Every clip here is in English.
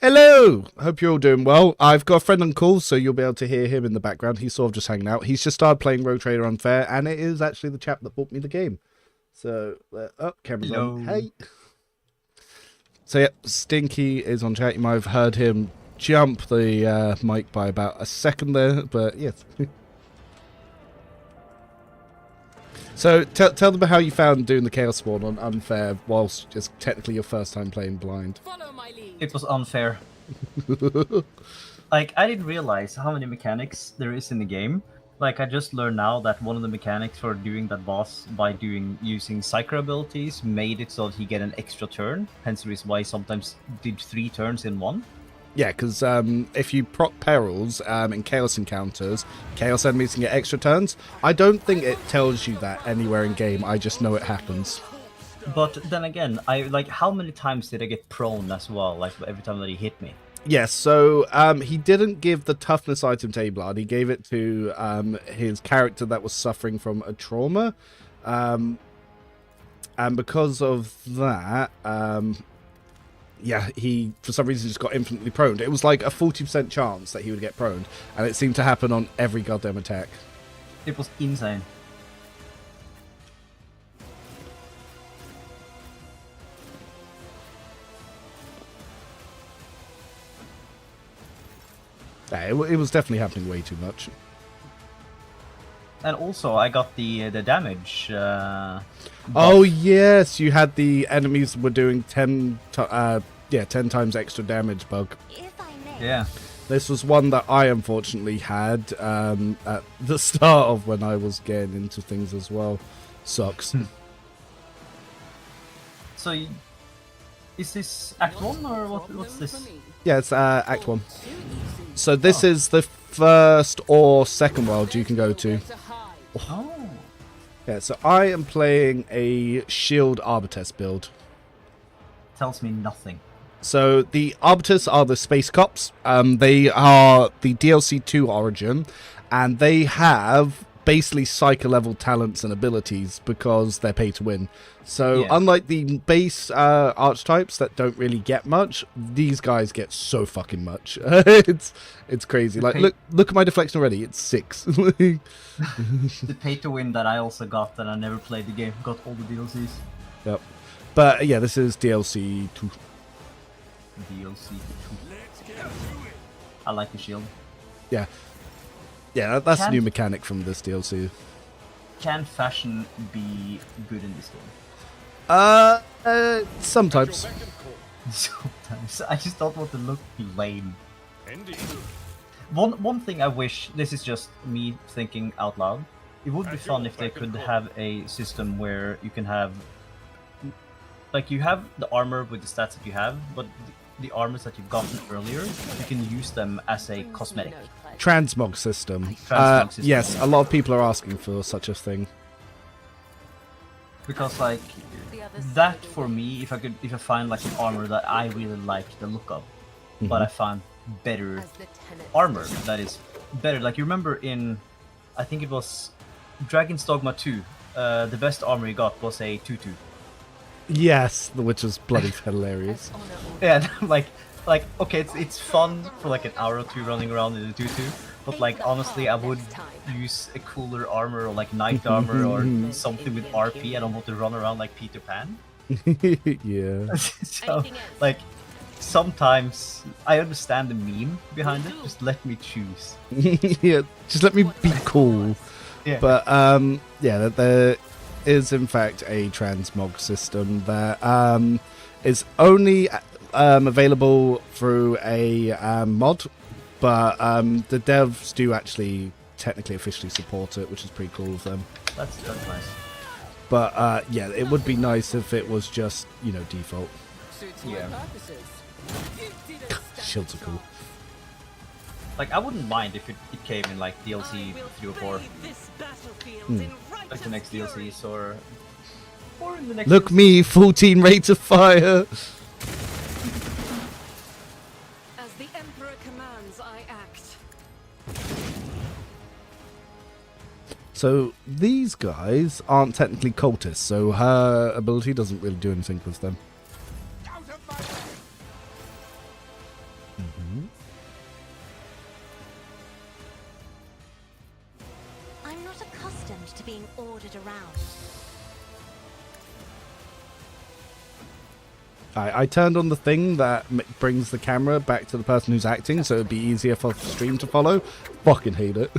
Hello! Hope you're all doing well. I've got a friend on call, so you'll be able to hear him in the background. He's sort of just hanging out. He's just started playing Rogue Trader Unfair, and it is actually the chap that bought me the game. So, camera's on. Hey! So, yeah, Stinky is on chat. You might have heard him jump the mic by about a second there, but yes. So, tell them how you found doing the Chaos Spawn on Unfair, whilst it's technically your first time playing blind. Follow my lead. It was unfair. Like, I didn't realize how many mechanics there is in the game. Like, I just learned now that one of the mechanics for doing that boss by using Psycho abilities made it so that he get an extra turn. Hence the reason why he sometimes did 3 turns in one. Yeah, because if you proc perils in Chaos encounters, Chaos enemies can get extra turns. I don't think it tells you that anywhere in game. I just know it happens. But then again, how many times did I get prone as well? Like every time that he hit me. Yes, so he didn't give the toughness item to Blood. He gave it to his character that was suffering from a trauma, and because of that. Yeah, he, for some reason, just got infinitely proned. It was like a 40% chance that he would get proned, and it seemed to happen on every goddamn attack. It was insane. Yeah, it was definitely happening way too much. And also, I got the damage. Oh yes, you had the enemies were doing 10 times extra damage bug. Yeah. This was one that I unfortunately had at the start of when I was getting into things as well. Sucks. So, is this Act 1 or what's this? Yeah, it's Act 1. So this is the first or second world you can go to. Oh. Yeah, so I am playing a Shield Arbites build. Tells me nothing. So the Arbites are the space cops. They are the DLC 2 origin, and they have basically psycho level talents and abilities because they're pay to win. So unlike the base archetypes that don't really get much, these guys get so fucking much. It's crazy. Like look at my deflection already. It's 6. The pay to win that I also got, that I never played the game. Got all the DLCs. Yep. But yeah, this is DLC 2. DLC 2. I like the shield. Yeah. Yeah, that's a new mechanic from this DLC. Can fashion be good in this game? Sometimes. Sometimes. I just don't want to look lame. One thing I wish, this is just me thinking out loud, it would be fun if they could have a system where you can have, like, you have the armor with the stats that you have, but the armors that you've gotten earlier, you can use them as a cosmetic. Transmog system. System. Yes, a lot of people are asking for such a thing. Because, like, that for me, if I find like an armor that I really like the look of, but I find better armor that is better. Like, you remember in, I think it was Dragon's Dogma 2, the best armor you got was a tutu. Yes, which was bloody hilarious. Yeah, like okay, it's fun for like an hour or two running around in a tutu, but like honestly, I would use a cooler armor or like knight armor or something with RP. I don't want to run around like Peter Pan. Yeah. So like sometimes I understand the meme behind it. Just let me choose. Yeah, just let me be cool. Yeah. But yeah, there is in fact a transmog system that is only available through a mod, but the devs do actually technically officially support it, which is pretty cool of them. That's nice. But yeah, it would be nice if it was just, you know, default. Yeah. Shields are cool. Like, I wouldn't mind if it came in like DLC 3 or 4. Like the next DLCs or in the next. Look DLC. me, 14 rate of fire. As the Emperor commands, I act. So these guys aren't technically cultists, so her ability doesn't really do anything with them. I'm not accustomed to being ordered around. I turned on the thing that brings the camera back to the person who's acting, so it'd be easier for the stream to follow. Fucking hate it.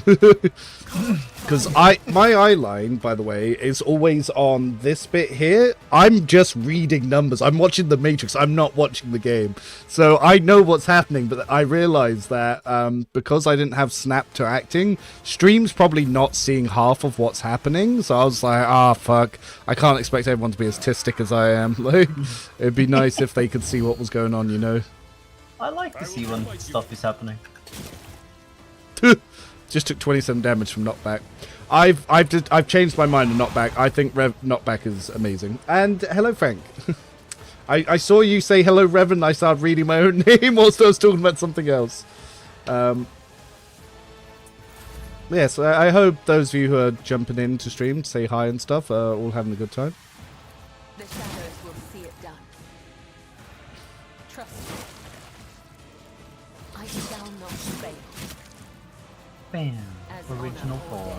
Because my eye line, by the way, is always on this bit here. I'm just reading numbers. I'm watching the Matrix. I'm not watching the game. So I know what's happening, but I realize that because I didn't have snap to acting, stream's probably not seeing half of what's happening. So I was like, ah, fuck. I can't expect everyone to be as tistic as I am. Like, it'd be nice if they could see what was going on, you know. I like to see when stuff is happening. Just took 27 damage from knockback. I've changed my mind on knockback. I think knockback is amazing. And hello, Frank. I saw you say hello, Revan. I started reading my own name whilst I was talking about something else. Yes, I hope those of you who are jumping in to stream to say hi and stuff are all having a good time. The shadows will see it done. Trust me. I shall not fail. Bam. As Original honor form.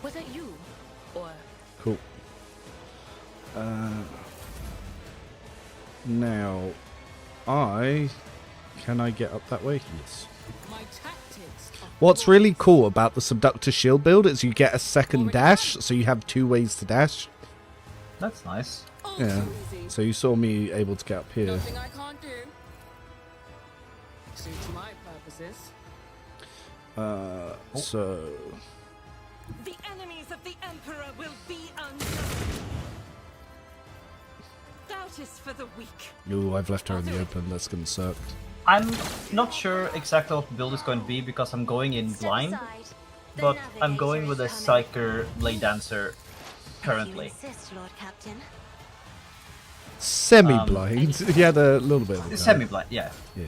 Was it you? Or Cool. Now, can I get up that way? Yes. my tactics? What's really cool about the Subductor shield build is you get a second dash, so you have 2 ways to dash. That's nice. Yeah. So you saw me able to get up here. Nothing I can't do. Suits my purposes. So The enemies of the Emperor will be undone. Doubt is for the weak. ooh, I've left her in the open. Let's get circled. I'm not sure exactly what the build is going to be because I'm going in blind, but I'm going with a Psyker Blade Dancer currently. Lord Captain. Semi-blind. Yeah, the little bit. Of Semi-blind, yeah. Yeah.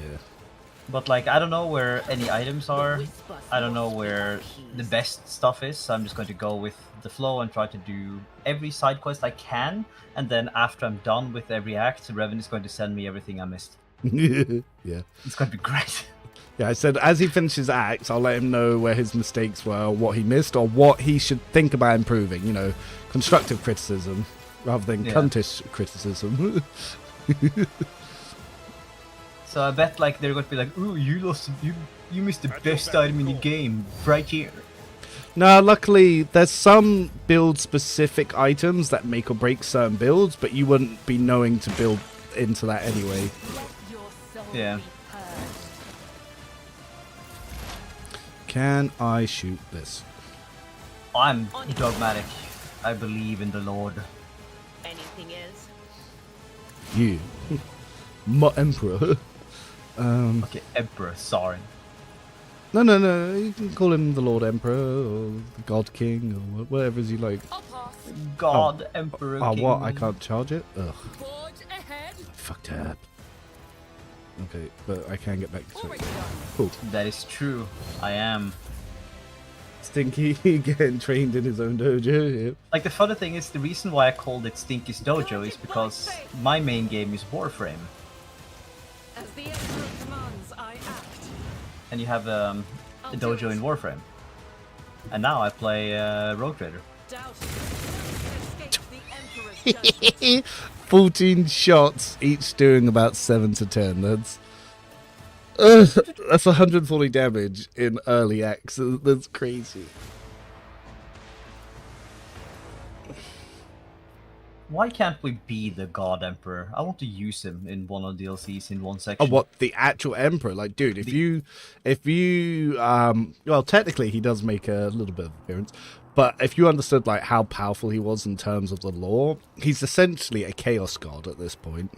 But like, I don't know where any items are. I don't know where the best stuff is. So I'm just going to go with the flow and try to do every side quest I can. And then after I'm done with every act, Revan is going to send me everything I missed. Yeah. It's going to be great. Yeah, I said as he finishes acts, I'll let him know where his mistakes were, or what he missed, or what he should think about improving. You know, constructive criticism rather than cuntish criticism. So I bet like they're going to be like, ooh, you missed the best item in the game right here. No, luckily there's some build-specific items that make or break certain builds, but you wouldn't be knowing to build into that anyway. Yeah. Can I shoot this? I'm dogmatic. I believe in the Lord. Anything else? You. My Emperor. Okay, Emperor, sorry. No. You can call him the Lord Emperor or the God King or whatever you like. I'll pass. God, Emperor, Oh, King. what? I can't charge it? Ugh. Forge ahead. Fucked up. Okay, but I can get back to it. Already done. Cool. That is true. I am. Stinky getting trained in his own dojo. Yep. Like, the funny thing is, the reason why I called it Stinky's Dojo is because my main game is Warframe. As the Emperor commands, I act. And you have a dojo in Warframe. And now I play Rogue Trader. Doubt escape the Emperor's judgment. 14 shots, each doing about 7 to 10. That's 140 damage in early acts. That's crazy. Why can't we be the God Emperor? I want to use him in one of the DLCs in one Oh, section. what, the actual Emperor? Like, dude, if you, well, technically he does make a little bit of appearance, but if you understood, like, how powerful he was in terms of the lore, he's essentially a Chaos God at this point.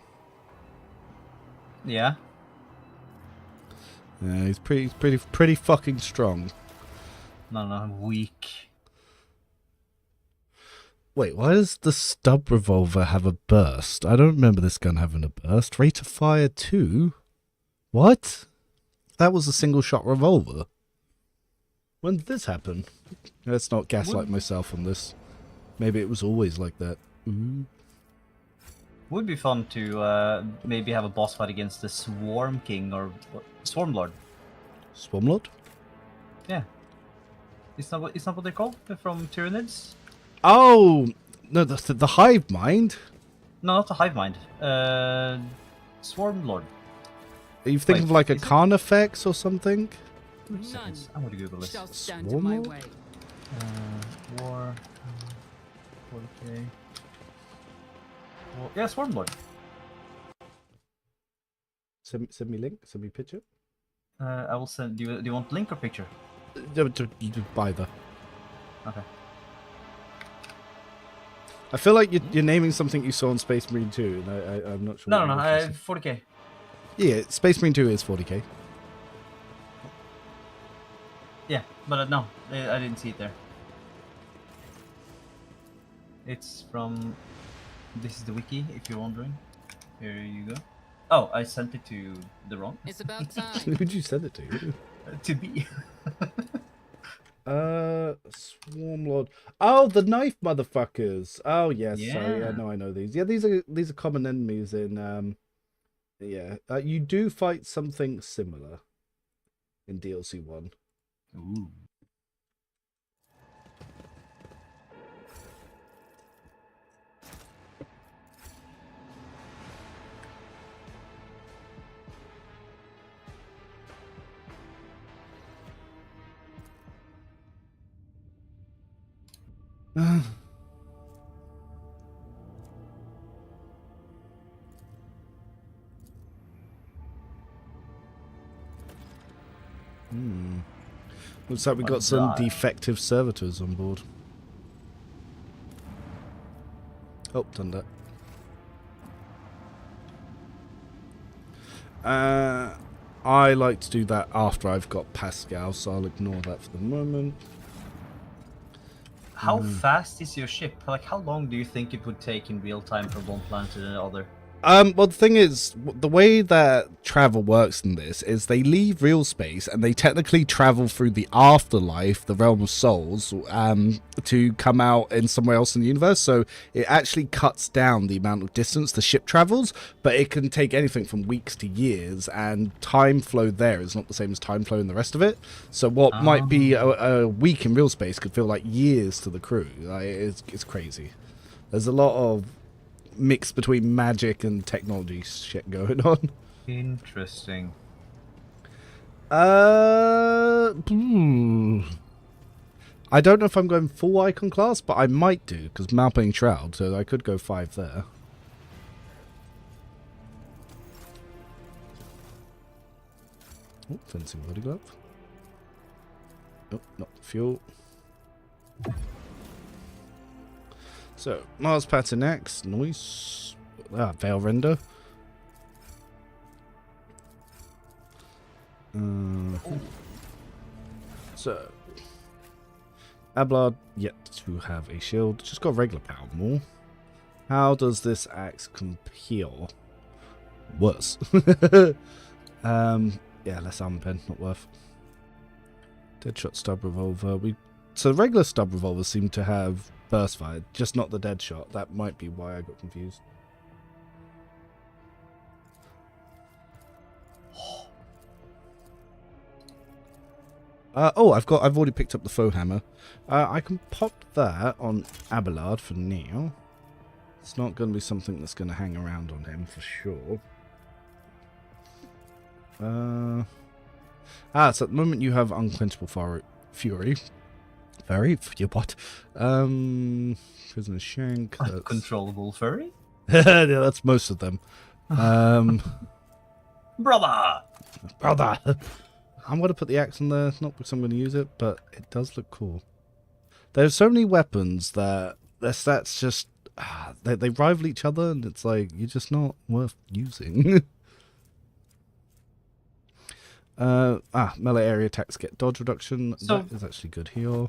Yeah. Yeah, he's pretty fucking strong. No, I'm weak. Wait, why does the stub revolver have a burst? I don't remember this gun having a burst. Rate of fire 2? What? That was a single shot revolver. When did this happen? Let's not gaslight myself on this. Maybe it was always like that. Would be fun to maybe have a boss fight against the Swarm King or Swarm Lord. Swarmlord? Yeah. It's not what they're called? They're from Tyranids? Oh! No, that's the Hive Mind. No, not the Hive Mind. Swarm Lord. Are you thinking of like a Carnifex or something? None I'm gonna Google this. shall stand in my Swarmlord? way. War. 40K. Yeah, Swarm Lord. Send me link. Send me picture. I will send. Do you want link or picture? Either. Okay. I feel like you're naming something you saw on Space Marine 2, and I'm not sure. No. 40K. Yeah, Space Marine 2 is 40k. Yeah, but no, I didn't see it there. It's from. This is the wiki, if you're wondering. Here you go. Oh, I sent it to the wrong. It's about time. Who would you send it to? To be. Swarmlord. Oh, the knife motherfuckers. Oh yes, sorry. Yeah. Yeah, no, I know these. Yeah, these are common enemies in yeah. You do fight something similar in DLC 1. Ooh. Looks like we got some defective servitors on board. Oh, done that. I like to do that after I've got Pascal, so I'll ignore that for the moment. How fast is your ship? Like, how long do you think it would take in real time from one planet to the other? Well, the thing is, the way that travel works in this is they leave real space and they technically travel through the afterlife, the realm of souls, to come out in somewhere else in the universe. So it actually cuts down the amount of distance the ship travels, but it can take anything from weeks to years, and time flow there is not the same as time flow in the rest of it. So what might be a week in real space could feel like years to the crew. Like, it's crazy. There's a lot of mix between magic and technology shit going on. Interesting. I don't know if I'm going full icon class, but I might do, because Malping Shroud, so I could go 5 there. Oh, fencing body glove. Oh, not the fuel. So, Mars pattern X, noise, veil render. So, Abelard yet to have a shield, just got regular power more. How does this axe compare? Worse. Yeah, less armor pen, not worth. Deadshot stub revolver. So regular stub revolvers seem to have burst fire, just not the dead shot. That might be why I got confused. Oh, I've already picked up the faux hammer. I can pop that on Abelard for now. It's not going to be something that's going to hang around on him for sure. So at the moment you have unquenchable fury. You what? Prisoner Shank. Uncontrollable furry? Yeah, that's most of them. Brother! I'm going to put the axe on there, not because I'm going to use it, but it does look cool. There's so many weapons that their stats just... they rival each other, and it's like, you're just not worth using. Melee area attacks get dodge reduction. So, that is actually good here.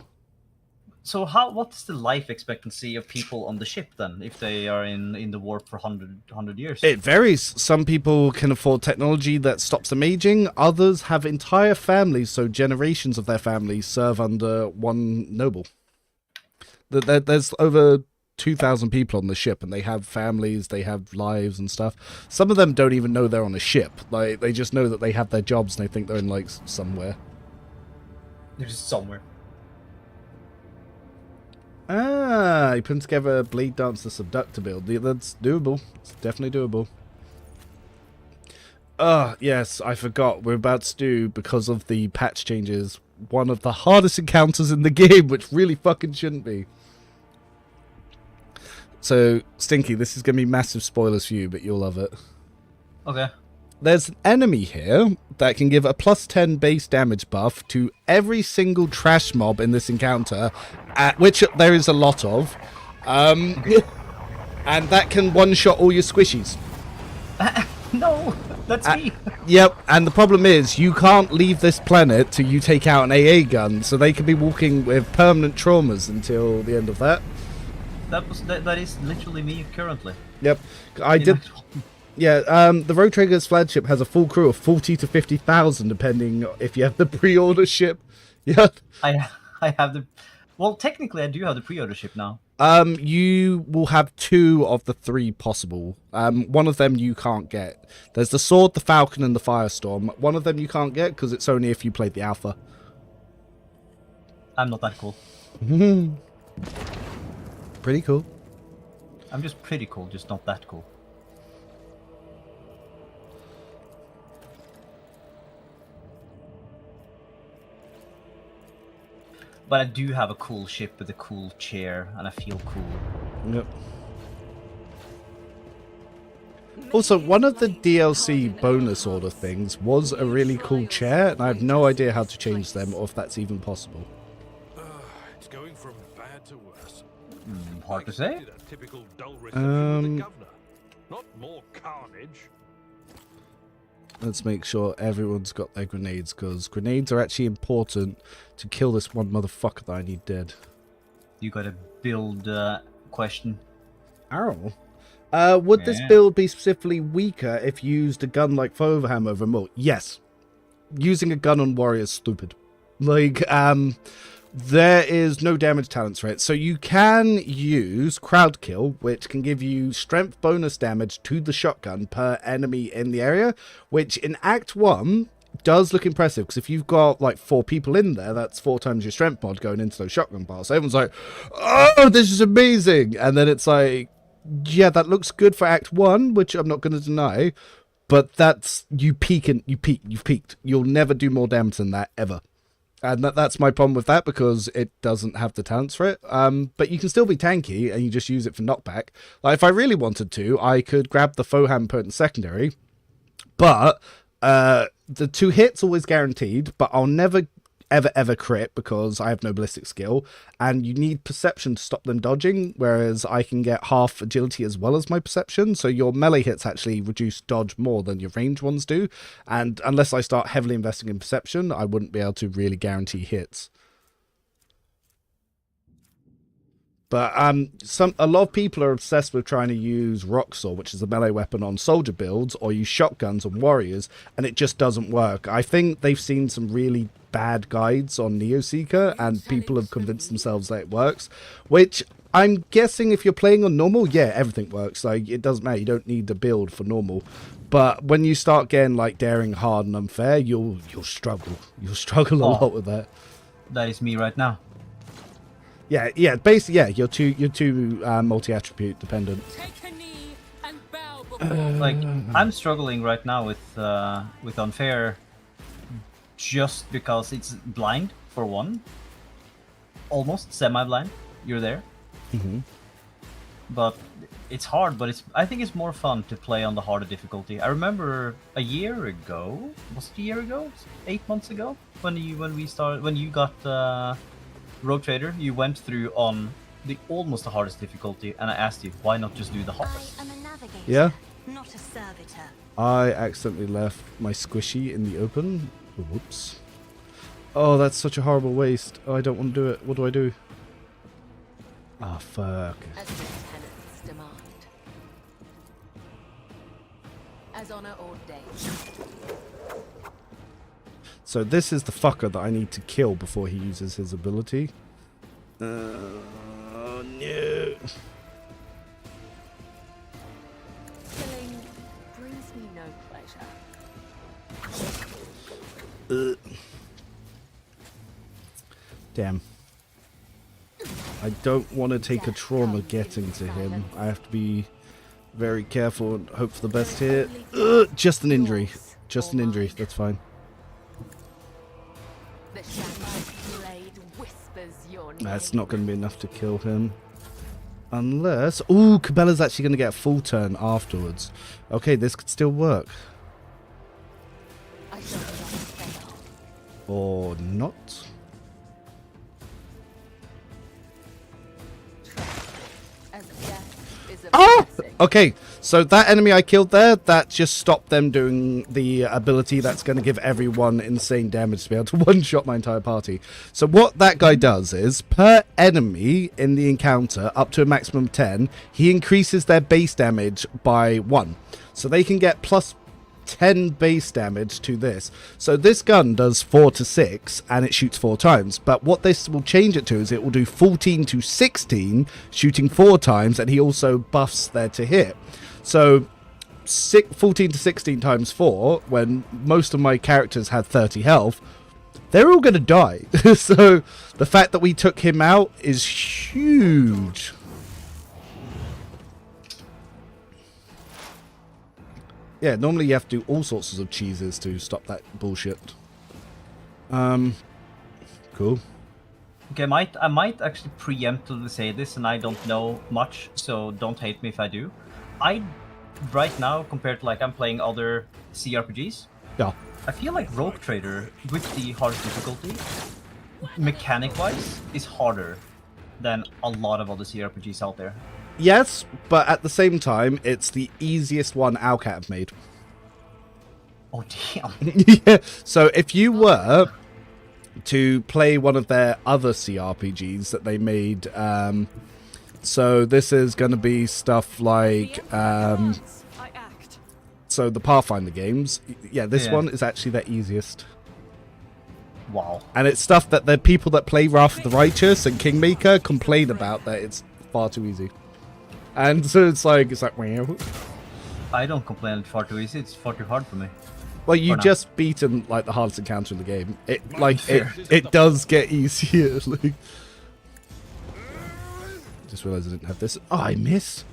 So what's the life expectancy of people on the ship then, if they are in the warp for 100 years? It varies. Some people can afford technology that stops them aging. Others have entire families, so generations of their families serve under one noble. There's over 2,000 people on the ship, and they have families, they have lives and stuff. Some of them don't even know they're on a ship. Like, they just know that they have their jobs, and they think they're in, like, somewhere. They're just somewhere. Ah, you put together a Blade Dancer Subductor build. Yeah, that's doable. It's definitely doable. Yes, I forgot. We're about to do, because of the patch changes, one of the hardest encounters in the game, which really fucking shouldn't be. So, Stinky, this is going to be massive spoilers for you, but you'll love it. Okay. There's an enemy here that can give a +10 base damage buff to every single trash mob in this encounter, which there is a lot of. And that can one-shot all your squishies. No, that's me. Yep, and the problem is you can't leave this planet till you take out an AA gun, so they could be walking with permanent traumas until the end of that. That is literally me currently. Yep, I did. Yeah, the Rogue Trader's flagship has a full crew of 40 to 50,000, depending if you have the pre-order ship. Yeah. I have the... Well, technically, I do have the pre-order ship now. You will have 2 of the 3 possible. One of them you can't get. There's the Sword, the Falcon, and the Firestorm. One of them you can't get because it's only if you played the alpha. I'm not that cool. Pretty cool. I'm just pretty cool, just not that cool. But I do have a cool ship with a cool chair, and I feel cool. Yep. Also, one of the DLC bonus order things was a really cool chair, and I have no idea how to change them or if that's even possible. It's going from bad to worse. Hard to say. A typical dull reception with the governor. Not more carnage. Let's make sure everyone's got their grenades, because grenades are actually important to kill this one motherfucker that I need dead. You got a build question. Ow. Would this build be specifically weaker if you used a gun like Foverham over Mort? Yes. Using a gun on warrior is stupid. Like, there is no damage talents for it. So you can use crowd kill, which can give you strength bonus damage to the shotgun per enemy in the area, which in Act 1 does look impressive, because if you've got like 4 people in there, that's 4 times your strength mod going into those shotgun bars. So everyone's like, oh, this is amazing. And then it's like, yeah, that looks good for Act 1, which I'm not going to deny, but that's, you've peaked. You'll never do more damage than that, ever. And that's my problem with that, because it doesn't have the talents for it. But you can still be tanky, and you just use it for knockback. Like, if I really wanted to, I could grab the Foham potent secondary, but the 2 hits always guaranteed, but I'll never ever crit because I have no ballistic skill, and you need perception to stop them dodging, whereas I can get half agility as well as my perception, so your melee hits actually reduce dodge more than your range ones do, and unless I start heavily investing in perception, I wouldn't be able to really guarantee hits. But a lot of people are obsessed with trying to use Roxor, which is a melee weapon, on soldier builds, or use shotguns on warriors, and it just doesn't work. I think they've seen some really bad guides on Neoseeker, and people have convinced themselves that it works, which I'm guessing if you're playing on normal, yeah, everything works. Like, it doesn't matter. You don't need to build for normal. But when you start getting like daring, hard, and unfair, you'll struggle. You'll struggle a lot with that. That is me right now. Yeah, basically, yeah, you're too multi-attribute dependent. Take a knee and bow before Like, I'm struggling right now with unfair, just because it's blind for one, almost semi-blind. You're there, but it's hard. But I think it's more fun to play on the harder difficulty. I remember a year ago, was it a year ago? 8 months ago, when you got Rogue Trader, you went through on almost the hardest difficulty, and I asked you, why not just do the hardest? I am a navigator, Yeah. not a servitor. I accidentally left my squishy in the open. Whoops. Oh, that's such a horrible waste. Oh, I don't want to do it. What do I do? Oh, fuck. As lieutenants demand. As honor ordained. So this is the fucker that I need to kill before he uses his ability. Oh, no. Killing brings me no pleasure. Damn. I don't want to take a trauma getting to him. I have to be very careful and hope for the best here. Just an injury. Just an injury. That's fine. The Shamrock blade whispers your name. That's not going to be enough to kill him. Unless... Ooh, Cabela's actually going to get a full turn afterwards. Okay, this could still work. I shall not fail. Or not. As death is a Oh! blessing. Okay, so that enemy I killed there, that just stopped them doing the ability that's going to give everyone insane damage to be able to one-shot my entire party. So what that guy does is, per enemy in the encounter, up to a maximum of 10, he increases their base damage by 1. So they can get plus 10 base damage to this. So this gun does 4 to 6 and it shoots 4 times, but what this will change it to is it will do 14 to 16 shooting 4 times, and he also buffs there to hit. So 14 to 16 times 4, when most of my characters had 30 health, they're all going to die. So the fact that we took him out is huge. Yeah, normally you have to do all sorts of cheeses to stop that bullshit. Cool. Okay, I might actually preemptively say this, and I don't know much, so don't hate me if I do. Right now, compared to like I'm playing other CRPGs, Yeah. I feel like Rogue Trader, with the hardest difficulty, mechanic-wise, is harder than a lot of other CRPGs out there. Yes, but at the same time, it's the easiest one Owlcat have made. Oh, damn. Yeah. So if you were to play one of their other CRPGs that they made, so this is going to be stuff like, I act. so the Pathfinder games. Yeah, this Yeah. one is actually their easiest. Wow. And it's stuff that the people that play Wrath of the Righteous and Kingmaker complain about, that it's far too easy. And so it's like, wow. I don't complain it's far too easy, it's far too hard for me. Well, you Or not. just beaten like the hardest encounter in the game. It does get easier. Like, just realized I didn't have this. Oh, I miss.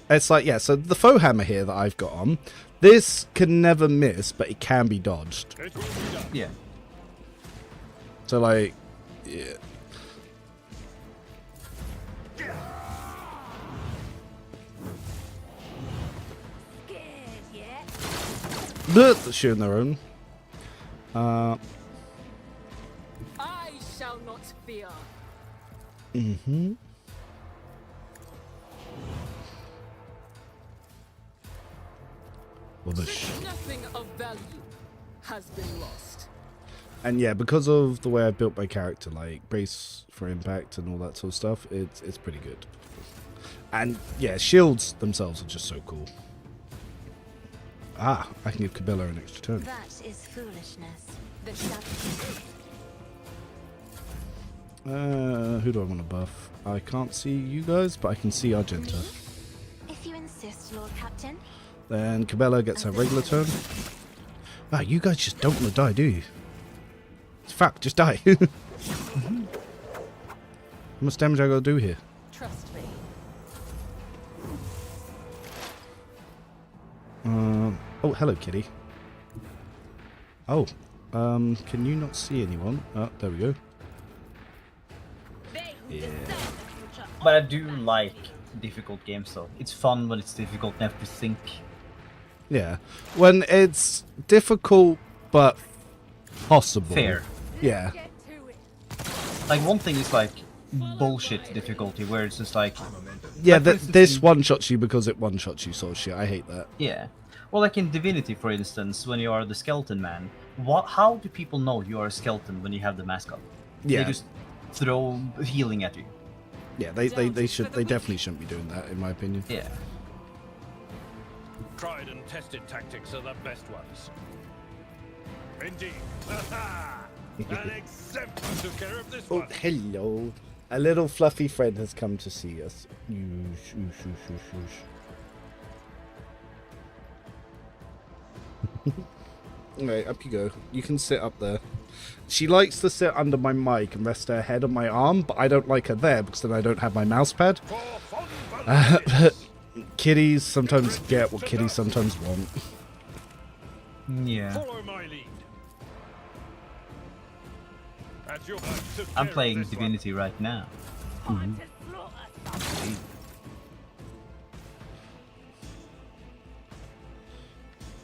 It's like, yeah. So the foe hammer here that I've got on, this can never miss, but it can be dodged. Yeah. So like, yeah. They're shooting their own. I shall not fear. Mm-hmm. Rubbish. Nothing of value has been lost. And yeah, because of the way I built my character, like brace for impact and all that sort of stuff, it's pretty good. And yeah, shields themselves are just so cool. Ah, I can give Cabela an extra turn. That is foolishness. The shadow. Who do I want to buff? I can't see you guys, but I can see Argenta. If you insist, Lord Captain. Then Cabela gets her regular turn. Wow, you guys just don't want to die, do you? Fuck, just die. How much damage I gotta do here? Trust me. Oh, hello, kitty. Oh, can you not see anyone? Oh, there we go. Yeah. But I do like difficult games though. It's fun when it's difficult and have to think. Yeah. When it's difficult, but possible. Fair. Yeah. Like one thing is like bullshit difficulty where it's just like Yeah, like, for instance, this in- one-shots you because it one-shots you sort of shit. I hate that. yeah. Well, like in Divinity, for instance, when you are the skeleton man, how do people know you are a skeleton when you have the mask on? Yeah. They just throw healing at you. Yeah, they definitely shouldn't be doing that, in my opinion. Yeah. Tried and tested tactics are the best ones. Indeed. An exemplar took care of this Oh, one. hello. A little fluffy friend has come to see us. Yoosh, yoosh, yoosh, yoosh, yoosh. Alright, up you go. You can sit up there. She likes to sit under my mic and rest her head on my arm, but I don't like her there because then I don't have my mouse pad. For fun But kitties sometimes get what kitties sometimes want. Yeah. Follow my lead. At your back, took I'm care of playing this one. Divinity right now.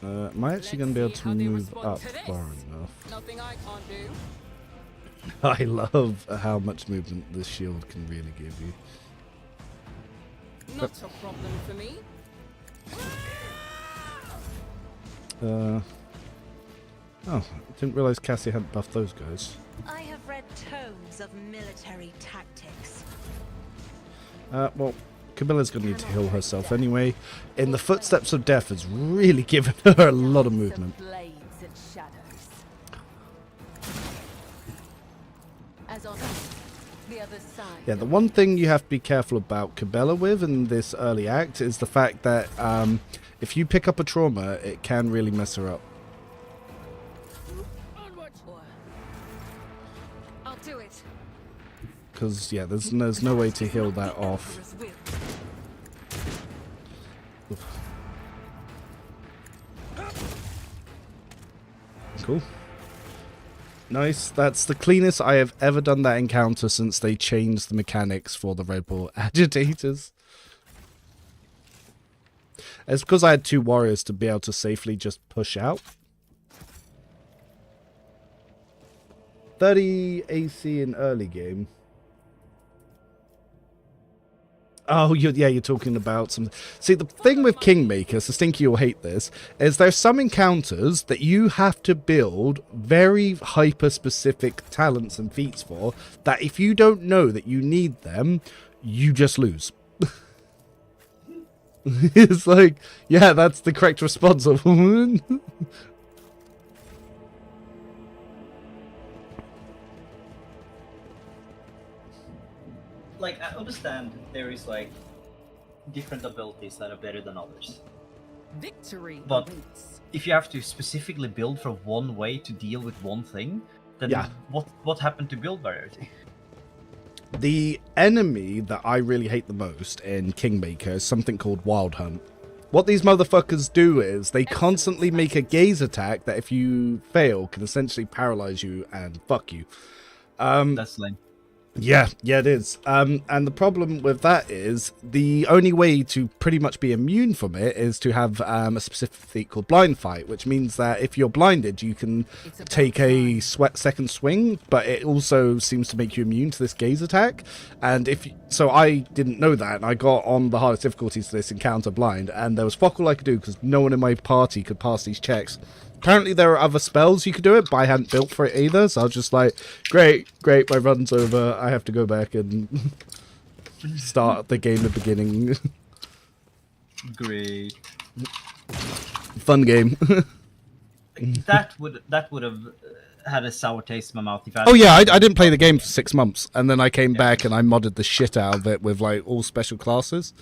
Am I actually going to be able to move up far enough? Nothing I can't do. I love how much movement this shield can really give you. Not a problem for me. Oh, didn't realise Cassie hadn't buffed those guys. I have read tomes of military tactics. Well, Camilla's going to need to heal herself anyway. In the Footsteps of Death has really given her a lot of movement. Blades and shadows. As on the other side. Yeah, the one thing you have to be careful about Cabela with in this early act is the fact that if you pick up a trauma, it can really mess her up. I'll do it. Because, yeah, there's no way to heal that off. Oof. Cool. Nice. That's the cleanest I have ever done that encounter since they changed the mechanics for the Red Bull agitators. It's because I had 2 warriors to be able to safely just push out. 30 AC in early game. Oh, you're talking about some... See, the thing with Kingmaker, so Stinky will hate this, is there's some encounters that you have to build very hyper-specific talents and feats for, that if you don't know that you need them, you just lose. It's like, yeah, that's the correct response. Like, I understand there is, like, different abilities that are better than others. Victory But awaits. if you have to specifically build for one way to deal with one thing, then Yeah. what happened to build variety? The enemy that I really hate the most in Kingmaker is something called Wild Hunt. What these motherfuckers do is they constantly make a gaze attack that if you fail can essentially paralyze you and fuck you. That's lame. Yeah, it is. And the problem with that is the only way to pretty much be immune from it is to have a specific feat called Blind Fight, which means that if you're blinded, you can take a second swing, but it also seems to make you immune to this gaze attack. And so I didn't know that, and I got on the hardest difficulties to this encounter blind, and there was fuck all I could do because no one in my party could pass these checks. Apparently there are other spells you could do it, but I hadn't built for it either, so I was just like, great, my run's over, I have to go back and start the game at the beginning. Great. Fun game. That would have had a sour taste in my mouth if I... Oh yeah, I didn't play the game for 6 months, and then I came back and I modded the shit out of it with like all special classes.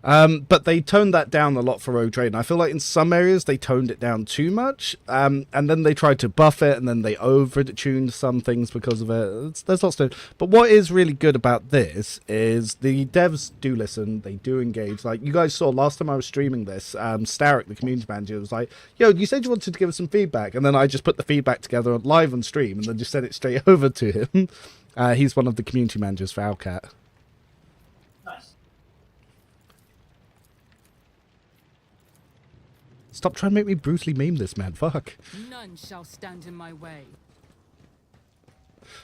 But they toned that down a lot for Rogue Trade, and I feel like in some areas they toned it down too much, and then they tried to buff it, and then they over-tuned some things because of it. There's lots to... But what is really good about this is the devs do listen, they do engage. Like, you guys saw last time I was streaming this, Starrick, the community manager, was like, yo, you said you wanted to give us some feedback, and then I just put the feedback together live on stream, and then just sent it straight over to him. He's one of the community managers for Owlcat. Nice. Stop trying to make me brutally meme this, man. Fuck. None shall stand in my way.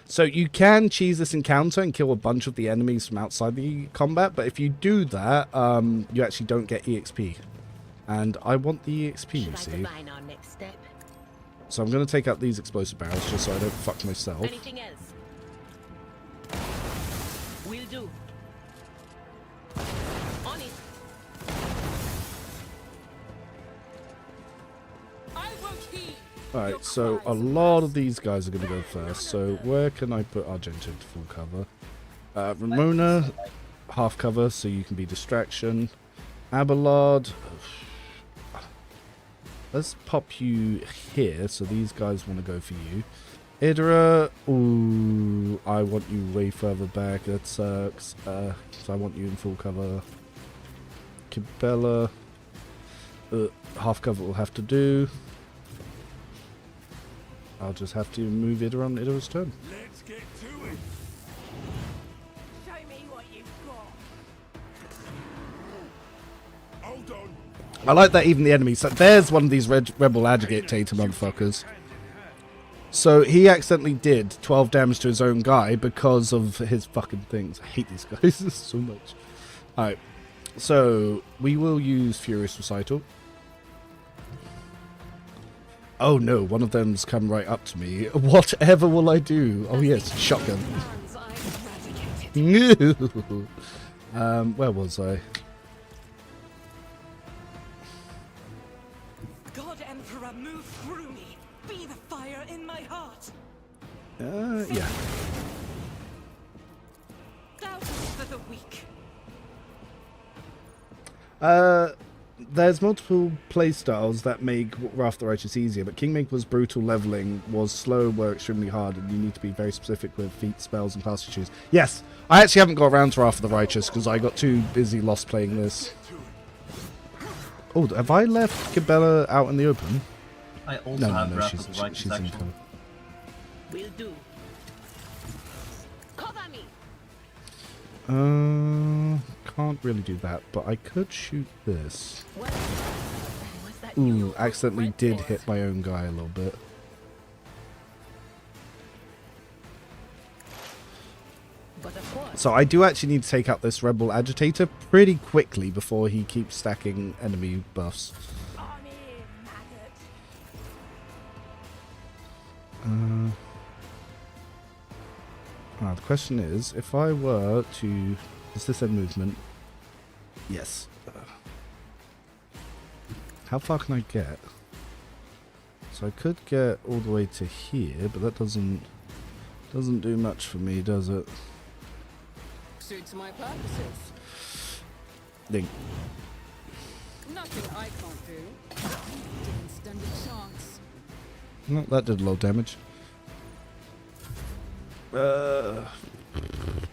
So you can cheese this encounter and kill a bunch of the enemies from outside the combat, but if you do that, you actually don't get EXP. And I want the EXP, you Should I see. divine our next step? So I'm going to take out these explosive barrels just so I don't fuck myself. Anything else? Will do. On it. I will heed. Alright, so a lot of these guys are going to go first. So where can I put Argento to full cover? Ramona, half cover so you can be distraction. Abelard, let's pop you here so these guys want to go for you. Idra, ooh, I want you way further back, that sucks. So I want you in full cover. Kibella, half cover will have to do. I'll just have to move Idra on Idra's turn. Let's get to it. Show me what you've got. Hold on. I like that even the enemies. So there's one of these rebel agitator motherfuckers. So he accidentally did 12 damage to his own guy because of his fucking things. I hate these guys so much. Alright. So we will use Furious Recital. Oh no, one of them's come right up to me. Whatever will I do? Oh yes, shotgun. Hands I eradicated. Where was I? God Emperor, move through me. Be the fire in my heart. Yeah. Thousands for the weak. There's multiple playstyles that make Wrath the Righteous easier, but Kingmaker's brutal leveling was slow, were extremely hard, and you need to be very specific with feat, spells, and class you choose. Yes, I actually haven't got around to Wrath the Righteous because I got too busy lost playing this. Oh, have I left Cabela out in the open? I also have Wrath she's of the Righteous in actually. cover. Will do. Cover me. Can't really do that, but I could shoot this. Was that Ooh, you? accidentally did hit my own guy a little bit. But of course. So I do actually need to take out this rebel agitator pretty quickly before he keeps stacking enemy buffs. On in, maggot. The question is, if I were to... Is this a movement? Yes. How far can I get? So I could get all the way to here, but that doesn't do much for me, does it? Suits my purposes. Link. Nothing I can't do. Didn't stand a chance. No, that did a lot of damage.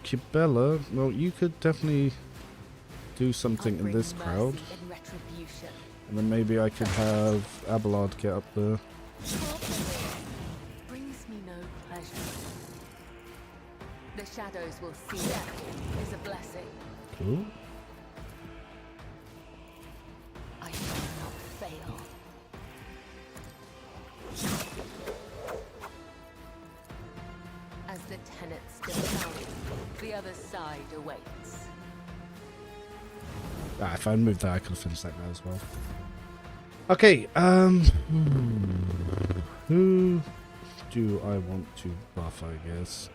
Kibella, well, you could definitely do something in this crowd. And retribution. And then maybe I could have Abelard get up there. Brings me no pleasure. The shadows will see death is a blessing. Cool. I shall not fail. As the tenets defend, the other side awaits. If I moved that, I could have finished that guy as well. Okay, who do I want to buff, I guess?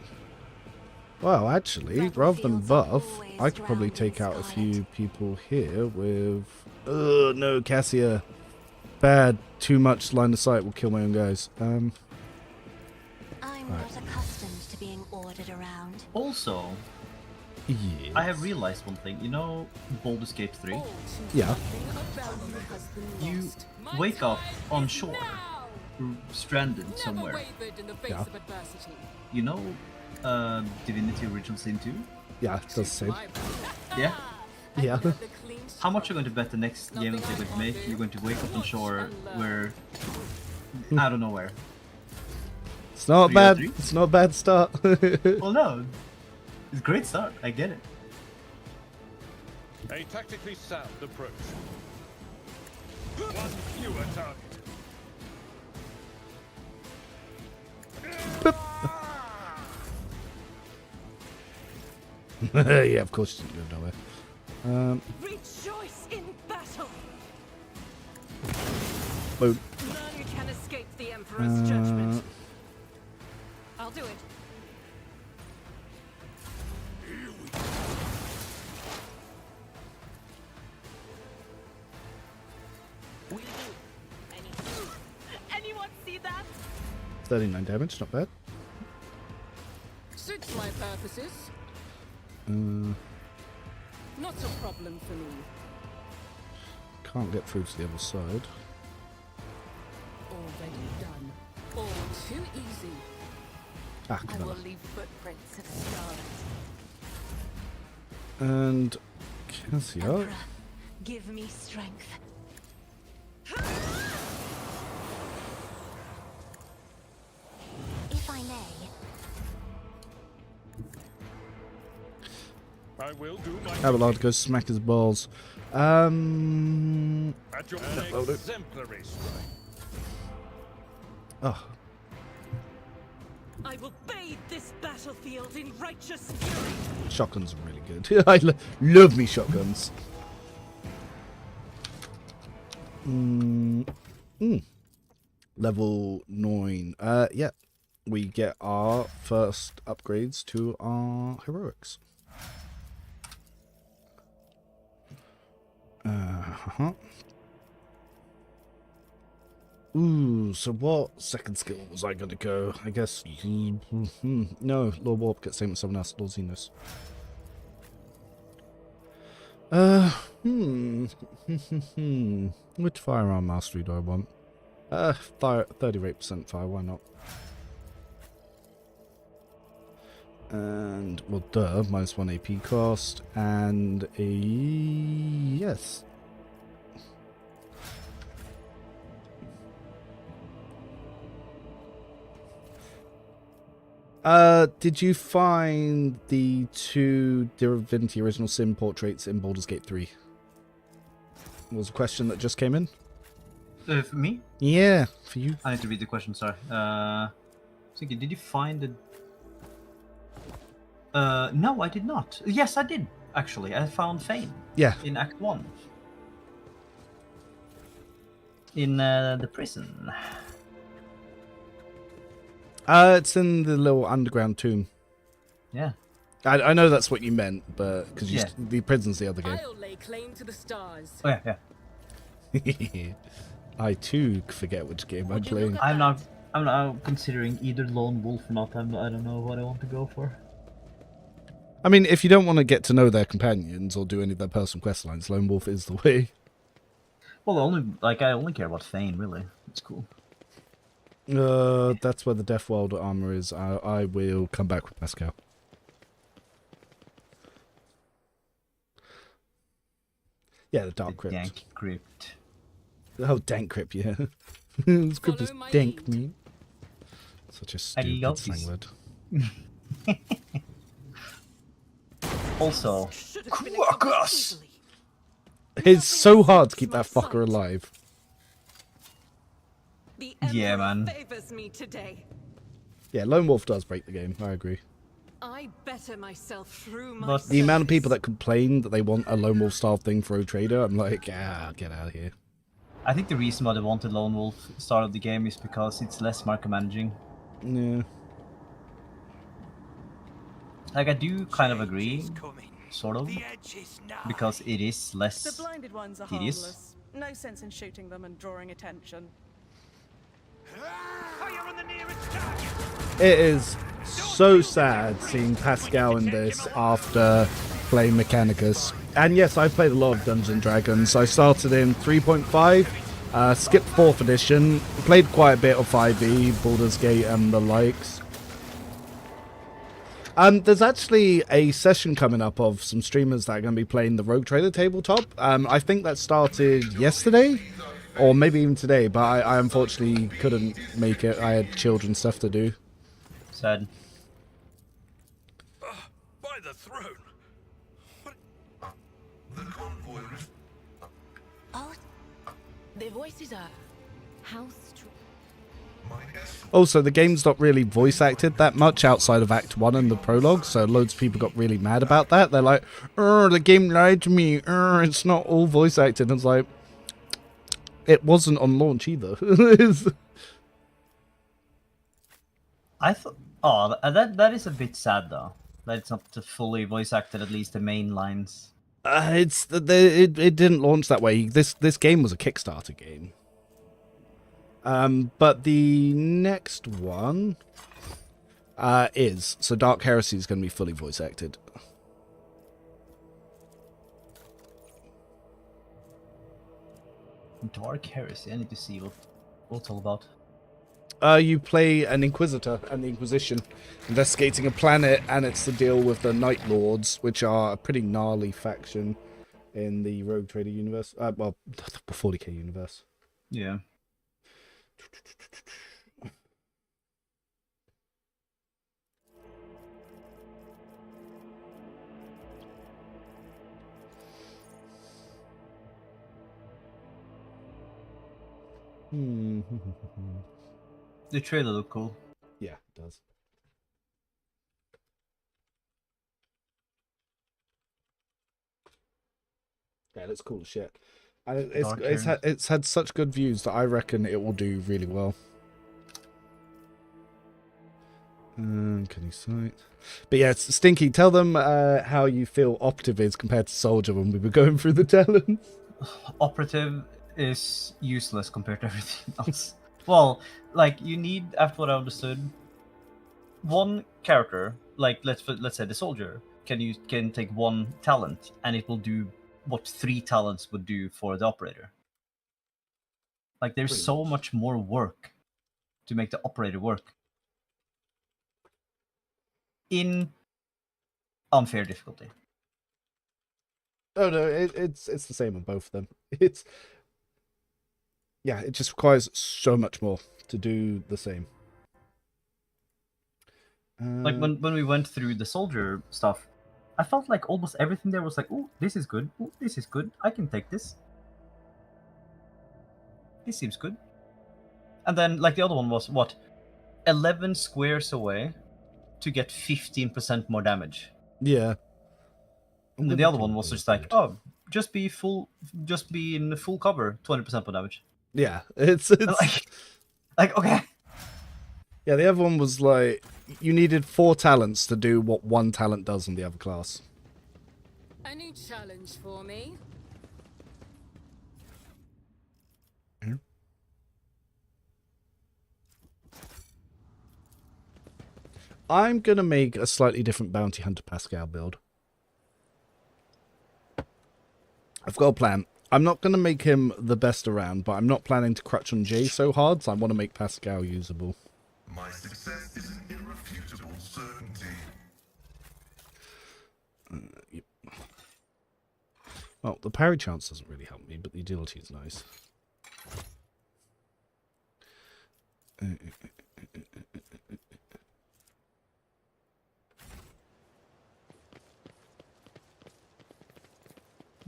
Well, actually, rather than buff, I could probably take out a few people here with... no, Cassia. Bad. Too much line of sight will kill my own guys. I'm not accustomed to being ordered around. Also, Yes. I have realized one thing. You know Baldur's Gate 3? Yeah. You wake up on shore, stranded Never somewhere. wavered in the face Yeah. of adversity. You know Divinity Original Sin 2? Yeah, it does the same. My bad. Yeah? Yeah. The clean How much are you going to bet the next game that you're going to make? You're going to wake up on shore where... I don't know where. It's not 3 bad. out of 3? It's not a bad start. Well, no. It's a great start. I get it. A tactically sound approach. One fewer target. Yeah, of course you didn't go nowhere. Rejoice in battle. Boom. None can escape the Emperor's judgment. I'll do it. Anyone see that? 39 damage, not bad. Suits my purposes. Not a problem for me. Can't get through to the other side. Already done. All too easy. Ah, I will leave footprints of stars. and Cassia. Emperor, give me strength. If I may, I will do my Abelard goes smack his balls. at your load it. exemplary strike. Oh, I will bathe this battlefield in righteous fury. shotguns are really good. I love me shotguns. Level 9. Yeah. We get our first upgrades to our heroics. Ooh, so what second skill was I going to go? I guess... no, Lord Warp gets same with someone else. Lord Xenos. Which firearm mastery do I want? 38% fire, why not? And, well, duh, -1 AP cost, and a... yes. Did you find the 2 Divinity Original Sin portraits in Baldur's Gate 3? Was a question that just came in. For me? Yeah, for you. I need to read the question, sorry. Thinking, did you find the... no, I did not. Yes, I did, actually. I found Fane. Yeah. In Act 1. In the prison. It's in the little underground tomb. Yeah. I know that's what you meant, but because Yeah. the prison's the other game. I'll lay claim to the stars. Oh, yeah, yeah. I too forget which game I'm playing. I'm now considering either Lone Wolf or not. I don't know what I want to go for. I mean, if you don't want to get to know their companions or do any of their personal quest lines, Lone Wolf is the way. Well, I only care about Fane, really. It's cool. That's where the Death World armor is. I will come back with Pascal. Yeah, the Dark Crypt. Dank Crypt. Oh, Dank Crypt, yeah. This crypt is Follow my dank, lead. me. Such a stupid slang word. Also, Should have been Quackers! easily. It's so hard to keep that fucker alive. The Yeah, Emperor man. favors me today. Yeah, Lone Wolf does break the game, I agree. I better myself through my But The amount of people service. that complain that they want a Lone Wolf style thing for a trader, I'm like, get out of here. I think the reason why they wanted Lone Wolf start of the game is because it's less micromanaging. Yeah. Like, I do kind of agree, sort of, because it is The less blinded ones are tedious. harmless. No sense in shooting them and drawing attention. Fire on the nearest target! It is so sad seeing Pascal in this after playing Mechanicus. And yes, I've played a lot of Dungeons and Dragons. I started in 3.5, skipped 4th edition, played quite a bit of 5e, Baldur's Gate and the likes. There's actually a session coming up of some streamers that are going to be playing the Rogue Trader tabletop. I think that started yesterday, or maybe even today, but I unfortunately couldn't make it. I had children stuff to do. Sad. By the throne! What? oh, Their voices are how strong. Also, the game's not really voice acted that much outside of Act 1 and the prologue, so loads of people got really mad about that. They're like, the game lied to me, it's not all voice acted. And it's like, it wasn't on launch either. I thought. Oh, that is a bit sad though. That it's not fully voice acted, at least the main lines. It didn't launch that way. This game was a Kickstarter game. But the next one is so Dark Heresy is going to be fully voice acted. Dark Heresy. I need to see what it's all about. You play an Inquisitor and the Inquisition investigating a planet, and it's to deal with the Night Lords, which are a pretty gnarly faction in the Rogue Trader universe. Well, the 40K universe. Yeah. The trailer looked cool. Yeah, it does. Yeah, it looks cool as shit. And it's had such good views that I reckon it will do really well. Can you cite? But yeah, Stinky, tell them how you feel Operative is compared to Soldier when we were going through the talents. Operative is useless compared to everything else. Well, like, you need, after what I understood, one character, like let's say the Soldier, can take one talent and it will do what 3 talents would do for the Operator. Like, there's so much more work to make the Operator work in unfair difficulty. Oh no, it's the same on both of them. Yeah, it just requires so much more to do the same. Like when we went through the Soldier stuff, I felt like almost everything there was like, oh, this is good. Oh, this is good. I can take this. This seems good. And then, like, the other one was, what, 11 squares away to get 15% more damage. Yeah. And the other one was just like, oh, just be in full cover, 20% more damage. Yeah, it's like okay. Yeah, the other one was like, you needed 4 talents to do what 1 talent does in the other class. A new challenge for me. I'm gonna make a slightly different Bounty Hunter Pascal build. I've got a plan. I'm not going to make him the best around, but I'm not planning to crutch on Jay so hard, so I want to make Pascal usable. My success is an irrefutable certainty. Yep. Well, the parry chance doesn't really help me, but the agility is nice.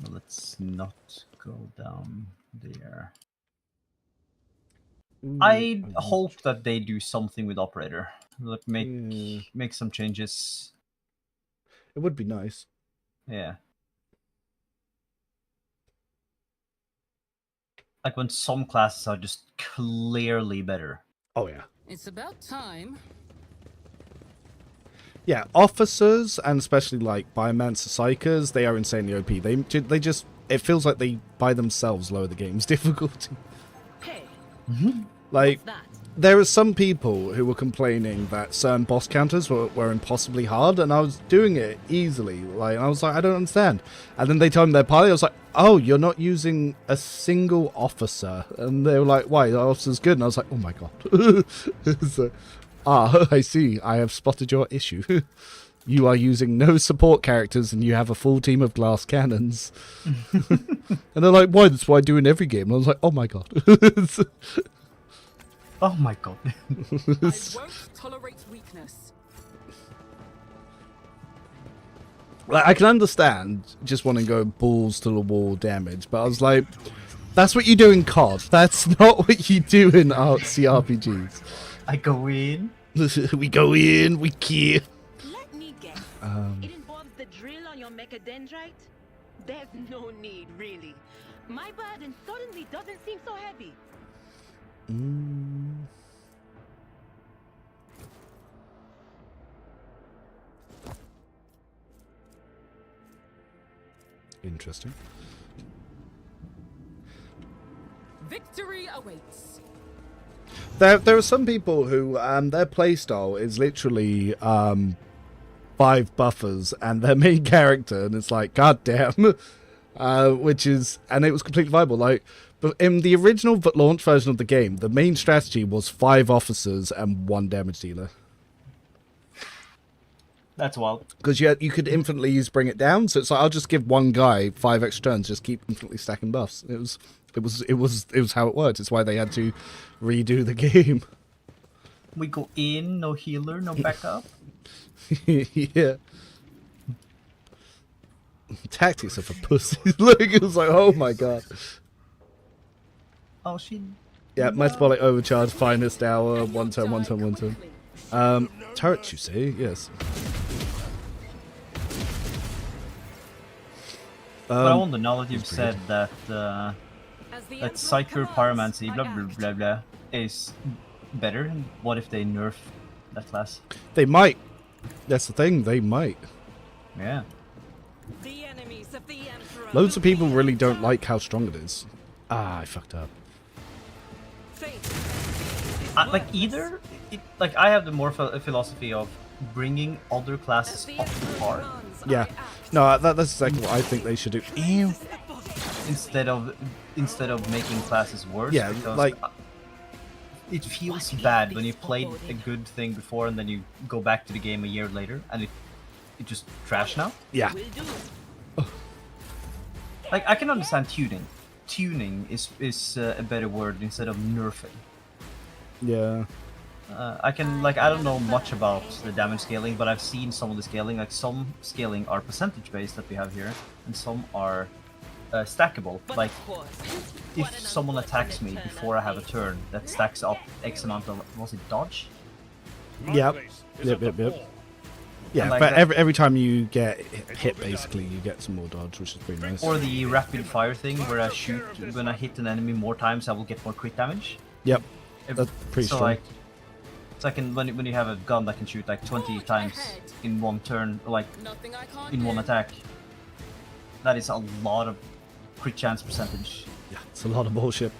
Let's not go down there. I hope that they do something with Operator. Like make some changes. It would be nice. Yeah. Like when some classes are just clearly better. Oh yeah. It's about time. Yeah, officers, and especially like Biomancer Psychers, they are insanely OP. They just, it feels like they by themselves lower the game's difficulty. Hey, Like, that? there are some people who were complaining that certain boss counters were impossibly hard, and I was doing it easily. Like, and I was like, I don't understand. And then they told me their party, I was like, oh, you're not using a single officer. And they were like, why? The officer's good. And I was like, oh my god. So, I see. I have spotted your issue. You are using no support characters and you have a full team of glass cannons. And they're like, why? That's what I do in every game. And I was like, oh my god. Oh my god. I won't tolerate weakness. Like, I can understand just wanting to go balls to the wall damage, but I was like, that's what you do in COD. That's not what you do in CRPGs. I go in. We go in, we kill. Let me guess. It involves the drill on your mechadendrite? There's no need, really. My burden suddenly doesn't seem so heavy. Interesting. Victory awaits. There are some people who their playstyle is literally 5 buffers and their main character, and it's like, god damn. Which is, and it was completely viable. Like, but in the original launch version of the game, the main strategy was 5 officers and 1 damage dealer. That's wild. Because you could infinitely use bring it down, so it's like I'll just give one guy 5 extra turns, just keep infinitely stacking buffs. It was how it worked. It's why they had to redo the game. We go in, no healer, no backup. Yeah. Tactics are for pussies. Look, it was like, oh my god. Oh, she. Yeah, metabolic overcharge, finest hour, 1 turn, 1 turn, 1 turn. Turrets, you see? Yes. But I wonder, now that you've said that that Psyker Pyromancy blah blah blah blah is better, what if they nerf that class? They might. That's the thing, they might. Yeah. The enemies of the Emperor. Loads of people really don't like how strong it is. Ah, I fucked up. Like either, like I have the more philosophy of bringing other classes up to par. Yeah. No, that's exactly what I think they should do. Ew. Instead of making classes worse. Yeah, because like it feels bad when you played a good thing before and then you go back to the game a year later and it just trash now. Yeah. Like I can understand tuning. Tuning is a better word instead of nerfing. Yeah. I don't know much about the damage scaling, but I've seen some of the scaling. Like some scaling are percentage based that we have here, and some are stackable. Like if someone attacks me before I have a turn, that stacks up X amount of, was it dodge? Yep. Yep. Yeah, like but every time you get hit, basically, you get some more dodge, which is pretty nice. Or the rapid fire thing, where I shoot, when I hit an enemy more times, I will get more crit damage. Yep, that's pretty strong. Like, so I can, when you have a gun that can shoot like 20 times in one turn, like in one attack, that is a lot of crit chance percentage. Yeah, it's a lot of bullshit.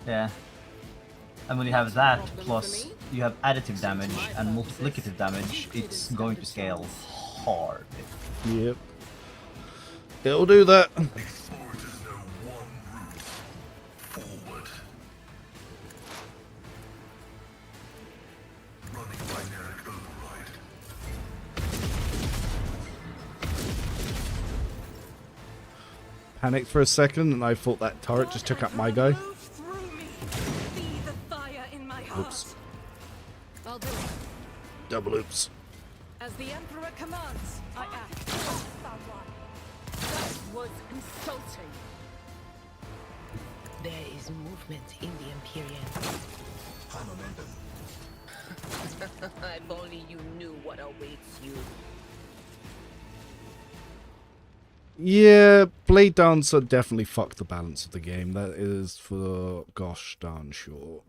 Yeah. And when you have that, plus you have additive damage and multiplicative damage, it's going to scale hard. Yep. It'll do that. Explorers know one route. Forward. Running binary override. Panicked for a second, and I thought that turret just took out my guy. Oops. I'll do it. Double oops. As the Emperor commands, I act. That was insulting. There is movement in the Imperium. If only you knew what awaits you. Yeah, Blade Dancer definitely fucked the balance of the game. That is for gosh darn sure.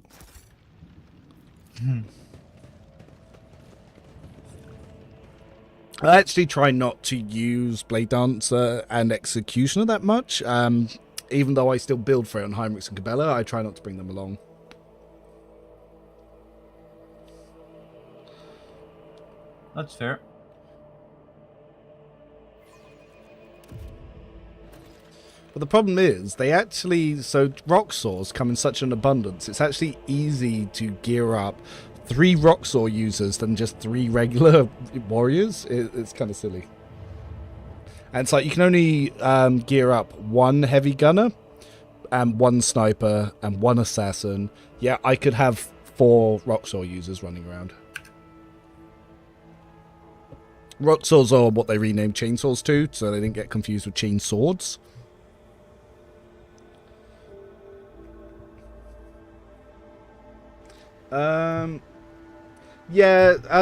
I actually try not to use Blade Dancer and Executioner that much. Even though I still build for it on Heinrichs and Cabela, I try not to bring them along. That's fair. But the problem is, they actually, so rock saws come in such an abundance, it's actually easy to gear up 3 rock saw users than just 3 regular warriors. It's kind of silly. And it's like, you can only gear up 1 heavy gunner, and 1 sniper, and 1 assassin. Yeah, I could have 4 rock saw users running around. Rock saws are what they renamed chainsaws to, so they didn't get confused with chain swords.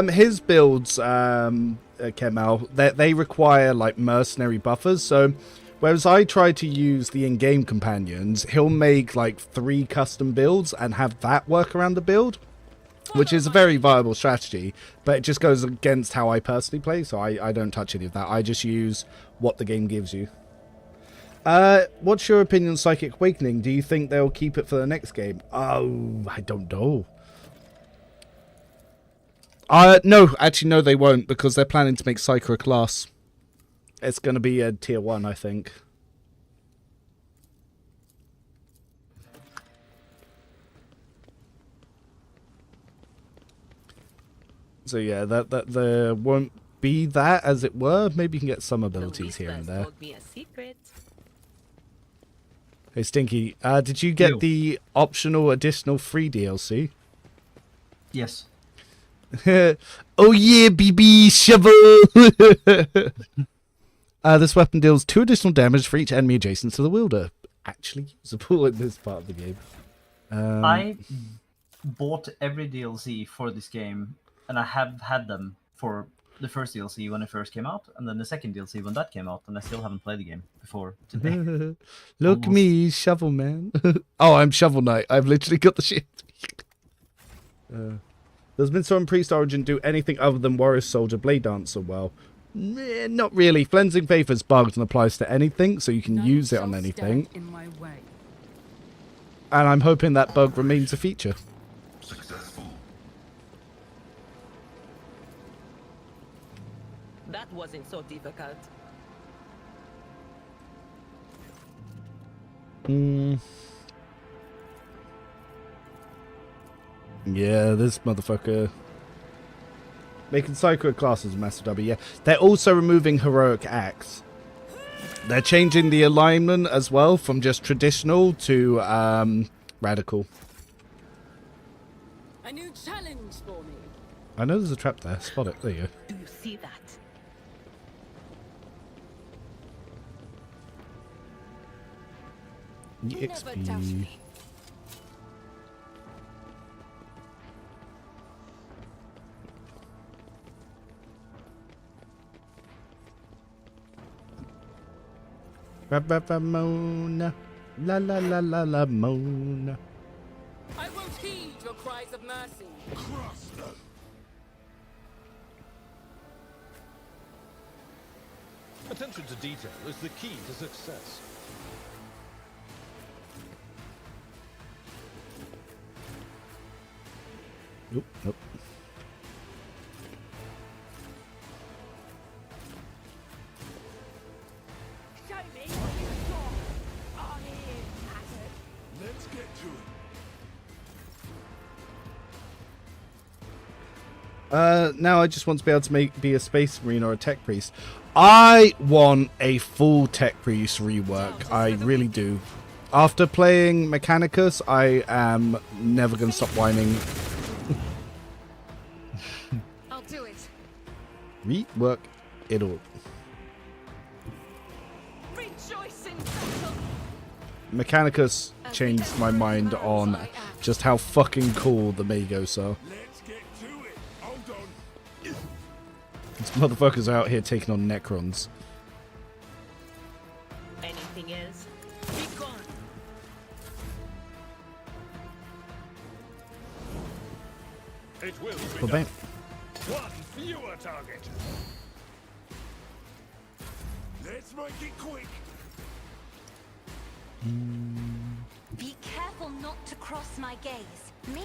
His builds, Kemal, they require like mercenary buffers. So Whereas I try to use the in-game companions, he'll make like 3 custom builds and have that work around the build, which is a very viable strategy, but it just goes against how I personally play, so I don't touch any of that. I just use what the game gives you. What's your opinion on Psychic Awakening? Do you think they'll keep it for the next game? Oh, I don't know. No, actually, no, they won't, because they're planning to make Psyker a class. It's going to be a tier 1, I think. So yeah, that there won't be that, as it were. Maybe you can get some abilities here and there. Hey Stinky, did you get the optional additional free DLC? Yes. Oh yeah, BB shovel! This weapon deals 2 additional damage for each enemy adjacent to the wielder. Actually usable in this part of the game. I bought every DLC for this game, and I have had them for the first DLC when it first came out, and then the second DLC when that came out, and I still haven't played the game before today. Look me, Shovel Man. Oh, I'm Shovel Knight. I've literally got the shit. Does Midstorm Priest Origin do anything other than Warrior Soldier Blade Dancer well? Not really. Cleansing Faith is bugged and applies to anything, so you can use it on anything. And I'm hoping that bug remains a feature. Successful. That wasn't so difficult. Yeah, this motherfucker. Making Psycho classes a massive W. Yeah, they're also removing Heroic Axe. They're changing the alignment as well from just traditional to radical. A new challenge for me. I know there's a trap there. Spot it. There you go. Do you see that? EXP. Mona, la la la la la Mona. I won't heed your cries of mercy. Attention to detail is the key to success. Nope, nope. Let's get to it. Now I just want to be able to be a Space Marine or a Tech Priest. I want a full Tech Priest rework. I really do. After playing Mechanicus, I am never going to stop whining. I'll do it. Rework it all. Rejoice in battle. Mechanicus changed my mind on just how fucking cool the Magos are. Let's get to it. Hold on. These motherfuckers are out here taking on Necrons. Anything else? Be gone. It will be Well, done. bam. One fewer target. Let's make it quick. Be careful not to cross my gaze. Me?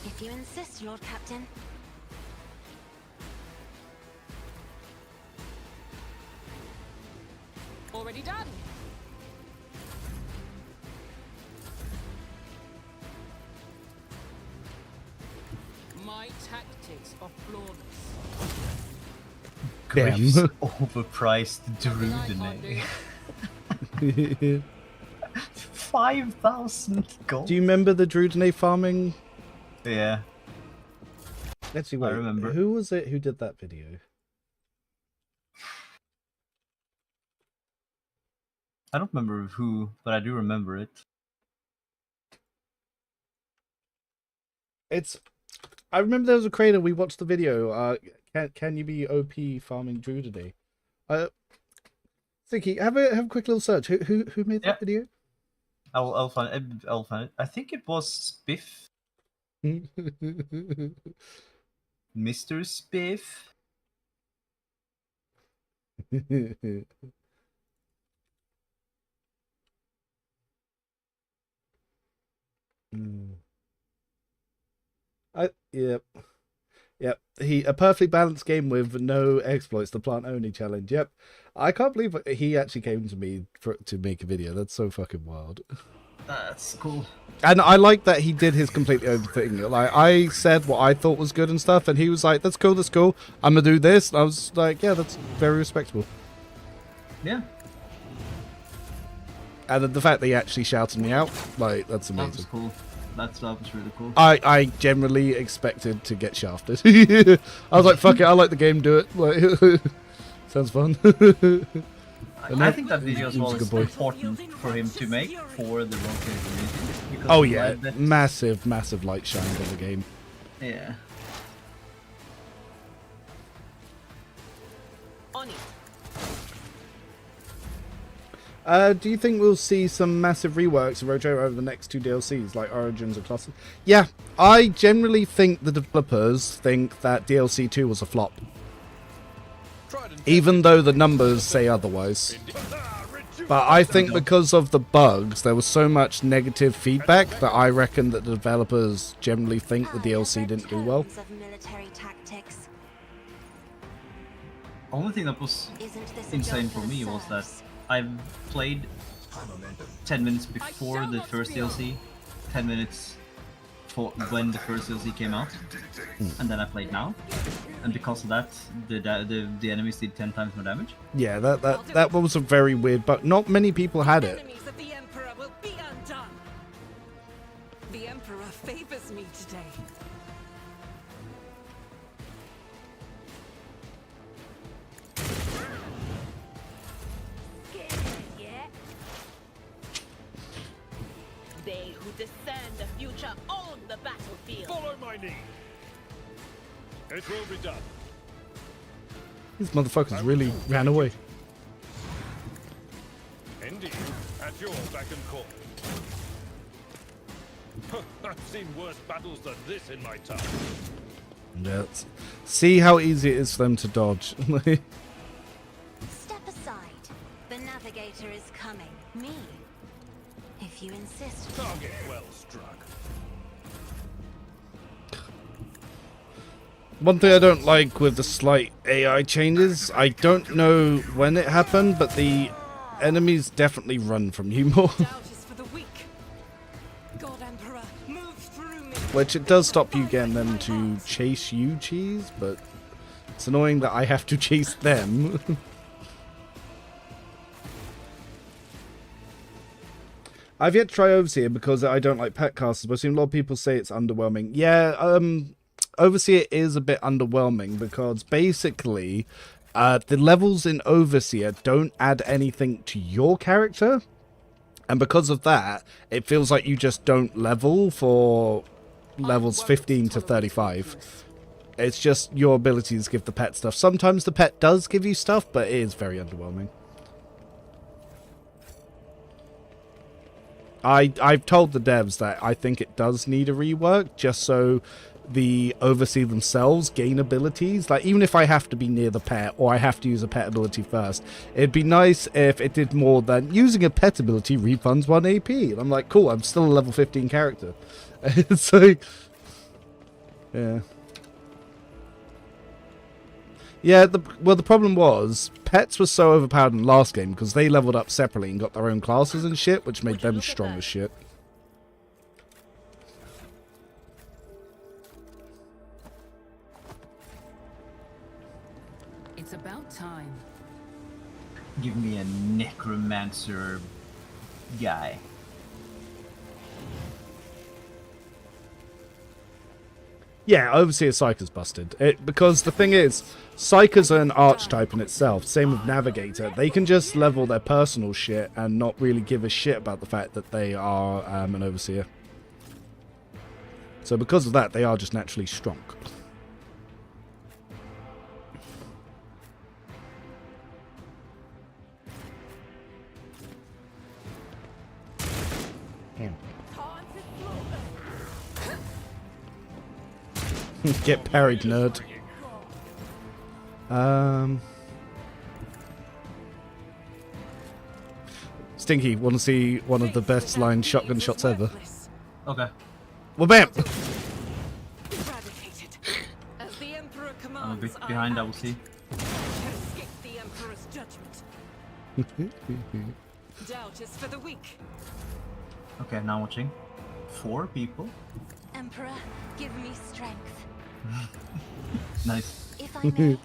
If you insist, Lord Captain. Already done. My tactics are flawless. Griff's Damn. overpriced Nothing I can't Druidine. do. 5,000 gold. Do you remember the Druidine farming? Yeah. Let's see. I Wait, remember. who was it who did that video? I don't remember who, but I do remember it. I remember there was a creator. We watched the video. Can you be OP farming Druidine? It's Stinky, have a quick little search. Who made that video? I'll find it. I'll find it. I think it was Spiff. Mr. Spiff. Yep. A perfectly balanced game with no exploits. The plant only challenge. Yep. I can't believe he actually came to me to make a video. That's so fucking wild. That's cool. And I like that he did his completely own thing. Like, I said what I thought was good and stuff, and he was like, "That's cool. That's cool. I'm gonna do this." And I was like, "Yeah, that's very respectable." Yeah. And the fact that he actually shouted me out, like, that's amazing. That was cool. That was really cool. I generally expected to get shafted. I was like, fuck it, I like the game, do it. Like, sounds fun. I think that video as well is important for him to make for the roleplay community. Oh yeah, massive light shine on the game. Yeah. On it. Do you think we'll see some massive reworks of Rojo over the next 2 DLCs, like Origins or Classic? Yeah, I generally think the developers think that DLC 2 was a flop. Even though the numbers say otherwise. But I think because of the bugs, there was so much negative feedback that I reckon that the developers generally think the DLC didn't do well. Only thing that was insane for me was that I've played 10 minutes before the first DLC, 10 minutes for when the first DLC came out, and then I played now, and because of that, the enemies did 10 times more damage. Yeah, that was a very weird bug. Not many people had it. Enemies of the Emperor will be undone. The Emperor favors me today. They who discern the future own the battlefield. Follow my lead. It will be done. These motherfuckers really ran away. Indeed, at your beck and call. I've seen worse battles than this in my time. Let's see how easy it is for them to dodge. Step aside. The navigator is coming. Me. If you insist. Target well struck. One thing I don't like with the slight AI changes, I don't know when it happened, but the enemies definitely run from you more. Doubt is for the weak. God Emperor, move through me. Which it does stop you getting them to chase you, Cheese, but it's annoying that I have to chase them. I've yet to try Overseer because I don't like pet casters, but I've seen a lot of people say it's underwhelming. Yeah, Overseer is a bit underwhelming because basically the levels in Overseer don't add anything to your character, and because of that it feels like you just don't level for levels 15 to 35. It's just your abilities give the pet stuff. Sometimes the pet does give you stuff, but it is very underwhelming. I've told the devs that I think it does need a rework, just so the Overseer themselves gain abilities. Like, even if I have to be near the pet, or I have to use a pet ability first, it'd be nice if it did more than using a pet ability refunds 1 AP. And I'm like, cool, I'm still a level 15 character. So, yeah. Yeah, well, the problem was, pets were so overpowered in the last game because they leveled up separately and got their own classes and shit, which made them strong as shit. It's about time. Give me a necromancer guy. Yeah, Overseer Psyker's busted. Because the thing is, Psykers are an archetype in itself. Same with Navigator. They can just level their personal shit and not really give a shit about the fact that they are an Overseer. So because of that, they are just naturally strong. Get parried, nerd. Stinky, want to see one of the best line shotgun shots ever? Okay. Well, bam! Eradicated. As the Emperor I'm a commands, bit behind, I will see. escape the Emperor's judgment. Doubt is for the weak. Okay, now watching. 4 people. Emperor, give me strength. Nice. If I may.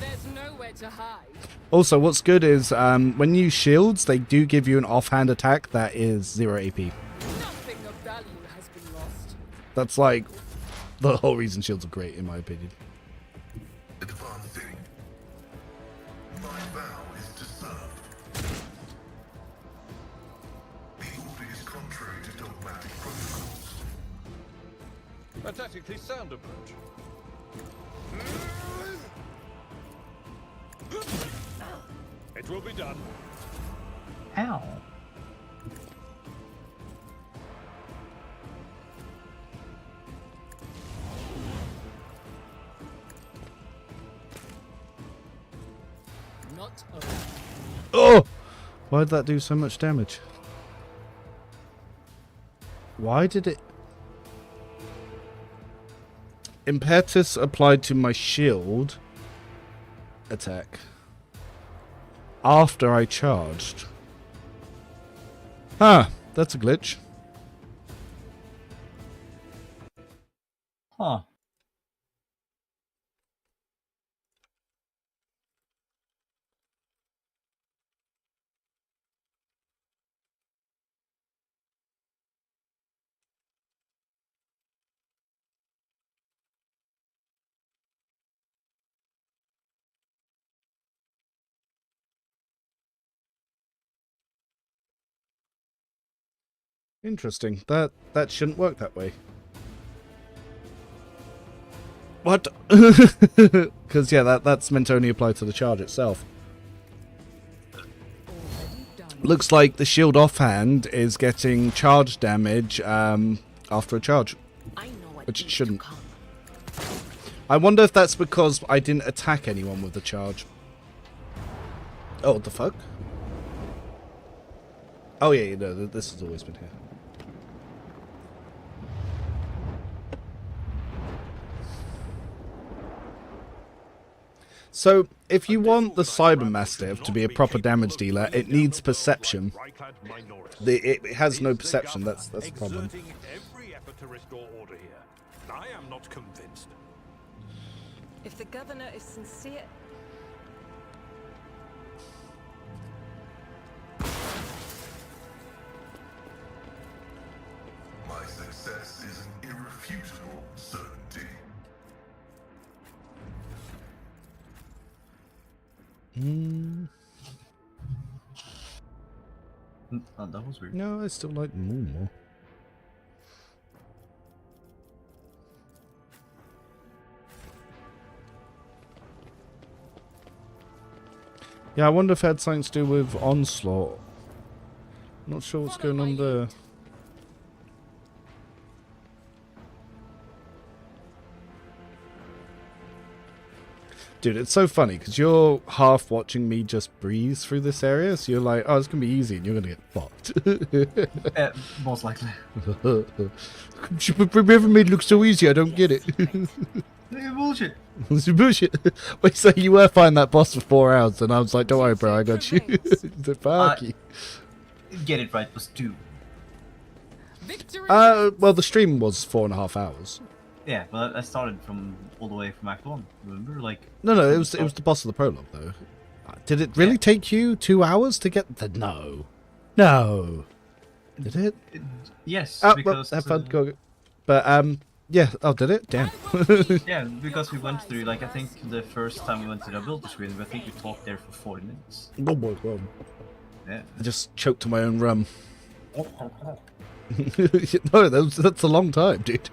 There's nowhere to hide. Also, what's good is when you use shields, they do give you an offhand attack that is 0 AP. Nothing of value has been lost. That's like the whole reason shields are great, in my opinion. Advancing. My vow is to serve. The order is contrary to dogmatic protocols. A tactically sound approach. It will be done. Ow. Not a Oh! Why did that do so much damage? Why did it... Impetus applied to my shield attack after I charged. Huh, that's a glitch. Huh. Interesting. That shouldn't work that way. What? Because yeah, that's meant to only apply to the charge itself. Looks like the shield offhand is getting charge damage after a charge, which it shouldn't. I wonder if that's because I didn't attack anyone with the charge. Oh, what the fuck? Oh yeah, no, this has always been here. So, if you want the Cyber Mastiff to be a proper damage dealer, it needs perception. It has no perception, that's the problem. Every effort to restore order here. I am not convinced. If the governor is sincere, My success is an irrefutable certainty. Oh, that was weird. No, I still like Moon more. Yeah, I wonder if it had something to do with Onslaught. Not sure what's going on there. Dude, it's so funny because you're half watching me just breeze through this area, so you're like, oh, it's going to be easy, and you're going to get fucked. Most likely. Never made it look so easy, I don't get it. Bullshit. It's bullshit. Wait, so you were fighting that boss for 4 hours, and I was like, don't worry, bro, I got you. Fuck you. Get it right, was 2. victory. Well, the stream was 4.5 hours. Yeah, but I started from all the way from Act 1. Remember, like No, it was the boss of the prologue, though. Did it really take you 2 hours to get the... No. Did it? Yes, Oh, because well, have fun, go. But, yeah, oh, did it? Damn. yeah, because we went through, like, I think the first time we went to the ability screen, I think we talked there for 40 minutes. Oh, Yeah. I just choked to my own rum. No, that's a long time, dude.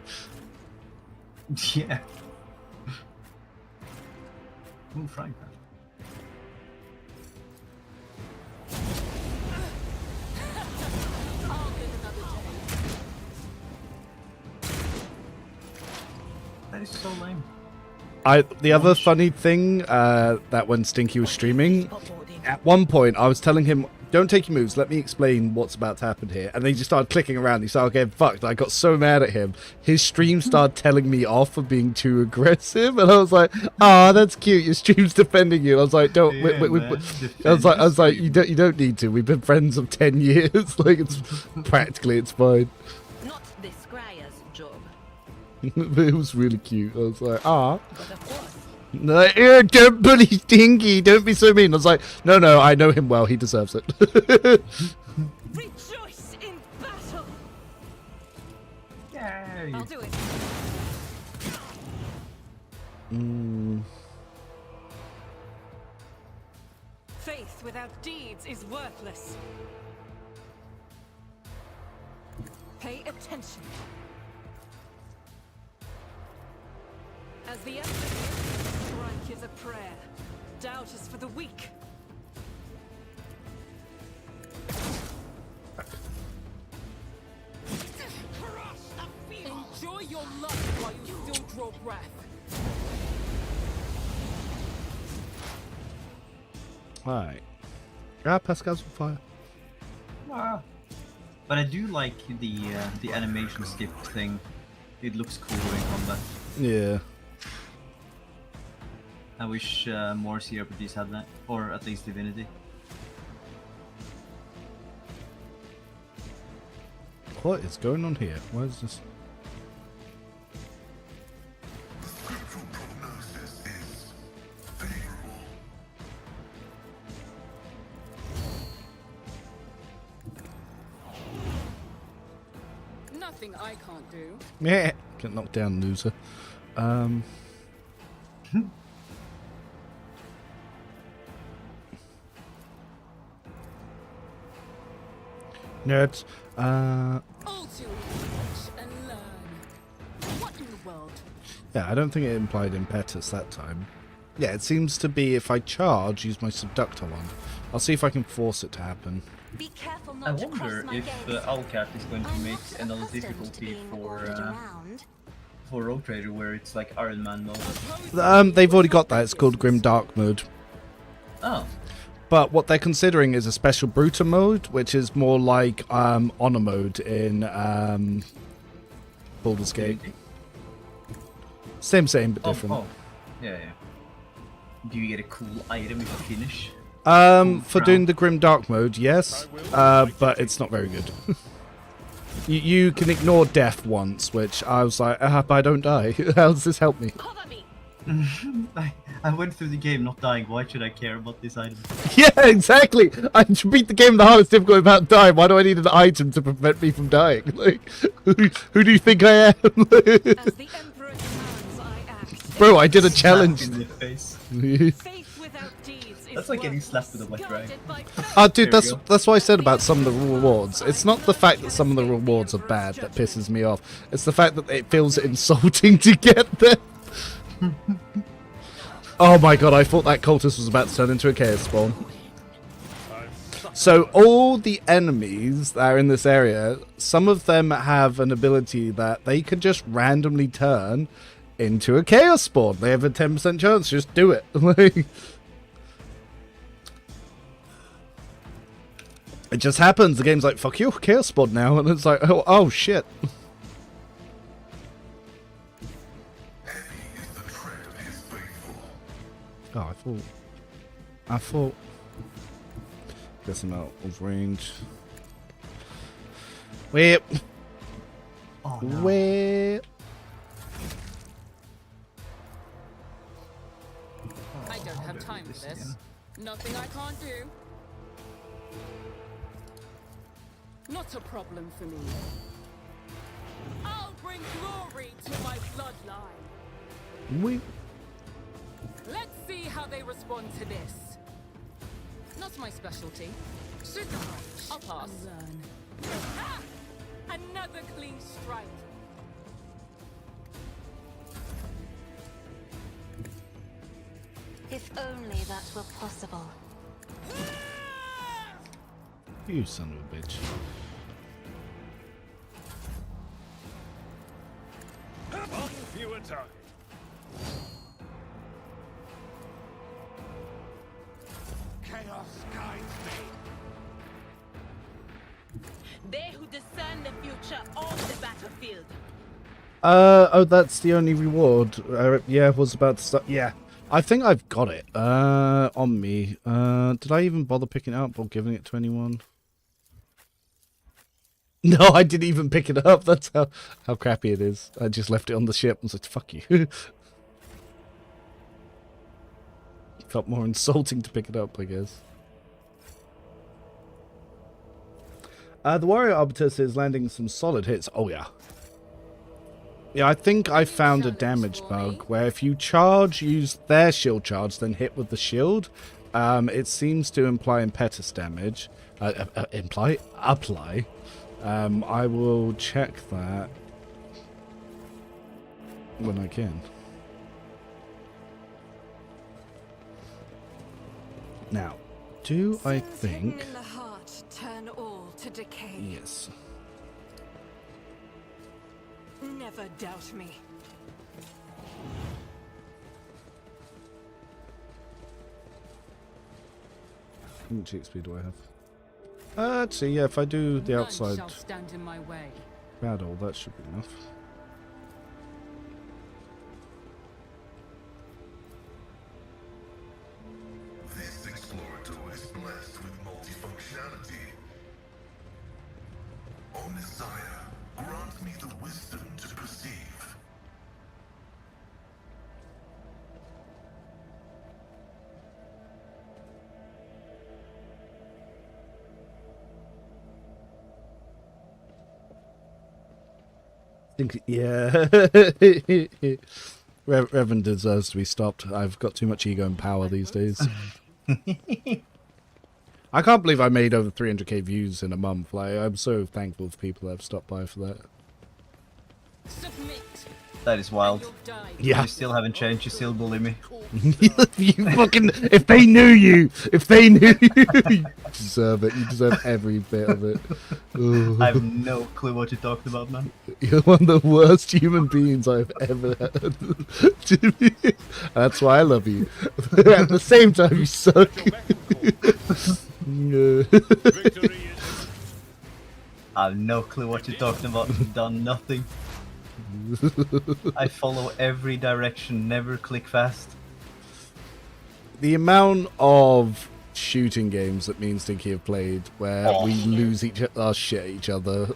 Yeah. Ooh, frying pan. That is so lame. The other funny thing that when Stinky was streaming, at one point I was telling him, "Don't take your moves. Let me explain what's about to happen here." And then he just started clicking around. He started getting fucked. I got so mad at him. His stream started telling me off for being too aggressive, and I was like, "Ah, that's cute. Your stream's defending you." I was like, "Don't." I was like, "You don't need to. We've been friends of 10 years. Like it's fine." Not this Scryer's job. It was really cute. I was like, "Ah." Like, don't bully Stinky, don't be so mean. I was like, no, I know him well, he deserves it. Rejoice in battle. Yay. I'll do it. Faith without deeds is worthless. Pay attention. As the strike is a prayer. Doubt is for the weak. Enjoy your luck while you still draw breath. Alright. Pascal's on fire. Ah. But I do like the animation skip thing. It looks cool in combat. Yeah. I wish more CRPGs had that, or at least Divinity. What is going on here? Why is this? The scriptural prognosis is favorable. Nothing I can't do. Yeah. Get knocked down, loser. Nerds. All too watch and learn. What in the world? Yeah, I don't think it implied impetus that time. Yeah, it seems to be if I charge, use my Subductor one. I'll see if I can force it to happen. Be careful I not to cross wonder my if gaze. Owlcat is going to I'm make not another accustomed to difficulty being ordered around. for Rogue Trader where it's like Iron Man mode. They've already got that. It's called Grim Dark mode. Oh. But what they're considering is a special Bruta mode, which is more like Honor mode in Baldur's Gate. Same, but different. Oh. Yeah. Do you get a cool item if you finish? For doing the Grim Dark mode, yes, but it's not very good. you can ignore death once, which I was like, but I don't die. How does this help me? Cover me. I went through the game not dying. Why should I care about this item? Yeah, exactly. I beat the game the hardest difficult without dying. Why do I need an item to prevent me from dying? Like, who do you think I am? As the Emperor demands, I act. Bro, I did a challenge. In the face. Faith without deeds is That's like getting worthless. slapped with a wet rag. Guided by faith. Oh, dude, There we that's what I said about some of the rewards. It's not the fact that some of the rewards are bad that pisses me off. It's the fact that it feels insulting to get them. Oh my god, I thought that cultist was about to turn into a chaos spawn. So all the enemies that are in this area, some of them have an ability that they can just randomly turn into a chaos spawn. They have a 10% chance, just do it. It just happens. The game's like, fuck you, chaos spawn now. And it's like, oh shit. Oh, I thought. Guess I'm out of range. Wait. Oh, no. Wait. I don't have time for this. Nothing I can't do. Not a problem for me. I'll bring glory to my bloodline. Wait. Let's see how they respond to this. Not my specialty. Super. I'll pass. Learn. Ah! Another clean strike. If only that were possible. You son of a bitch. One fewer target. discern the future of the battlefield. Oh, that's the only reward. Yeah, was about to start. Yeah, I think I've got it. On me. Did I even bother picking it up or giving it to anyone? No, I didn't even pick it up. That's how crappy it is. I just left it on the ship and said, "Fuck you." Felt more insulting to pick it up, I guess. The warrior Arbites is landing some solid hits. Oh yeah. Yeah, I think I found a damage bug where if you charge, use their shield charge, then hit with the shield, it seems to imply impetus damage. Apply. I will check that when I can. Now, do I think... in the heart turn all to decay. Yes. Never doubt me. How much XP do I have? Actually, yeah, if I do the outside None shall stand in my way. battle, that should be enough. This explorator is blessed with multifunctionality. O Messiah, grant me the wisdom to perceive. Yeah. Reverend deserves to be stopped. I've got too much ego and power these days. I can't believe I made over 300k views in a month. Like, I'm so thankful for people that have stopped by for that. Submit. That is wild. You'll die. Yeah. You still haven't changed, you still bully me. You fucking... If they knew you! If they knew you! You deserve it. You deserve every bit of it. Ooh. I have no clue what you're talking about, man. You're one of the worst human beings I've ever had. That's why I love you. At the same time, you suck. Victory is I have no clue what you're talking about. You've done nothing. I follow every direction, never click fast. The amount of shooting games that me and Stinky have played where we lose our shit at each other.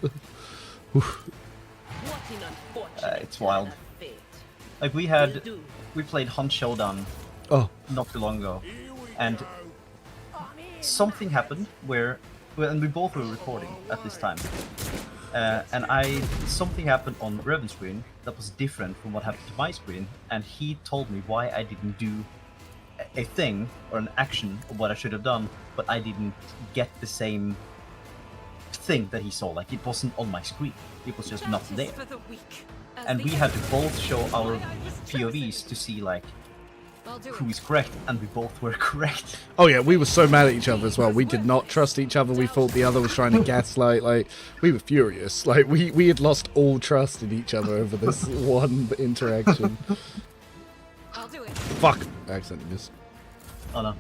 It's wild. Like we played Hunt Showdown not too long ago, and something happened and we both were recording at this time, and something happened on Revan's screen that was different from what happened to my screen, and he told me why I didn't do a thing or an action of what I should have done, but I didn't get the same thing that he saw. Like, it wasn't on my screen, it was just not there, and we had to both show our POVs to see like who is correct, and we both were correct. Oh yeah, we were so mad at each other as well. We did not trust each other. We thought the other was trying to gaslight. Like, we were furious. Like, we had lost all trust in each other over this one interaction. I'll do it. Fuck! I accidentally missed. Oh no.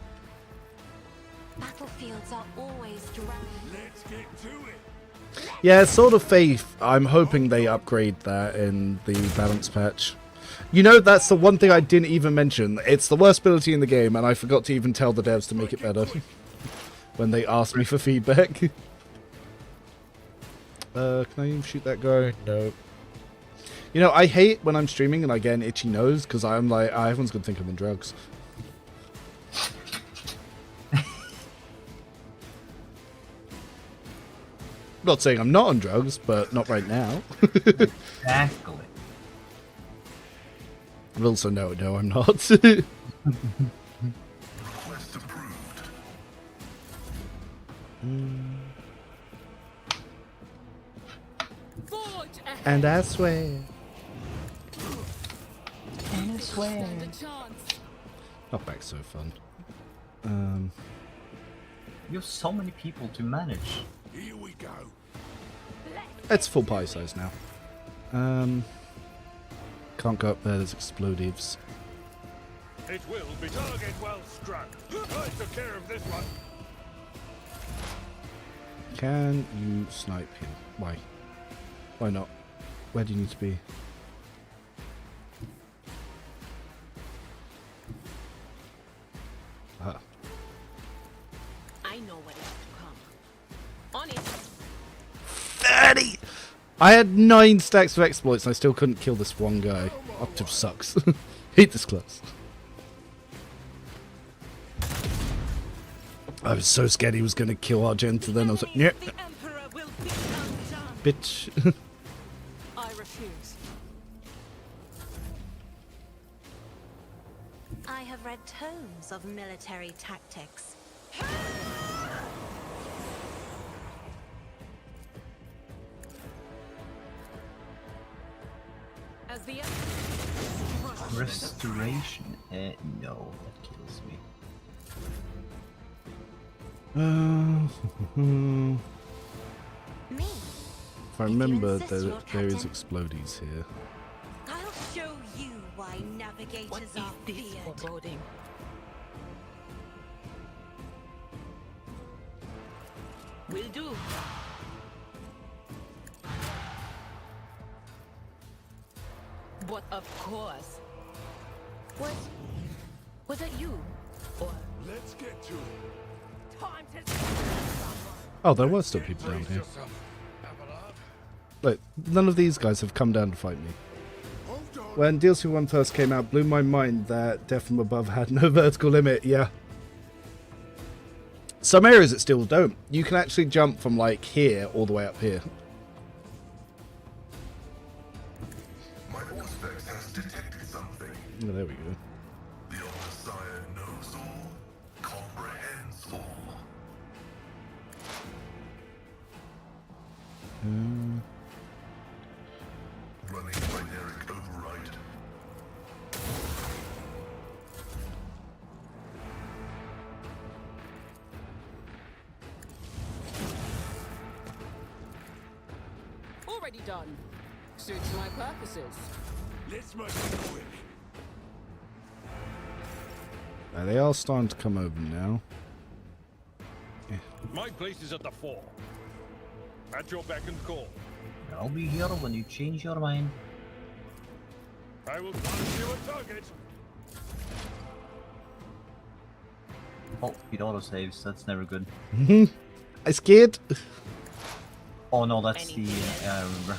Battlefields are always drowning. let's get to it. Yeah, Sword of Faith. I'm hoping they upgrade that in the balance patch. You know, that's the one thing I didn't even mention. It's the worst ability in the game, and I forgot to even tell the devs to make it better when they asked me for feedback. Can I even shoot that guy? No. You know, I hate when I'm streaming and I get an itchy nose, because I'm like, everyone's going to think I'm on drugs. I'm not saying I'm not on drugs, but not right now. Exactly. But also, no, I'm not. Request approved. Forge ahead. And I swear. Stand a chance. Knockback's so fun. You have so many people to manage. Here we go. It's full pie size now. Can't go up there, there's explosives. It will be target well struck. I took care of this one. Can you snipe him? Why? Why not? Where do you need to be? Ah. I know what is to come. On it. 30! I had 9 stacks of exploits and I still couldn't kill this one guy. Operative sucks. Hate this class. I was so scared he was going to kill Argenta, then I was like, yeah. The Emperor will be undone. Bitch. I refuse. I have read tomes of military tactics. As the Restoration? No, that kills me. Me? If I remember, there is explodies here. I'll show you why navigators are feared. Foreboding. Will do. But of course. Was that you? Or Let's get to it. time to Oh, there were still people down Brace here. yourself, Abelard. Look, none of these guys have come down to fight me. Hold on. When DLC 1 first came out, blew my mind that Death from Above had no vertical limit, yeah. Some areas it still don't. You can actually jump from like here all the way up here. My Auspex has detected something. Oh, there we go. The old Messiah knows all, comprehends all. Running binaric override. already done. Suits my purposes. Let's make it quick. They are starting to come over now. My place is at the fore. At your beck and call. I'll be here when you change your mind. I will find you a target. Oh, it auto saves. That's never good. I scared. Oh no, that's the. I remember.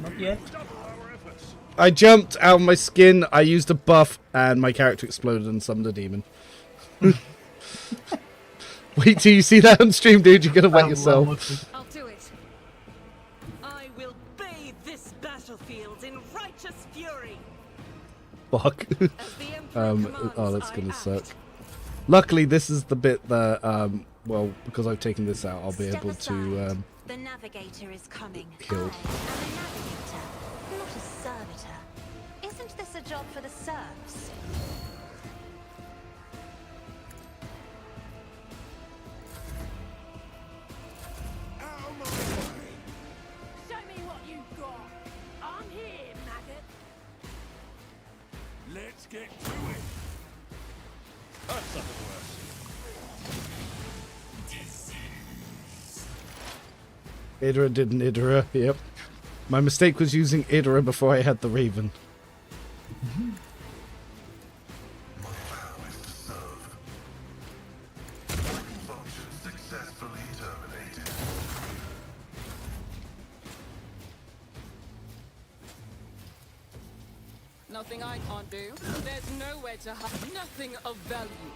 Not yet. Double our efforts. I jumped out of my skin, I used a buff, and my character exploded and summoned a demon. Wait till you see that on stream, dude. You're gonna wet yourself. I'll do it. I will bathe this battlefield in righteous fury. Fuck. As the Emperor commands, Oh, that's I gonna act. suck. Luckily, this is the bit that, well, because I've taken this out, I'll be Step able to, aside. The navigator is coming. kill. I am a navigator, not a servitor. Isn't this a job for the serfs? Out of my way. Show me what you've got. I'm here, maggot. Let's get to it. That's nothing worse. Idra did an Idra, yep. My mistake was using Idra before I had the Raven. My vow is to serve. Function successfully terminated. Nothing I can't do. There's nowhere to hide. Nothing of value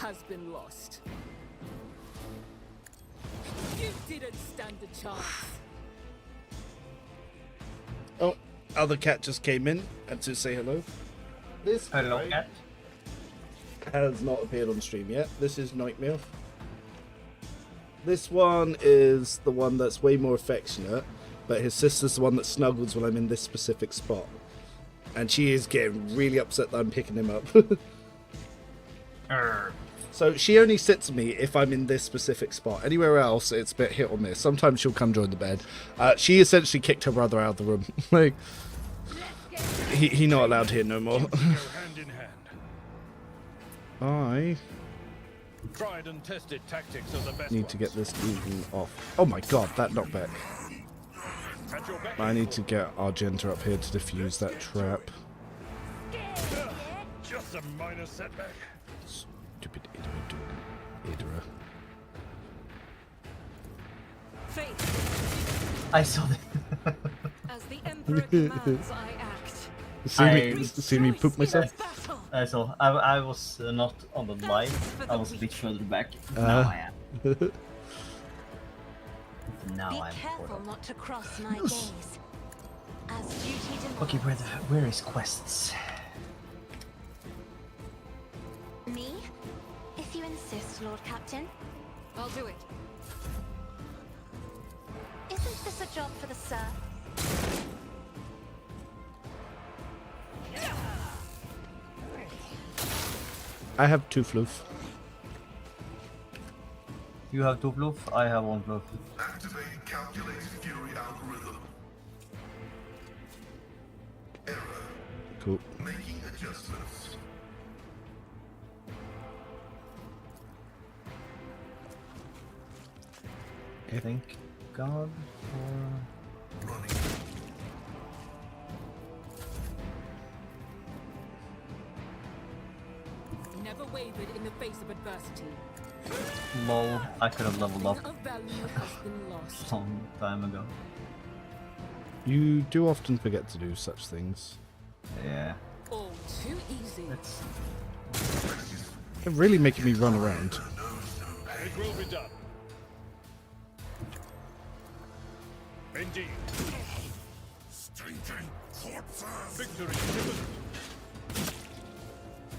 has been lost. You didn't stand a chance. Oh, other cat just came in. Had to say hello. This Hello, guy cat. has not appeared on stream yet. This is Nightmare. This one is the one that's way more affectionate, but his sister's the one that snuggles when I'm in this specific spot. And she is getting really upset that I'm picking him up. So she only sits me if I'm in this specific spot. Anywhere else, it's a bit hit or miss. Sometimes she'll come join the bed. She essentially kicked her brother out of the room. Like, he not allowed here no more. Go hand in hand. I Tried and tested tactics are the best Need to get ones. this even off. Oh my god, that knockback. At your beck I and need to call. get Argenta up here to defuse that trap. Just a minor setback. Stupid Idra. Faith, I saw that. as the Emperor commands, I act. See me poop myself? Battle. I saw. I was not on the live. I was a bit further back. Now I am. Now Be I'm. careful not to cross my gaze. As duty demands. Okay, where is quests? Me? If you insist, Lord Captain. I'll do it. Isn't this a job for the Sir? I have 2 floof. You have 2 floof, I have 1 floof. Activating calculated fury algorithm. Error. Cool. Making adjustments. Thank God for... Running. Never wavered in the face of adversity. Lol, I could have leveled up Nothing of value has been lost. a long time ago. You do often forget to do such things. Yeah. All too easy. It's... They're really making me run around. It will be done. Indeed. Stinking corpses. Victory is imminent.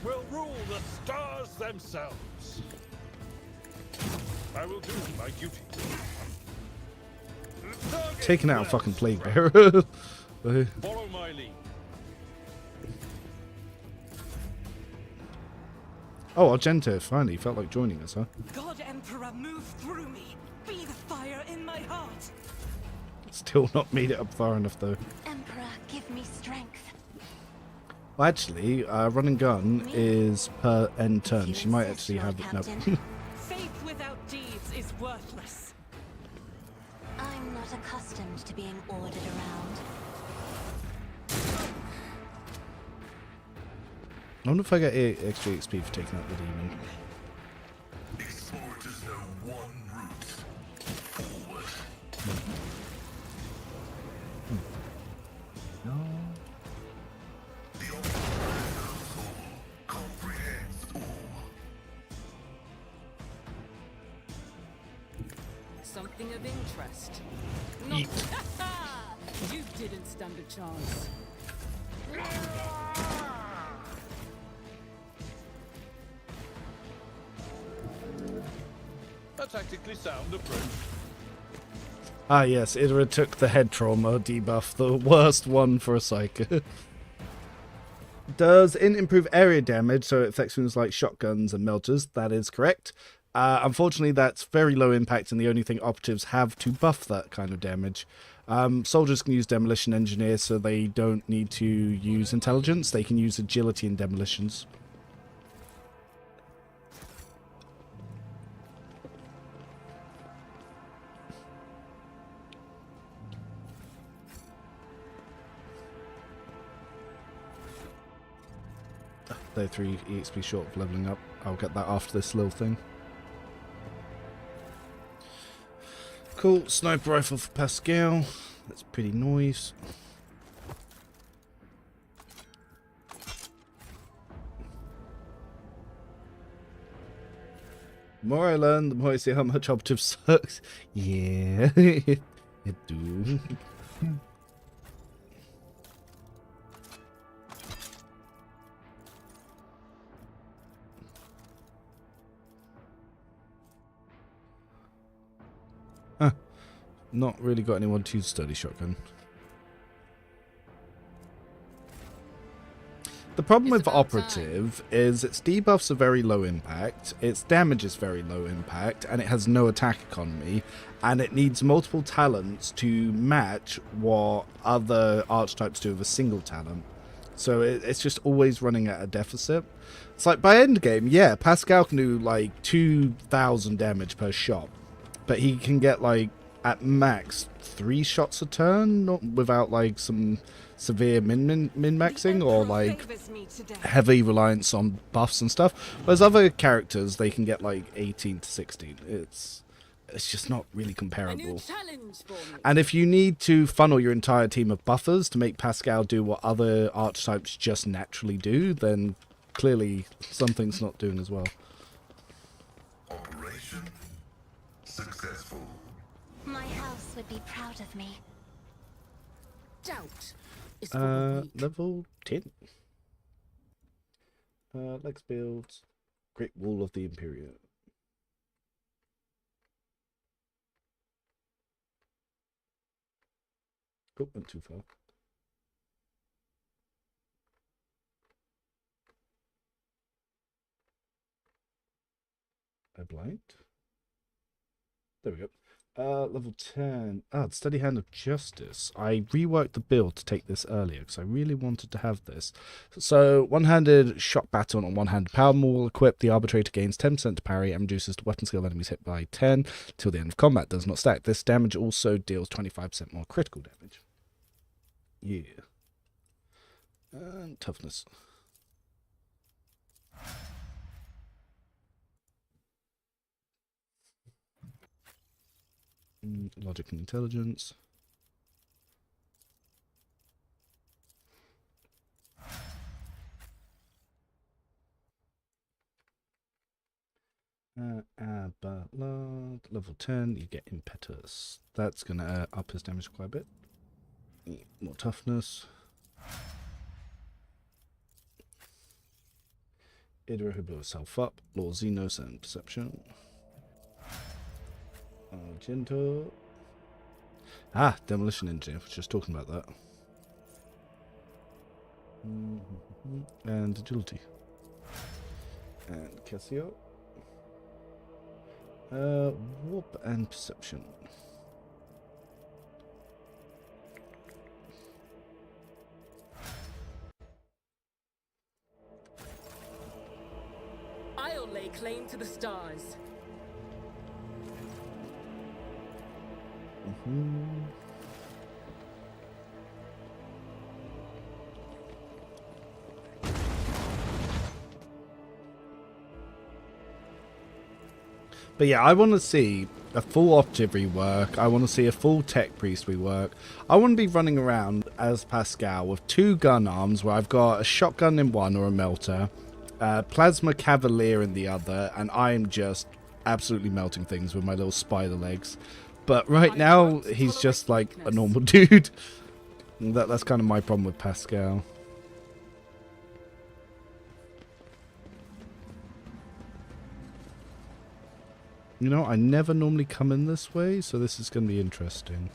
We'll rule the stars themselves. I will do my duty. Target Taking out a left. fucking plague bearer. Follow my lead. Oh, Argenta finally felt like joining us, huh? God Emperor, move through me. Be the fire in my heart. Still not made it up far enough though. Emperor, give me strength. Well, actually, run and gun is per end turn. You She might insist, actually Lord have it. No. Captain. Faith without deeds is worthless. I'm not accustomed to being ordered around. I wonder if I get extra XP for taking out the demon. Explorers know one route. Forward. No. The Operative knows all. Comprehends all. Something of interest. Not you didn't stand a chance. A tactically sound approach. Ah yes, Idra took the head trauma debuff, the worst one for a psyker. Does int improve area damage, so it affects things like shotguns and melters? That is correct. Unfortunately, that's very low impact, and the only thing operatives have to buff that kind of damage. Soldiers can use demolition engineer, so they don't need to use intelligence. They can use agility in demolitions. They're 3 EXP short of leveling up. I'll get that after this little thing. Cool, sniper rifle for Pascal. That's pretty nice. The more I learn, the more I see how much Operative sucks. Yeah, it do. Not really got anyone to study shotgun. The problem with Operative is its debuffs are very low impact, its damage is very low impact, and it has no attack economy, and it needs multiple talents to match what other archetypes do with a single talent. So it's just always running at a deficit. It's like by endgame, yeah, Pascal can do like 2,000 damage per shot, but he can get like at max 3 shots a turn, not without like some severe min-maxing or like heavy reliance on buffs and stuff. Whereas other characters, they can get like 18 to 16. It's just not really comparable. And if you need to funnel your entire team of buffers to make Pascal do what other archetypes just naturally do, then clearly something's not doing as well. Operation successful. My house would be proud of me. Doubt. Level 10. Let's build Great Wall of the Imperium. Oh, went too far. A blind. There we go. Level 10. Ah, the Steady Hand of Justice. I reworked the build to take this earlier because I really wanted to have this. So, one-handed shock baton on one-handed power maul equipped. The Arbitrator gains 10% to parry and reduces the weapon skill of enemies hit by 10 till the end of combat. Does not stack. This damage also deals 25% more critical damage. Yeah. And toughness. Logic and intelligence. Ballad. Level 10, you get impetus. That's going to up his damage quite a bit. More toughness. Idra who blew herself up. Lord Xenos and perception. Argento. Ah, demolition engineer. I was just talking about that. And agility. And Cassio. Warp and perception. I'll lay claim to the stars. But yeah, I want to see a full Operative rework. I want to see a full Tech Priest rework. I want to be running around as Pascal with 2 gun arms where I've got a shotgun in one or a melter, Plasma Cavalier in the other, and I am just absolutely melting things with my little spider legs. But right now, he's just like a normal dude. That's kind of my problem with Pascal. You know, I never normally come in this way, so this is going to be interesting.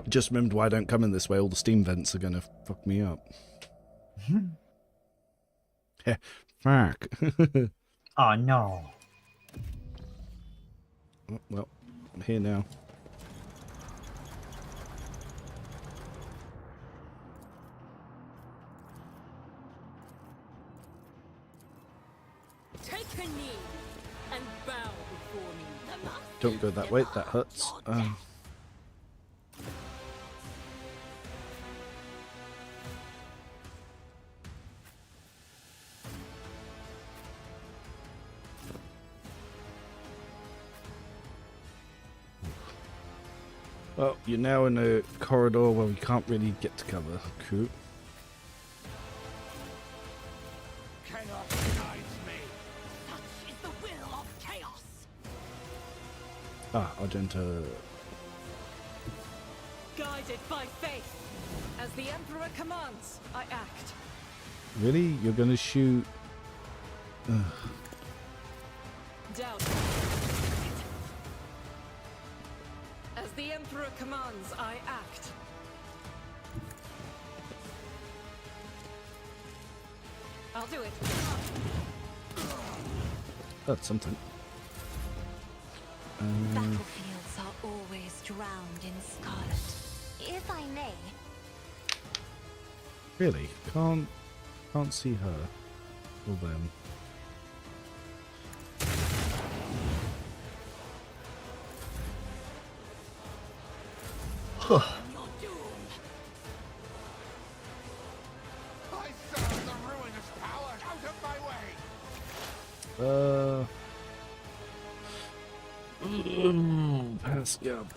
Just remembered why I don't come in this way. All the steam vents are going to fuck me up. Fuck. Oh, no. Oh, well, I'm here now. Take a knee and bow before me. Don't go that way, that hurts. Well, you're now in a corridor where we can't really get to cover. Cool. Cannot guide me. Such is the will of chaos. Ah, Argento. Guided by faith. As the Emperor commands, I act. Really? You're gonna shoot? Doubt. As the Emperor commands, I act. I'll do it. That's something. Battlefields are always drowned in scarlet. If I may. Really? Can't see her or them. I serve the ruinous power out of my way. Pascal.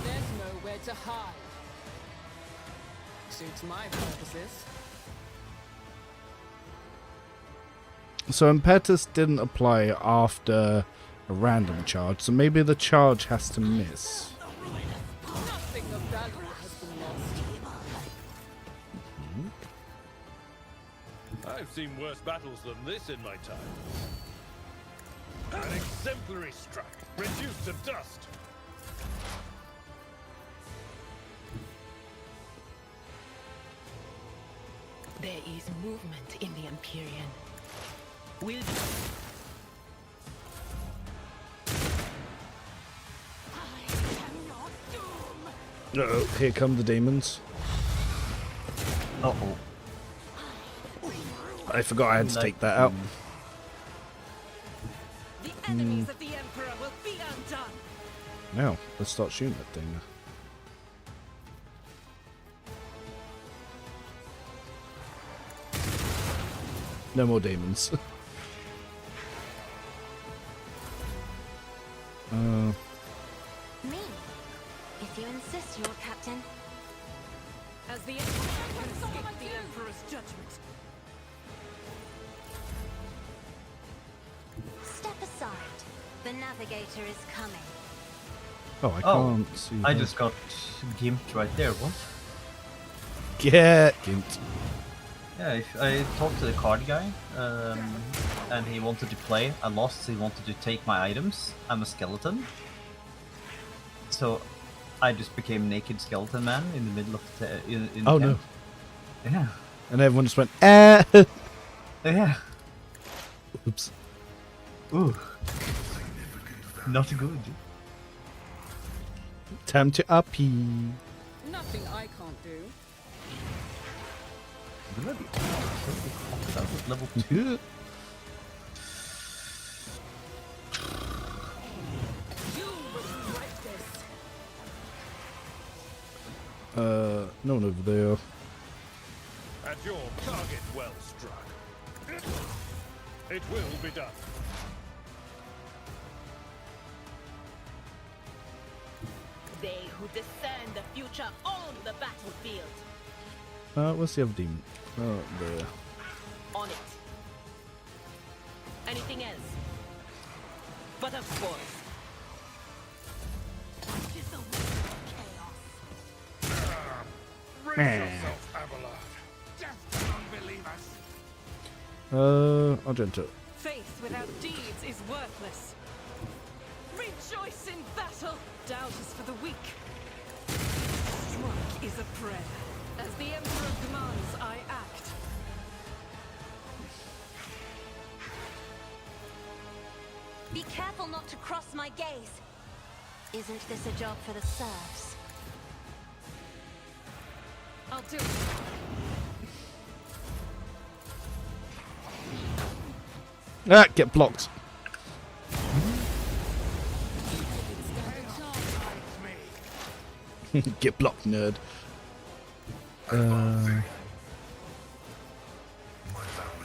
There's nowhere to hide. Suits my purposes. So Impetus didn't apply after a random charge, so maybe the charge has to miss. Nothing of value has been lost. I've seen worse battles than this in my time. An exemplary strike, reduced to dust. There is movement in the Empyrean. Will Uh-oh, here come the demons. Uh-oh. I forgot I had to take that out. The enemies of the Emperor will be undone. Now, let's start shooting that thing. No more demons. Me. If you insist, Lord Captain. As the Emperor can escape the Emperor's judgment. Step aside. The navigator is coming. Oh, I can't see. I her. just got gimped right there. What? Get gimped. Yeah, if I talked to the card guy, and he wanted to play. I lost, so he wanted to take my items. I'm a skeleton. So I just became naked skeleton man in the middle of the in Oh the no. tent. Yeah. And everyone just went, eh. Yeah. Oops. Ooh. Not good. Time to uppy. Nothing I can't do. Bloody hell, that was level 2. Yeah. You will regret this. No one over there. At your target well struck. It will be done. they who discern the future own the battlefield? Where's the other demon? Oh, there. On it. Anything else? But of course. It is the will of chaos. Brace yourself, Abelard. Death to unbelievers. Argento. Faith without deeds is worthless. Rejoice in battle. Doubt is for the weak. Strike is a prayer. As the Emperor commands, I act. Be careful not to cross my gaze. Isn't this a job for the serfs? I'll do it. Ah, get blocked. Get blocked, nerd. My vow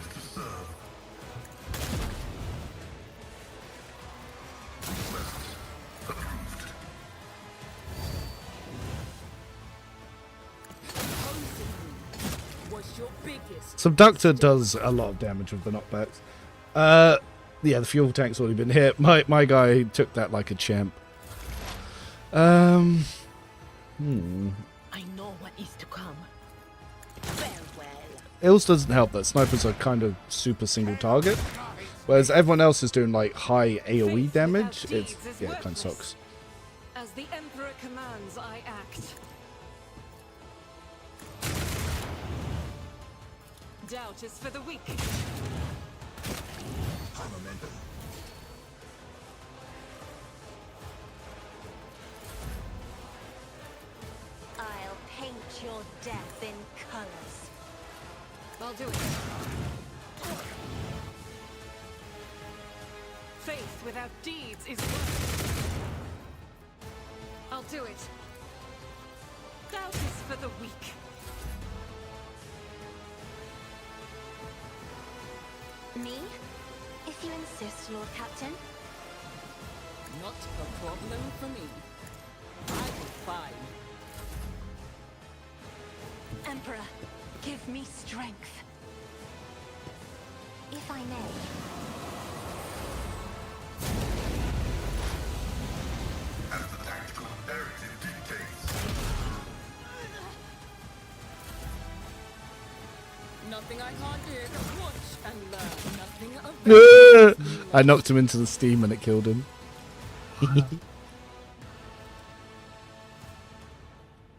is to serve. Request approved. Was your biggest. Subductor does a lot of damage with the knockbacks. Yeah, the fuel tank's already been hit. My guy took that like a champ. I know what is to come. Ills doesn't help that snipers are kind of super single target, whereas everyone else is doing like high AoE damage. It kind of sucks. As the Emperor commands, I act. Doubt is for the weak. I'll paint your death in colors. I'll do it. Faith without deeds is worthless. I'll do it. Doubt is for the weak. Me? If you insist, Lord Captain. Not a problem for me. I will find. Emperor, give me strength. If I may. As the tactical imperative dictates. Nothing I can't do. Watch and learn. Nothing of I knocked him into the steam and it killed him.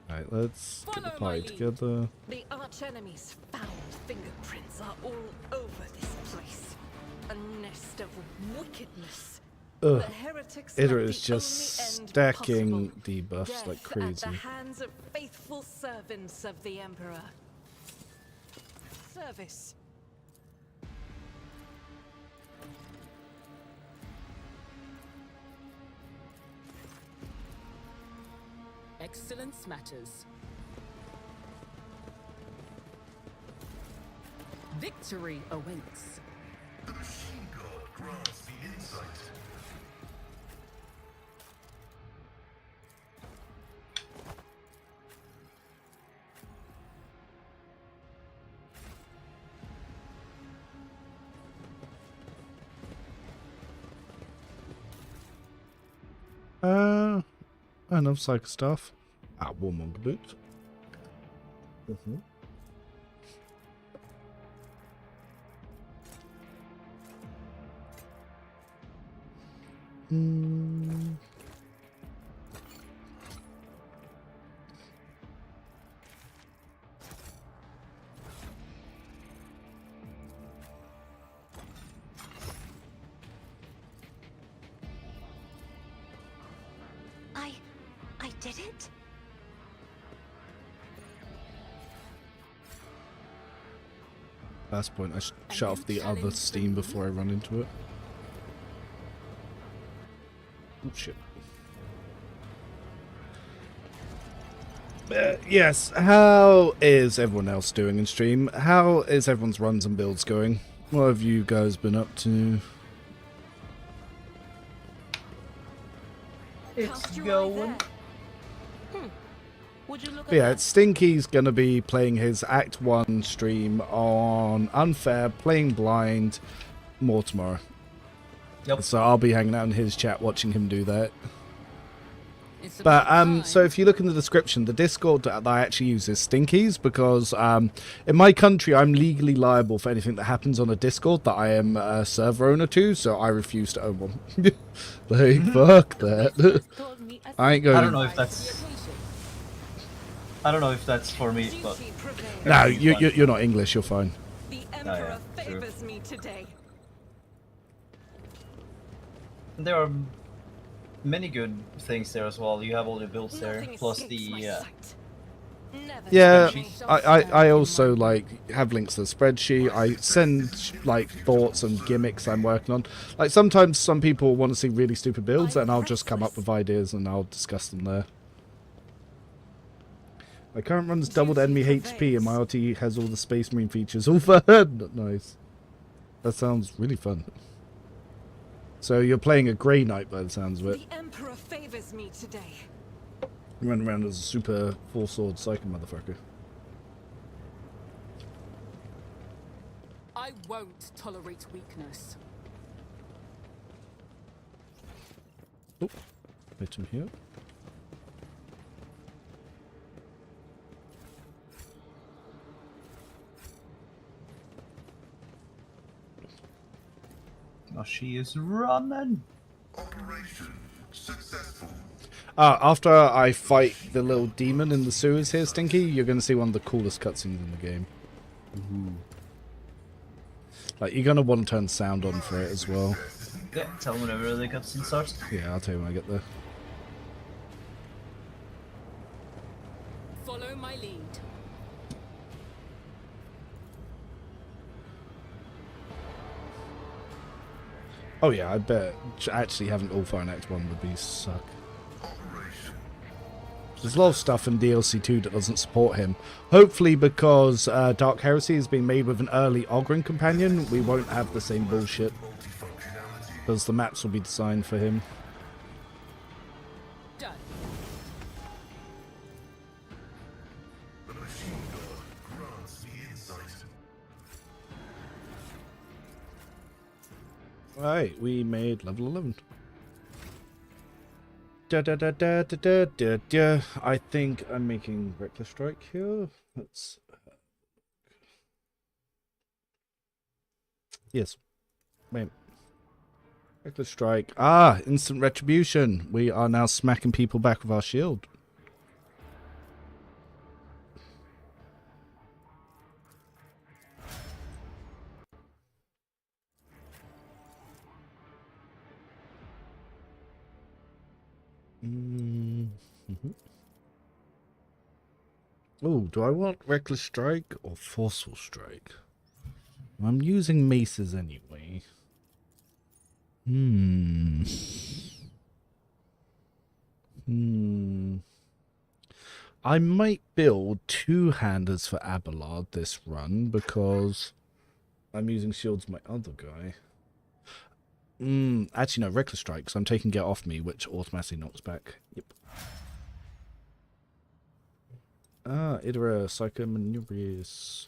Right, let's get the pie together. The archenemy's foul fingerprints are all over this place. A nest of wickedness. Ugh. The heretics It are is the just only end stacking possible. debuffs Death like at crazy. the hands of faithful servants of the Emperor. Service. excellence matters. Victory awaits. The machine god grants the insight. Enough psycho stuff. Warmonger boots. I did it? Last point, I shut off the other steam before I run into it. Oh shit. Yes, how is everyone else doing in stream? How is everyone's runs and builds going? What have you guys been up to? It's going. Would you look But yeah, Stinky's gonna be playing his Act 1 stream on Unfair, playing blind, more tomorrow. Yep. So I'll be hanging out in his chat watching him do that. But so if you look in the description, the Discord that I actually use is Stinky's because in my country I'm legally liable for anything that happens on a Discord that I am a server owner to, so I refuse to own one. Like fuck that. I ain't going. I don't know if that's for me, but no, you're not English. You're fine. The Emperor favors me today. There are many good things there as well. You have all your builds there, plus the yeah. I also like have links to the spreadsheet. I send like thoughts and gimmicks I'm working on. Like sometimes some people want to see really stupid builds, and I'll just come up with ideas and I'll discuss them there. My current run's doubled enemy HP and my RT has all the Space Marine features. All fun! Nice. That sounds really fun. So you're playing a Grey Knight by the sounds of it. The Emperor favors me today. You run around as a super four-sword psycho motherfucker. I won't tolerate weakness. Oh, hit him here. she is running. Operation successful. After I fight the little demon in the sewers here, Stinky, you're going to see one of the coolest cutscenes in the game. Like, you're going to want to turn sound on for it as well. Yeah, tell me whenever the cutscene starts. Yeah, I'll tell you when I get there. Follow my lead. Oh yeah, I bet actually having All Fire in X1 would be suck. Operation. There's a lot of stuff in DLC 2 that doesn't support him. Hopefully because Dark Heresy is being made with an early Ogryn companion, we won't have the same bullshit. Multifunctionality. Because the maps will be designed for him. Done. The machine god grants me insight. Right, we made level 11. Da da da da da da da da. I think I'm making Reckless Strike here. Let's. Yes. Wait. Reckless Strike. Ah, instant retribution. We are now smacking people back with our shield. Oh, do I want Reckless Strike or Forceful Strike? I'm using maces anyway. I might build two-handers for Abelard this run because I'm using shields my other guy. Actually, no, Reckless Strike, because I'm taking Get Off Me, which automatically knocks back. Yep. Ah, Idra, Psycho Manubrius.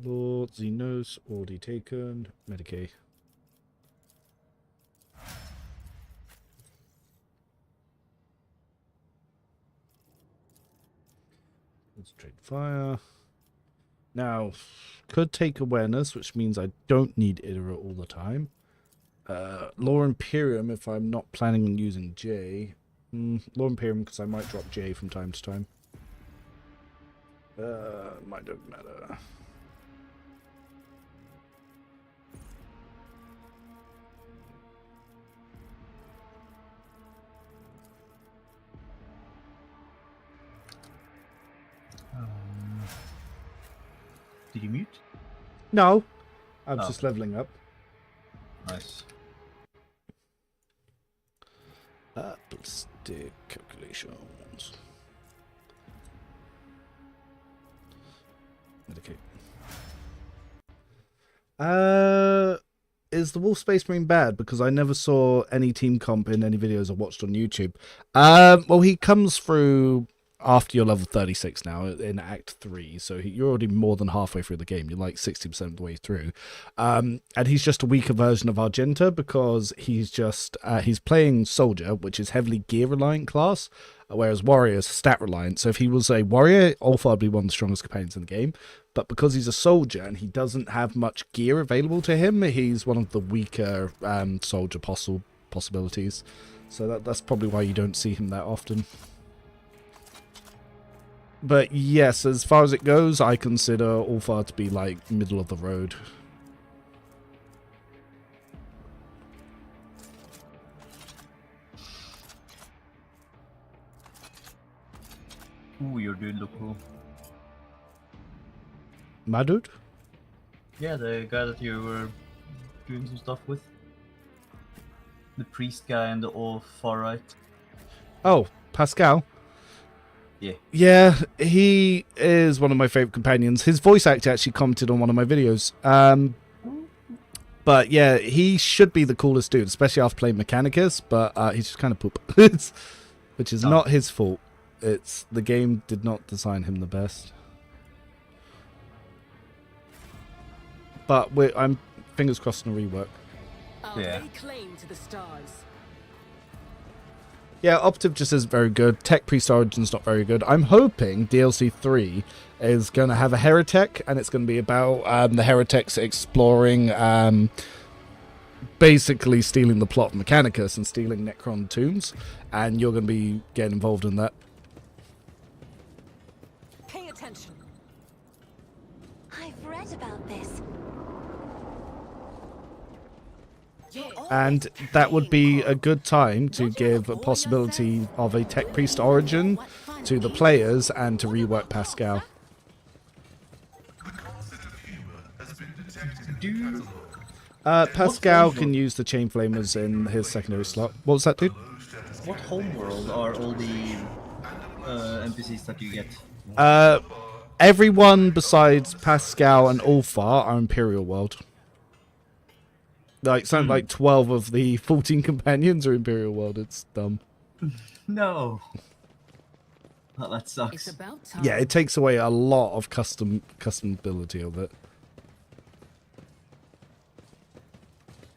Lord Xenos, already taken. Medicaid. Concentrate fire. Now, could take awareness, which means I don't need Idra all the time. Law Imperium if I'm not planning on using J. Law Imperium because I might drop J from time to time. Might don't matter. Did you mute? No, I'm just leveling up. Nice. Ballistic calculations. Medicate. Is the Wolf Space Marine bad? Because I never saw any team comp in any videos I watched on YouTube. Well, he comes through after you're level 36 now in Act 3, so you're already more than halfway through the game. You're like 60% of the way through. And he's just a weaker version of Argenta because he's just he's playing Soldier, which is heavily gear-reliant class, whereas Warrior is stat-reliant. So if he was a Warrior, Ulfa would be one of the strongest companions in the game. But because he's a Soldier and he doesn't have much gear available to him, he's one of the weaker Soldier possibilities. So that's probably why you don't see him that often. But yes, as far as it goes, I consider Ulfa to be like middle of the road. Ooh, your dude look cool. My dude? Yeah, the guy that you were doing some stuff with. The priest guy and the all far right. Oh, Pascal? Yeah. Yeah, he is one of my favorite companions. His voice actor actually commented on one of my videos. But yeah, he should be the coolest dude, especially after playing Mechanicus, but he's just kind of poop. Which is not his fault. It's the game did not design him the best. But I'm fingers crossed on a rework. I'll lay claim to the stars. Yeah, Operative just isn't very good. Tech Priest Origin's not very good. I'm hoping DLC 3 is going to have a Heretic, and it's going to be about the Heretics exploring, basically stealing the plot of Mechanicus and stealing Necron tombs, and you're going to be getting involved in that. Pay attention. I've read about this. And that would be a good time to give a possibility of a Tech Priest Origin to the players and to rework Pascal. Pascal can use the Chain Flamers in his secondary slot. What was that, dude? What homeworld are all the NPCs that you get? Everyone besides Pascal and Ulfar are Imperial World. Like something like 12 of the 14 companions are Imperial World. It's dumb. No. Oh, that sucks. It's about time. Yeah, it takes away a lot of customability of it.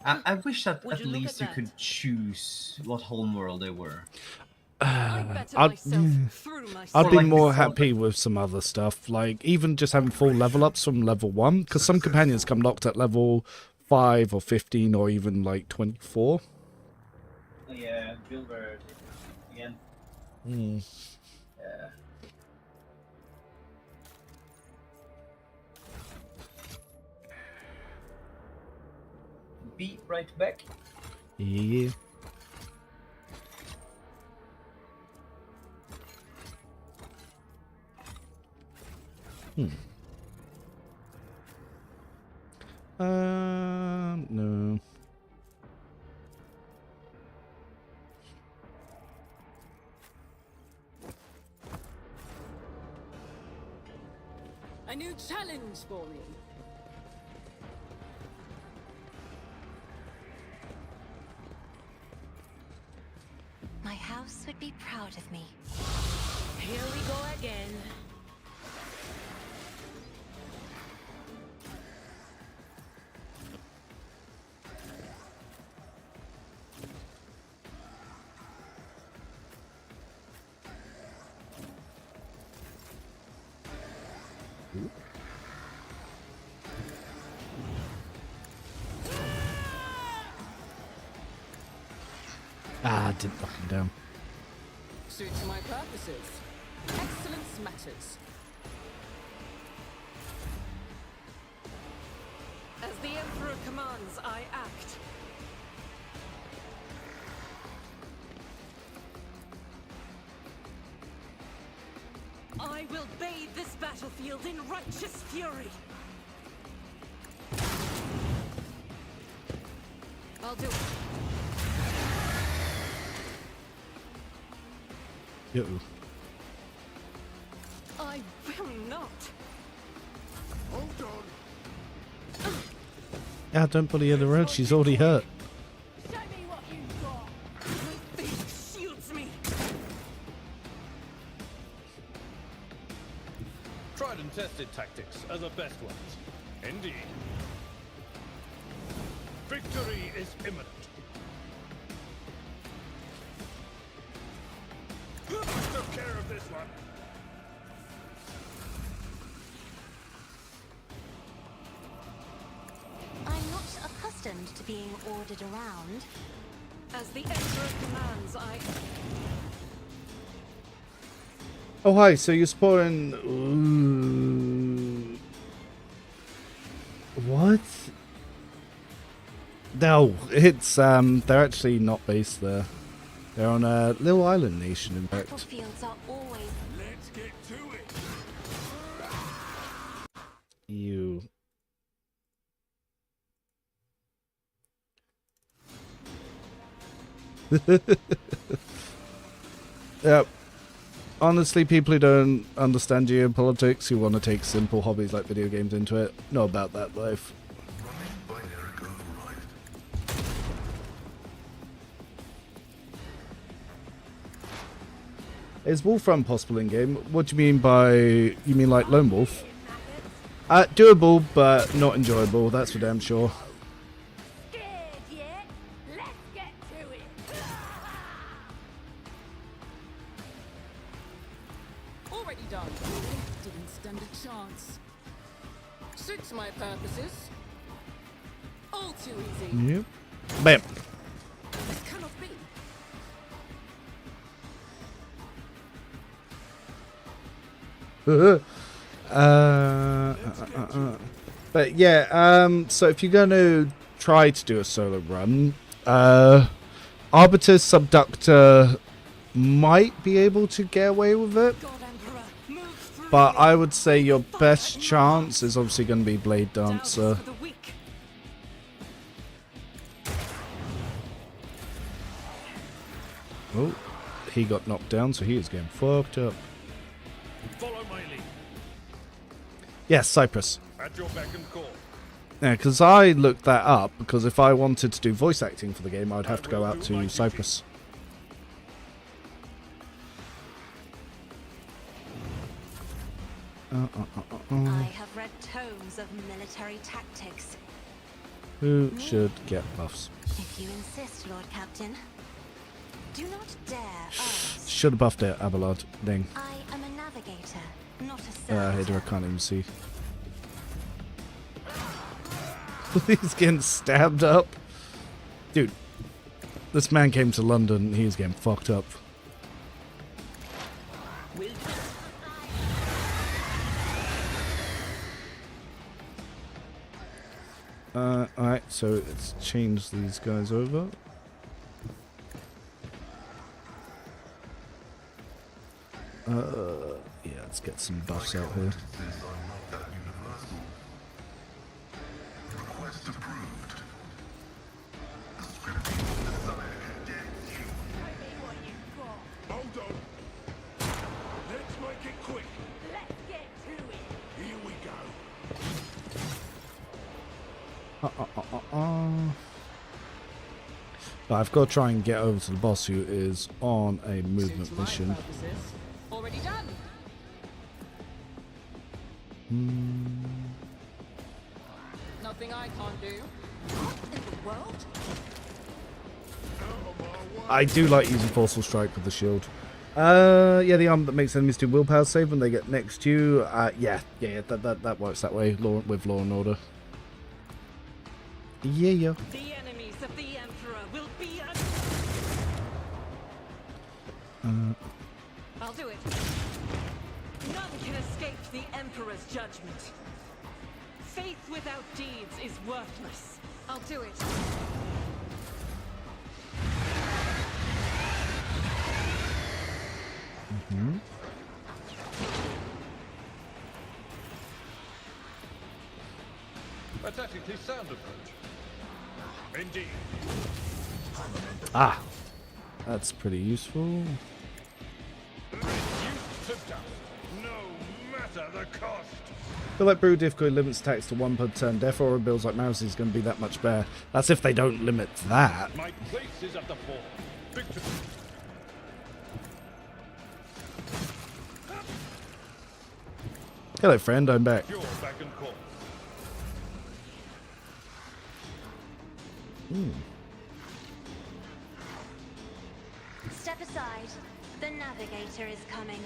I wish that at least you could choose what homeworld they were. I'd be more happy with some other stuff, like even just having full level ups from level 1, because some companions come locked at level 5 or 15 or even like 24. Yeah, Gilbert again. Yeah. Be right back. Yeah. No. A new challenge for me. My house would be proud of me. Here we go again. Ah, didn't knock him down. Suits my purposes. Excellence matters. As the Emperor commands, I act. I will bathe this battlefield in righteous fury. I'll do it. Yo. I will not. Hold on. Yeah, don't bully her around. She's already hurt. Show me what you've got. My face shields me. Tried and tested tactics are the best ones. Indeed. Victory is imminent. Took care of this one. I'm not accustomed to being ordered around. As the Emperor commands, I... Oh, hi. So you're supporting... What? No, it's, they're actually not based there. They're on a little island nation, in fact. Battlefields are always... Let's get to it. You... Yep. Honestly, people who don't understand geopolitics, who want to take simple hobbies like video games into it, know about that life. Running binary override. Is Wolf Run possible in game? What do you mean by... You mean like Lone Wolf? Doable, but not enjoyable, that's for damn sure. Scared yet? Let's get to it. my purposes. All too easy. Yep. Bam. This cannot be. But yeah, so if you're going to try to do a solo run, Arbites, Subductor might be able to get away with it. But I would say your best chance is obviously going to be Blade Dancer. Oh, he got knocked down, so he is getting fucked up. Follow my lead. Yes, Cypress. At your beck and call. Yeah, because I looked that up, because if I wanted to do voice acting for the game, I'd have to go out to Cypress. I have read tomes of military tactics. Who should get buffs? If you insist, Lord Captain. Do not dare ask. Should have buffed it, Abelard. Ding. I am a navigator, not a servitor. Hater, I can't even see. He's getting stabbed up. Dude, this man came to London, he's getting fucked up. Alright, so let's change these guys over. Yeah, let's get some buffs out here. Request approved. Hold on. Let's make it quick. Let's get to it. Here we go. But I've got to try and get over to the boss, who is on a movement Suits my mission. purposes. Already done. Nothing I can't do. What in the world? I do like using Forceful Strike with the shield. Yeah, the arm that makes enemies do willpower save when they get next to you. Yeah, that works that way with Law and Order. Yeah. The enemies of the Emperor will be I'll do it. None can escape the Emperor's judgment. Faith without deeds is worthless. I'll do it. A tactically sound approach. Indeed. Ah, that's pretty useful. Reduced to dust, no matter the cost. I feel like Brew difficulty limits attacks to 1 per turn. Therefore, builds like Mouse is going to be that much better. That's if they don't limit that. My place is at the fore. Victory. Hello, friend. I'm back. Your back and call. Step aside. The navigator is coming.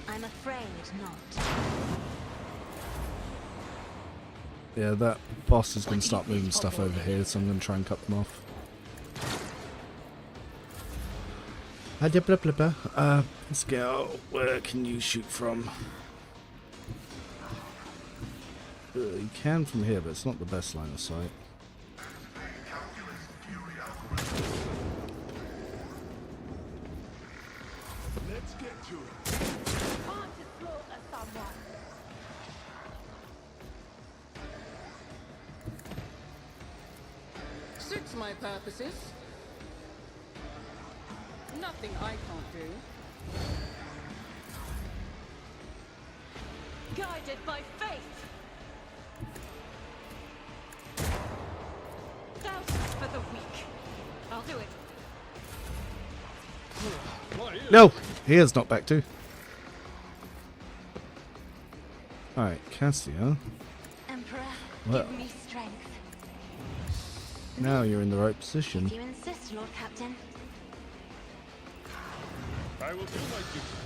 I'm afraid not. Yeah, that boss is going to start moving stuff over here, so I'm going to try and cut them off. Let's go. Where can you shoot from? You can from here, but it's not the best line of sight. Let's get to it. Hard to slaughter someone. Suits my purposes. Nothing I can't do. Guided by faith. Thousands for the weak. I'll do it. No! He is not back too. Alright, Cassia. Emperor, Well. give me strength. Now you're in the right position. If you insist, Lord Captain. I will do my duty.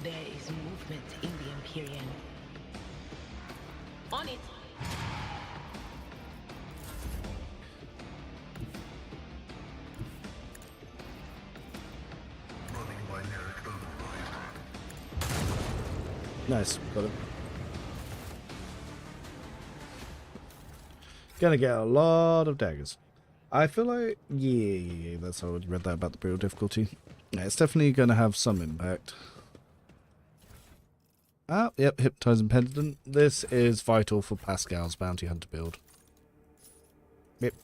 There is movement in the Empyrean. On it. Running binary override. Nice, got it. Gonna get a lot of daggers. I feel like, yeah, that's how I read that about the build difficulty. Yeah, it's definitely gonna have some impact. Ah, yep, Hypnotizing Pendant. This is vital for Pascal's Bounty Hunter build. Yep.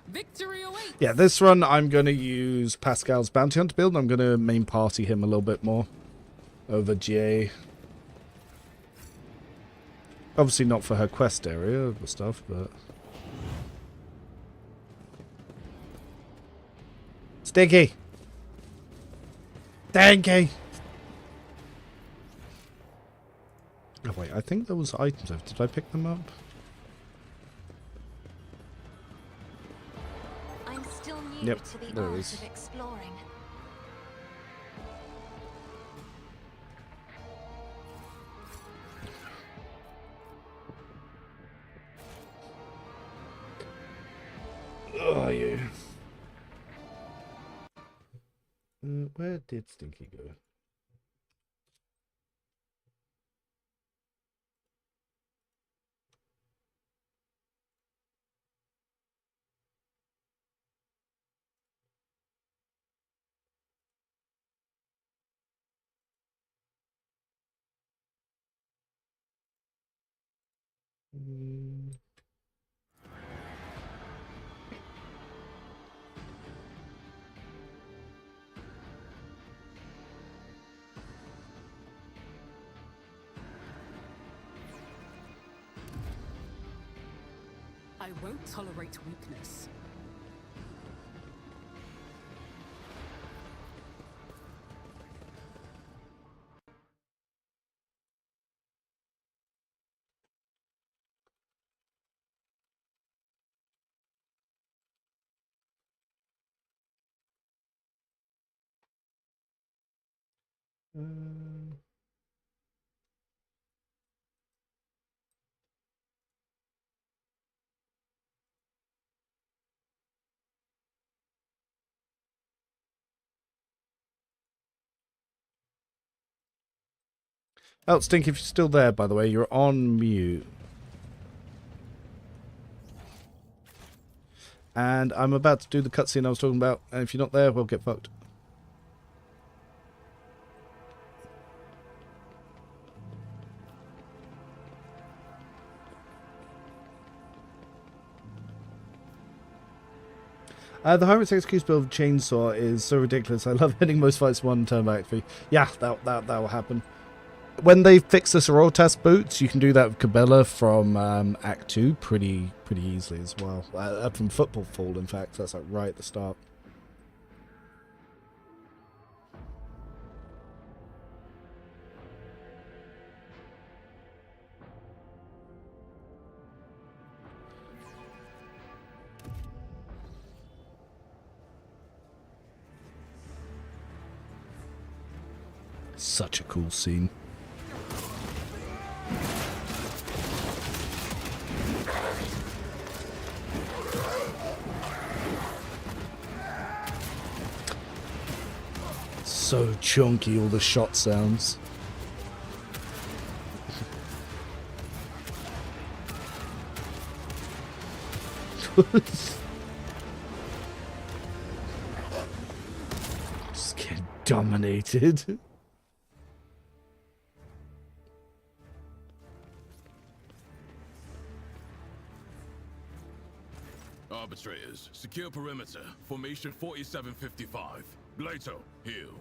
Victory awaits. Yeah, this run I'm gonna use Pascal's Bounty Hunter build. I'm gonna main party him a little bit more over GA. Obviously not for her quest area and stuff, but... Stinky! Stinky! Oh wait, I think there was items there. Did I pick them up? I'm still new Yep, to the there it art is. of exploring. Oh, you. Where did Stinky go? I won't tolerate weakness. Oh, Stink, if you're still there, by the way, you're on mute. And I'm about to do the cutscene I was talking about, and if you're not there, we'll get fucked. The Hyrax Executes build of Chainsaw is so ridiculous. I love hitting most fights one turn back 3. Yeah, that will happen. When they fix the Sororitas boots, you can do that with Cabela from Act 2 pretty easily as well. From Football Fall, in fact. That's like right at the start. Such a cool scene. So chunky, all the shot sounds. Just get dominated. Arbitrators, secure perimeter. Formation 4755. Blato, heal.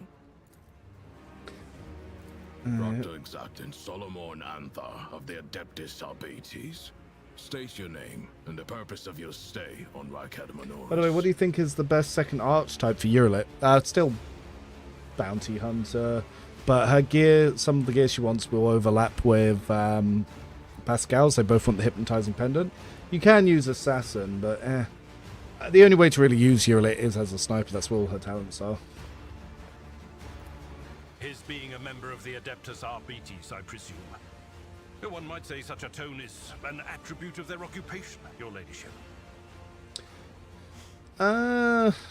Proctor Exact and Solomon Antha of the Adeptus Arbites. State your name and the purpose of your stay on Rykadamanoris. By the way, what do you think is the best second archetype for Eurolit? Still Bounty Hunter, but her gear, some of the gear she wants will overlap with Pascal's. They both want the Hypnotizing Pendant. You can use Assassin, but The only way to really use Hurlet is as a sniper. That's what all her talents are. His being a member of the Adeptus Arbites, I presume. One might say such a tone is an attribute of their occupation, your ladyship.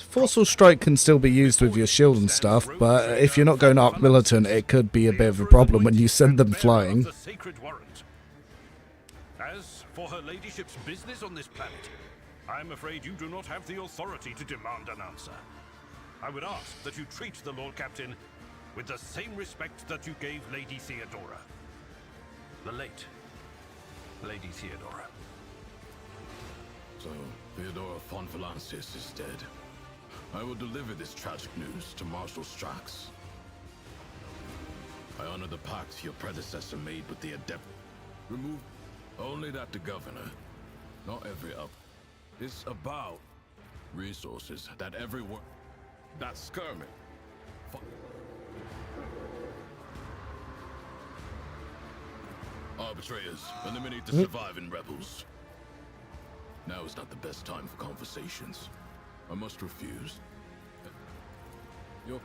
Forceful Strike can still be used with your shield and stuff, but if you're not going Arc Militant, it could be a bit of a problem when you send them flying. As for her ladyship's business on this planet, I'm afraid you do not have the authority to demand an answer. I would ask that you treat the Lord Captain with the same respect that you gave Lady Theodora. The late Lady Theodora. So, Theodora von Valancius is dead. I will deliver this tragic news to Marshal Strax. I honor the pact your predecessor made with the Adept. Remove only that the governor, not every up. It's about resources that everyone. That's skirmish. Arbitrators, eliminate the surviving rebels. Now is not the best time for conversations. I must refuse. Your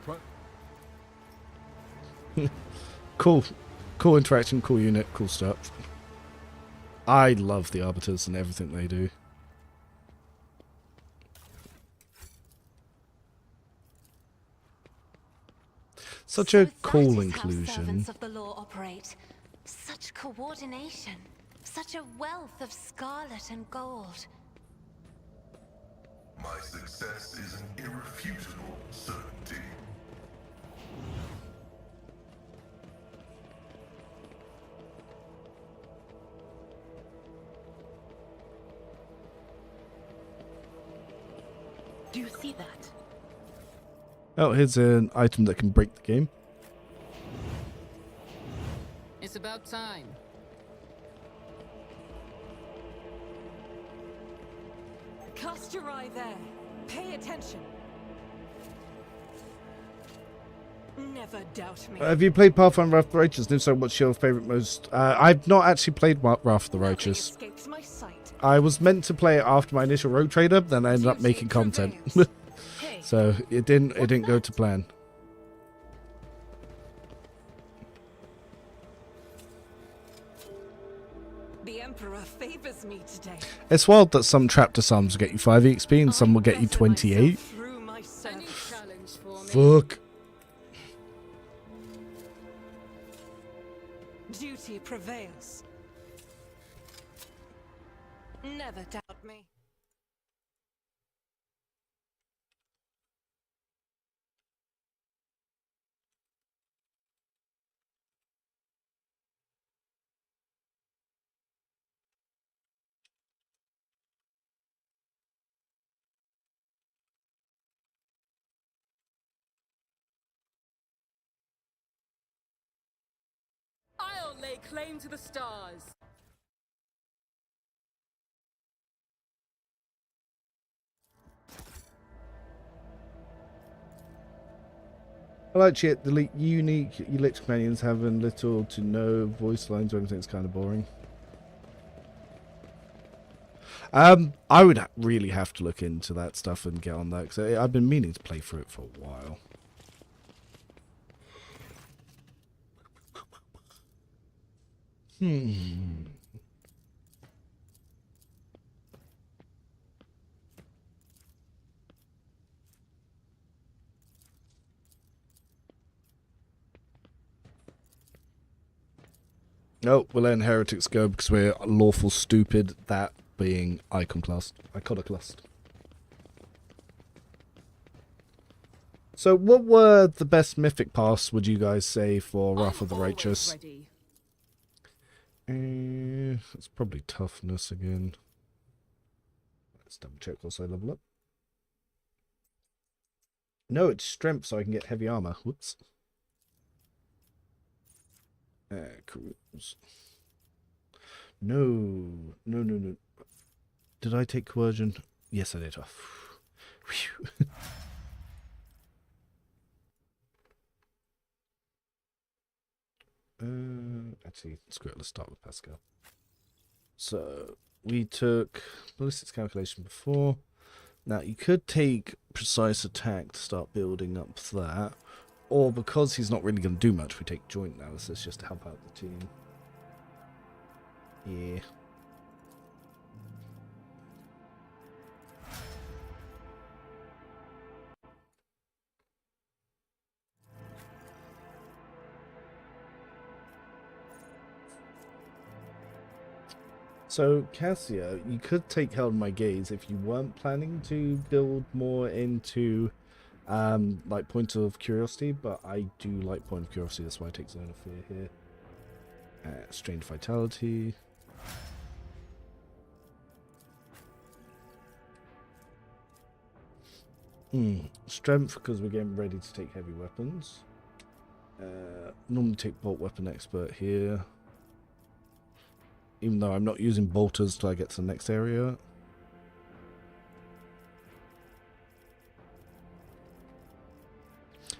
Cool interaction, cool unit, cool stuff. I love the Arbiters and everything they do. Such a cool inclusion. Servants of the law operate. Such coordination. Such a wealth of scarlet and gold. My success is an irrefutable certainty. Do you see that? Oh, here's an item that can break the game. It's about time. Cast your eye there. Pay attention. Never doubt me. Have you played Pathfinder Wrath of the Righteous? And if so, what's your favourite most... I've not actually played Wrath of the Righteous. Escapes my sight. I was meant to play it after my initial Rogue Trader, then I ended up making content. So it didn't go to plan. The Emperor favors me today. It's wild that some chapter sums will get you 5 XP and some will get you 28. Fuck. Duty prevails. Never doubt me. I'll lay claim to the stars. I like it. The unique elite companions having little to no voice lines or anything. It's kind of boring. I would really have to look into that stuff and get on that because I've been meaning to play through it for a while. No, we're letting heretics go because we're lawful stupid, that being iconoclast. So what were the best mythic pass, would you guys say, for Wrath of the Righteous? It's probably toughness again. Let's double check also level up. No, it's strength so I can get heavy armor. Whoops. Cruise. No. Did I take coercion? Yes, I did. Oh, actually, screw it. Let's start with Pascal. So we took ballistics calculation before. Now, you could take precise attack to start building up that, or because he's not really going to do much, we take joint analysis just to help out the team. Yeah. So, Cassia, you could take Held My Gaze if you weren't planning to build more into, like, Point of Curiosity, but I do like Point of Curiosity, that's why I take Zone of Fear here. Strained Vitality. Strength, because we're getting ready to take heavy weapons. Normally take Bolt Weapon Expert here. Even though I'm not using bolters till I get to the next area.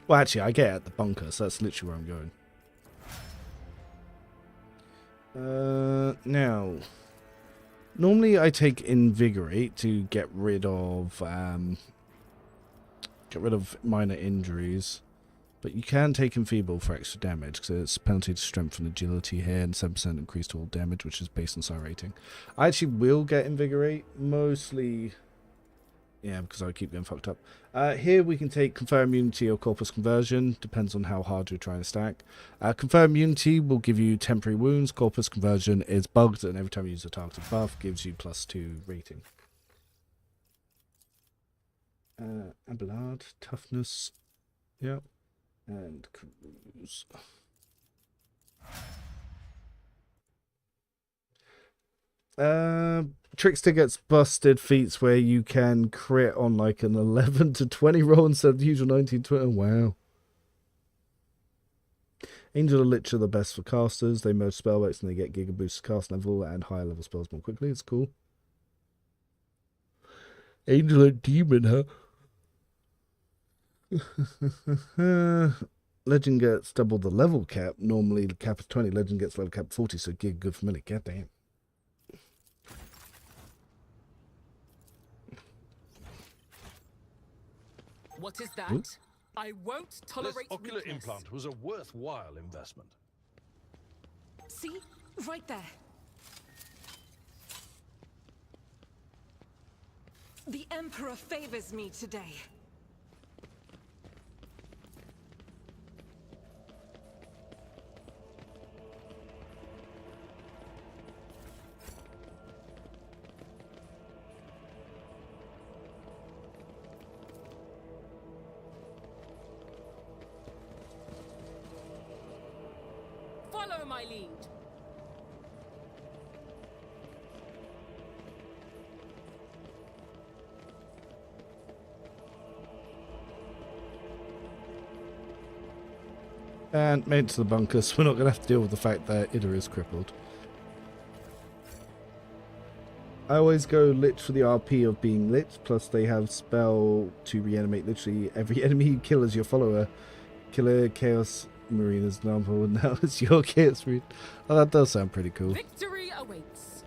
Well, actually, I get at the bunker, so that's literally where I'm going. Now, normally I take Invigorate to get rid of minor injuries. But you can take Enfeeble for extra damage, because it's penalty to strength and agility here, and 7% increase to all damage, which is based on star rating. I actually will get Invigorate, mostly... Yeah, because I keep getting fucked up. Here we can take Confer Immunity or Corpus Conversion, depends on how hard you're trying to stack. Confer Immunity will give you temporary wounds, Corpus Conversion is bugged, and every time you use a targeted buff, gives you +2 rating. Abelard, Toughness, yep. And Cruise. Trickster gets busted feats where you can crit on like an 11 to 20 roll instead of the usual 19 to 20. Wow. Angel and Lich are the best for casters. They merge spell weights and they get Giga Boost cast level and higher level spells more quickly. It's cool. Angel and Demon, huh? Legend gets double the level cap. Normally the cap is 20. Legend gets level cap 40, so gig good for minute. God damn. What is that? Oops. I won't tolerate this ocular weakness. implant was a worthwhile investment. See? Right there. The Emperor favors me today. Follow my lead. And made it to the bunker, so we're not going to have to deal with the fact that Ida is crippled. I always go Lich for the RP of being Lich, plus they have spell to reanimate literally every enemy you kill as your follower. Killer Chaos Marine is example, and now it's your Chaos Marine. Oh, that does sound pretty cool. Victory awaits.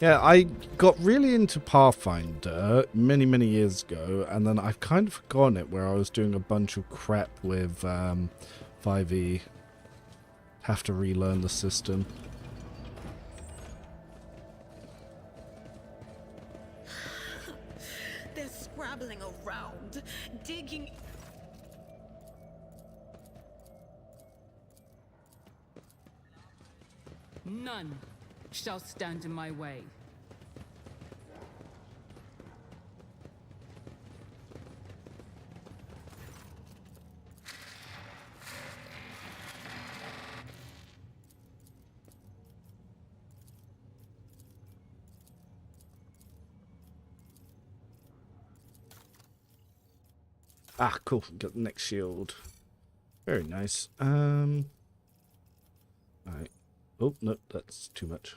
Yeah, I got really into Pathfinder many, many years ago, and then I've kind of forgotten it where I was doing a bunch of crap with 5e. Have to relearn the system. They're scrabbling around, digging... None shall stand in my way. Ah, cool. Got the next shield. Very nice. Alright. Oh, no, that's too much.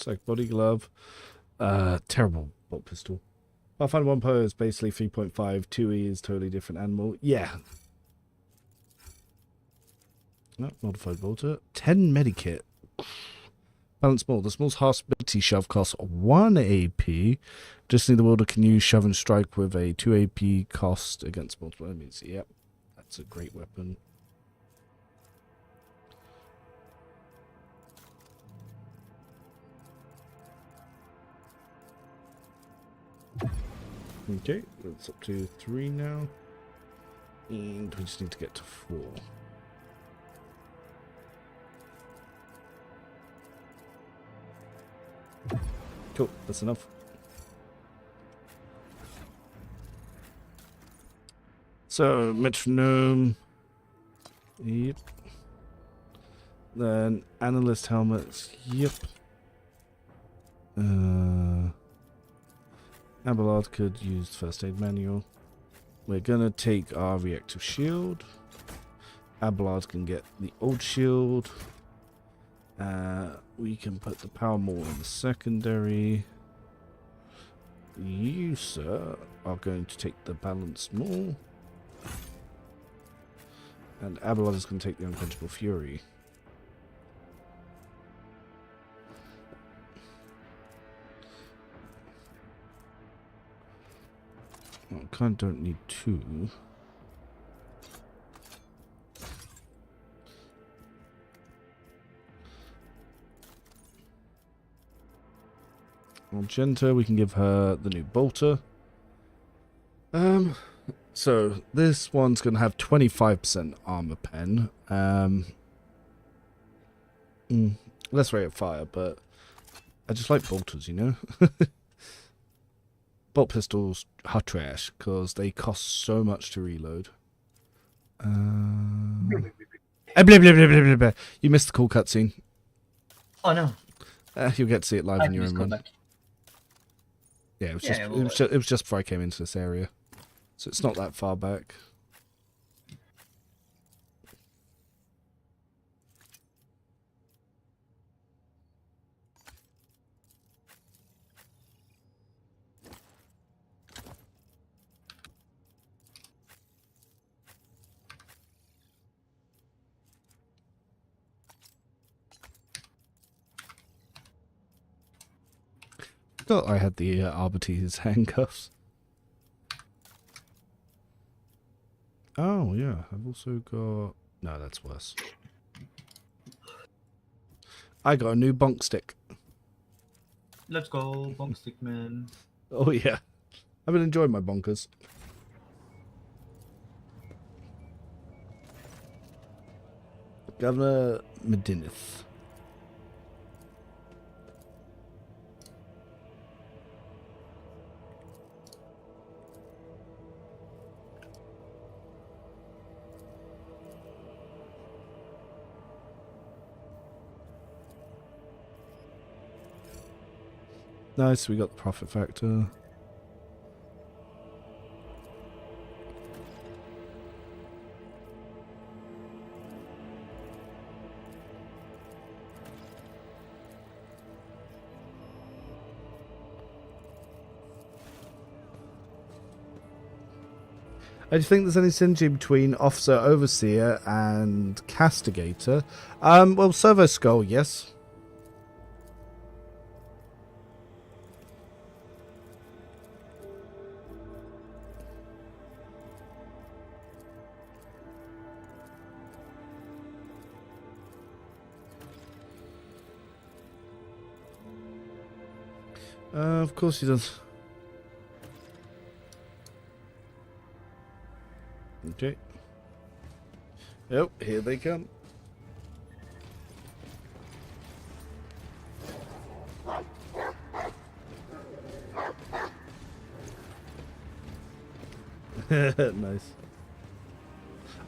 It's like body glove. Terrible bolt pistol. Pathfinder 1.0 is basically 3.5. 2E is totally different animal. Yeah. No, modified bolter. 10 medikit. Balance small. The small's hospitality shove costs 1 AP. Additionally, the wielder can use shove and strike with a 2 AP cost against multiple enemies. Yep. That's a great weapon. Okay, that's up to 3 now. And we just need to get to 4. Cool, that's enough. So, metronome. Yep. Then, analyst helmets. Yep. Abelard could use first aid manual. We're gonna take our reactive shield. Abelard can get the old shield. We can put the power maul in the secondary. You, sir, are going to take the balance maul. And Abelard is going to take the unquenchable fury. Well, I kind of don't need 2. Argenta, we can give her the new bolter. So this one's going to have 25% armor pen. Less rate of fire, but I just like bolters, you know? Bolt pistols are trash because they cost so much to reload. You missed the cool cutscene. Oh no. You'll get to see it live in your own run. Yeah, it was just before I came into this area, so it's not that far back. Thought I had the Arbites handcuffs. Oh yeah, I've also got. No, that's worse. I got a new bonk stick. Let's go, bonk stick man. Oh yeah, I've been enjoying my bonkers. Governor Medinith. Nice, we got the profit factor. Do you think there's any synergy between Officer, Overseer, and Castigator? Well, Servo Skull, yes. Of course he does. Okay. Oh, here they come. Nice.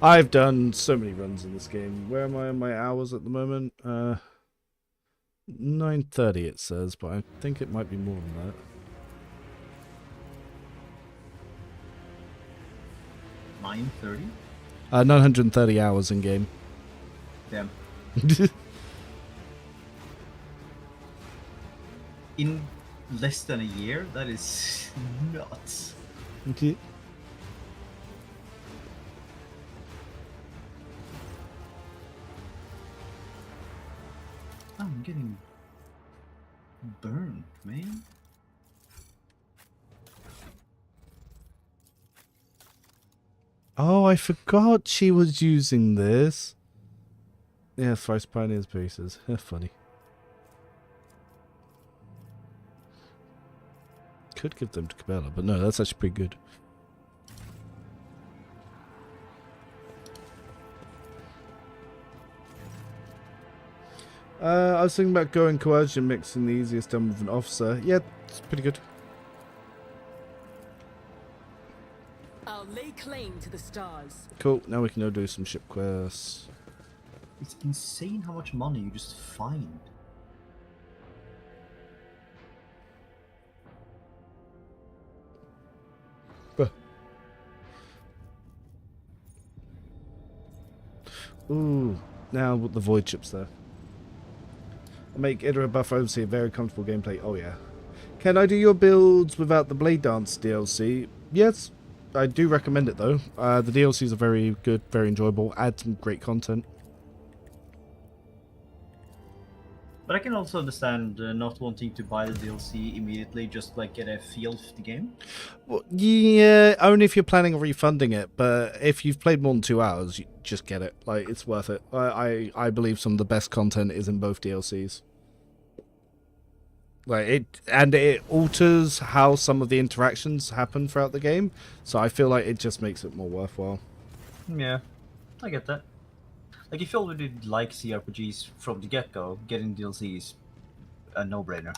I've done so many runs in this game. Where am I on my hours at the moment? 9:30 it says, but I think it might be more than that. 9:30? 930 hours in game. Damn. in less than a year. That is nuts. Okay. I'm getting burned, man. Oh, I forgot she was using this. Yeah, Thrice Pioneers bases. Funny. Could give them to Cabela, but no, that's actually pretty good. I was thinking about going coercion, mixing the easiest done with an officer. Yeah, it's pretty good. I'll lay claim to the stars. Cool, now we can go do some ship quests. It's insane how much money you just find. Ooh, now with the void chips there. Make Idra buff oversee a very comfortable gameplay. Oh yeah. Can I do your builds without the Blade Dance DLC? Yes, I do recommend it though. The DLCs are very good, very enjoyable, add some great content. But I can also understand not wanting to buy the DLC immediately, just like get a feel for the game. Well, yeah, only if you're planning on refunding it. But if you've played more than 2 hours, you just get it. Like, it's worth it. I believe some of the best content is in both DLCs. Like it alters how some of the interactions happen throughout the game. So I feel like it just makes it more worthwhile. Yeah, I get that. Like, if you already like CRPGs from the get-go, getting DLC is a no-brainer.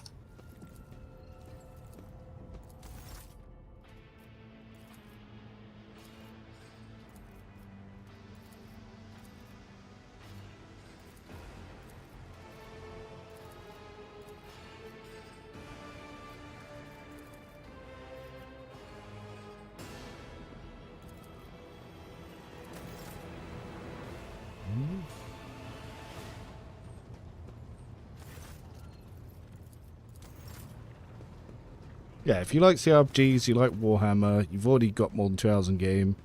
Yeah, if you like CRPGs, you like Warhammer, you've already got more than 2 hours in game.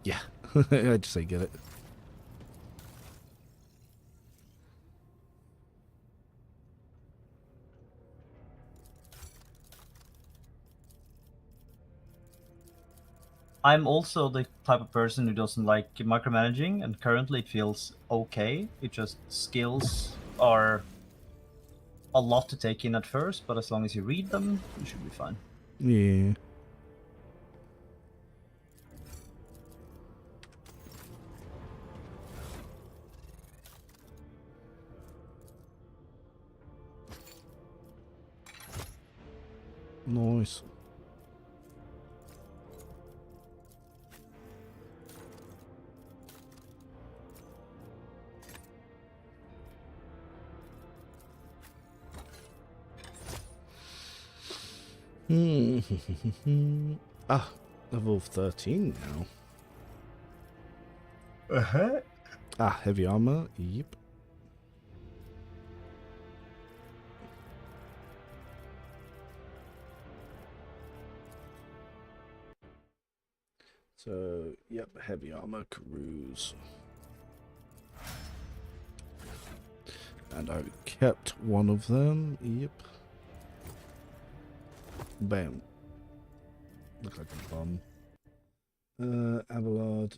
Yeah, I'd just say get it. I'm also the type of person who doesn't like micromanaging, and currently it feels okay. It just skills are a lot to take in at first, but as long as you read them, you should be fine. Yeah. Nice. Ah, level 13 now. Ah, heavy armor. Yep. So, yep, heavy armor, cruise. And I kept one of them. Yep. Bam. Look like a bum. Abelard.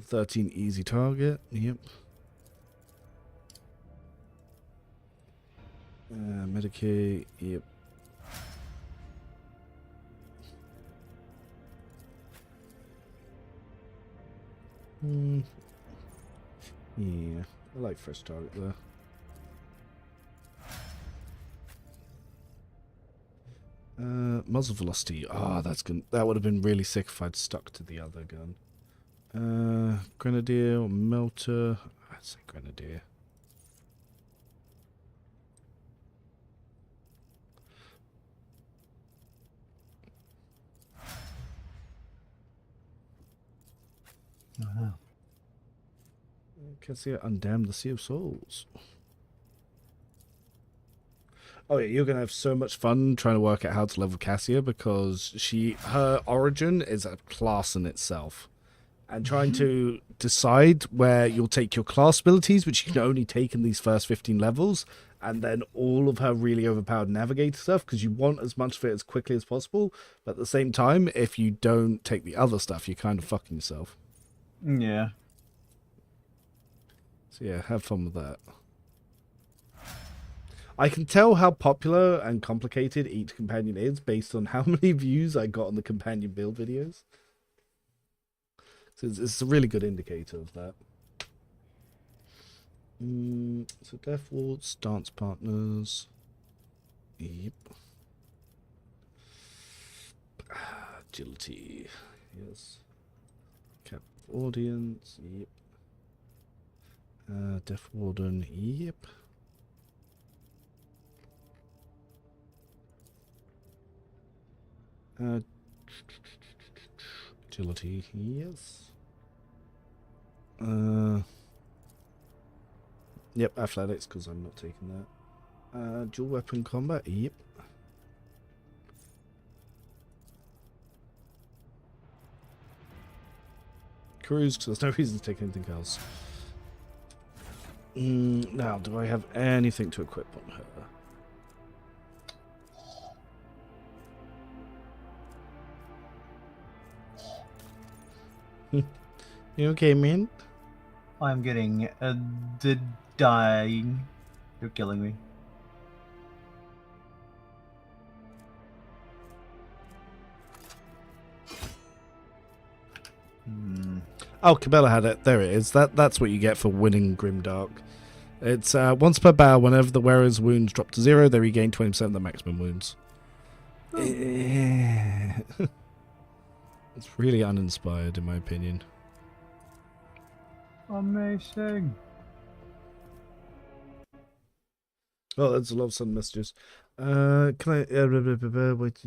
13 easy target. Yep. Medicaid. Yep. Yeah, I like first target there. Muzzle velocity. Ah, that's good. That would have been really sick if I'd stuck to the other gun. Grenadier or melter. I'd say grenadier. Oh, Can see it undam the Sea of Souls. Oh yeah, you're gonna have so much fun trying to work out how to level Cassia because her origin is a class in itself. And trying to decide where you'll take your class abilities, which you can only take in these first 15 levels, and then all of her really overpowered navigator stuff, because you want as much of it as quickly as possible, but at the same time, if you don't take the other stuff, you're kind of fucking yourself. Yeah. So yeah, have fun with that. I can tell how popular and complicated each companion is based on how many views I got on the companion build videos. So it's a really good indicator of that. So Death Wards, Dance Partners. Yep. Agility. Yes. Cap Audience. Yep. Death Warden. Yep. Agility. Yes. Yep, athletics, because I'm not taking that. Dual weapon combat, yep. Cruise, because there's no reason to take anything else. Now, do I have anything to equip on her? You okay, man? I'm getting dying. You're killing me. Oh, Cabela had it. There it is. That's what you get for winning Grimdark. It's once per battle, whenever the wearer's wounds drop to 0, they regain 20% of the maximum wounds. It's really uninspired, in my opinion. Amazing. Oh, that's a lot of sudden messages. Can I... wait.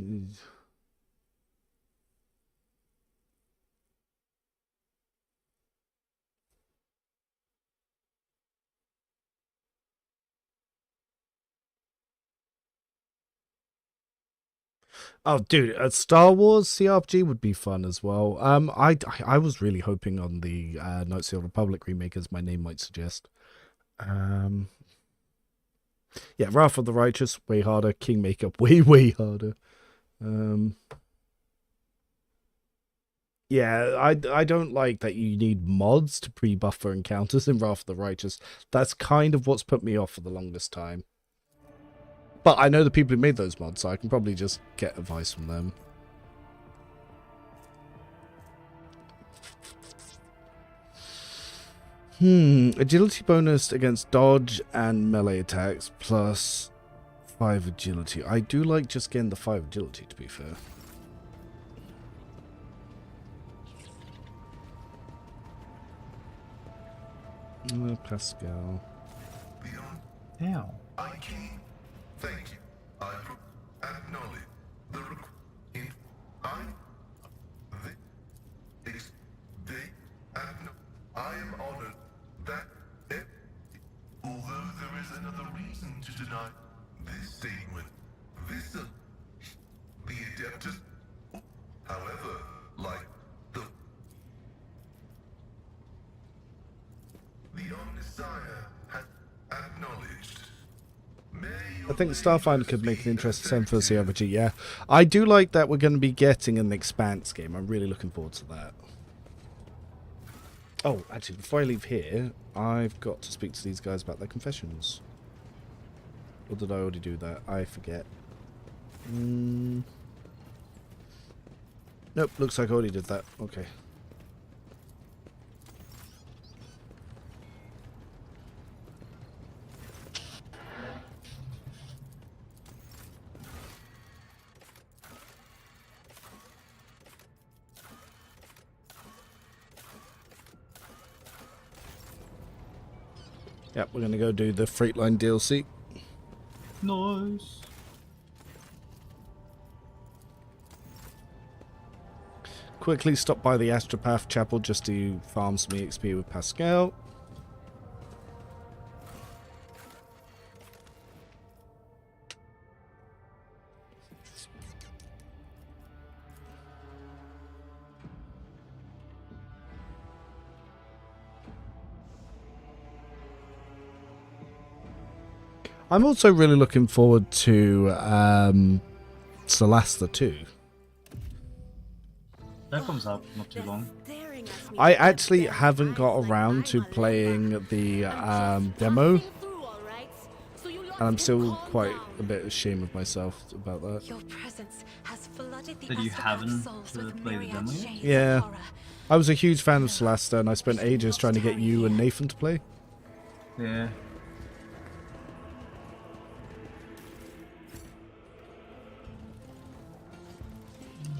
Oh, dude, a Star Wars CRPG would be fun as well. I was really hoping on the Knights of the Republic remake, as my name might suggest. Yeah, Wrath of the Righteous, way harder. King Makeup, way harder. Yeah, I don't like that you need mods to pre-buffer encounters in Wrath of the Righteous. That's kind of what's put me off for the longest time. But I know the people who made those mods, so I can probably just get advice from them. Agility bonus against dodge and melee attacks, plus 5 agility. I do like just getting the 5 agility, to be fair. Pascal. Damn. Thank you. I acknowledge the request. I am honored that, although there is another reason to deny this statement, the Adeptus, however, like the Omnissiah has acknowledged. I think Starfinder could make an interesting send for the CRPG, yeah. I do like that we're going to be getting an Expanse game. I'm really looking forward to that. Oh, actually, before I leave here, I've got to speak to these guys about their confessions. Or did I already do that? I forget. Nope, looks like I already did that. Okay. Yep, we're going to go do the Freight-Line DLC. Nice. Quickly stop by the Astropath Chapel just to farm some EXP with Pascal. I'm also really looking forward to Celasta 2. That comes out not too long. I actually haven't got around to playing the demo, and I'm still quite a bit ashamed of myself about that. Your presence has flooded the That you haven't with played the demo yet? shades Yeah. of horror. I was a huge fan of Celasta, and I spent ages trying to get you and Nathan to play. Yeah.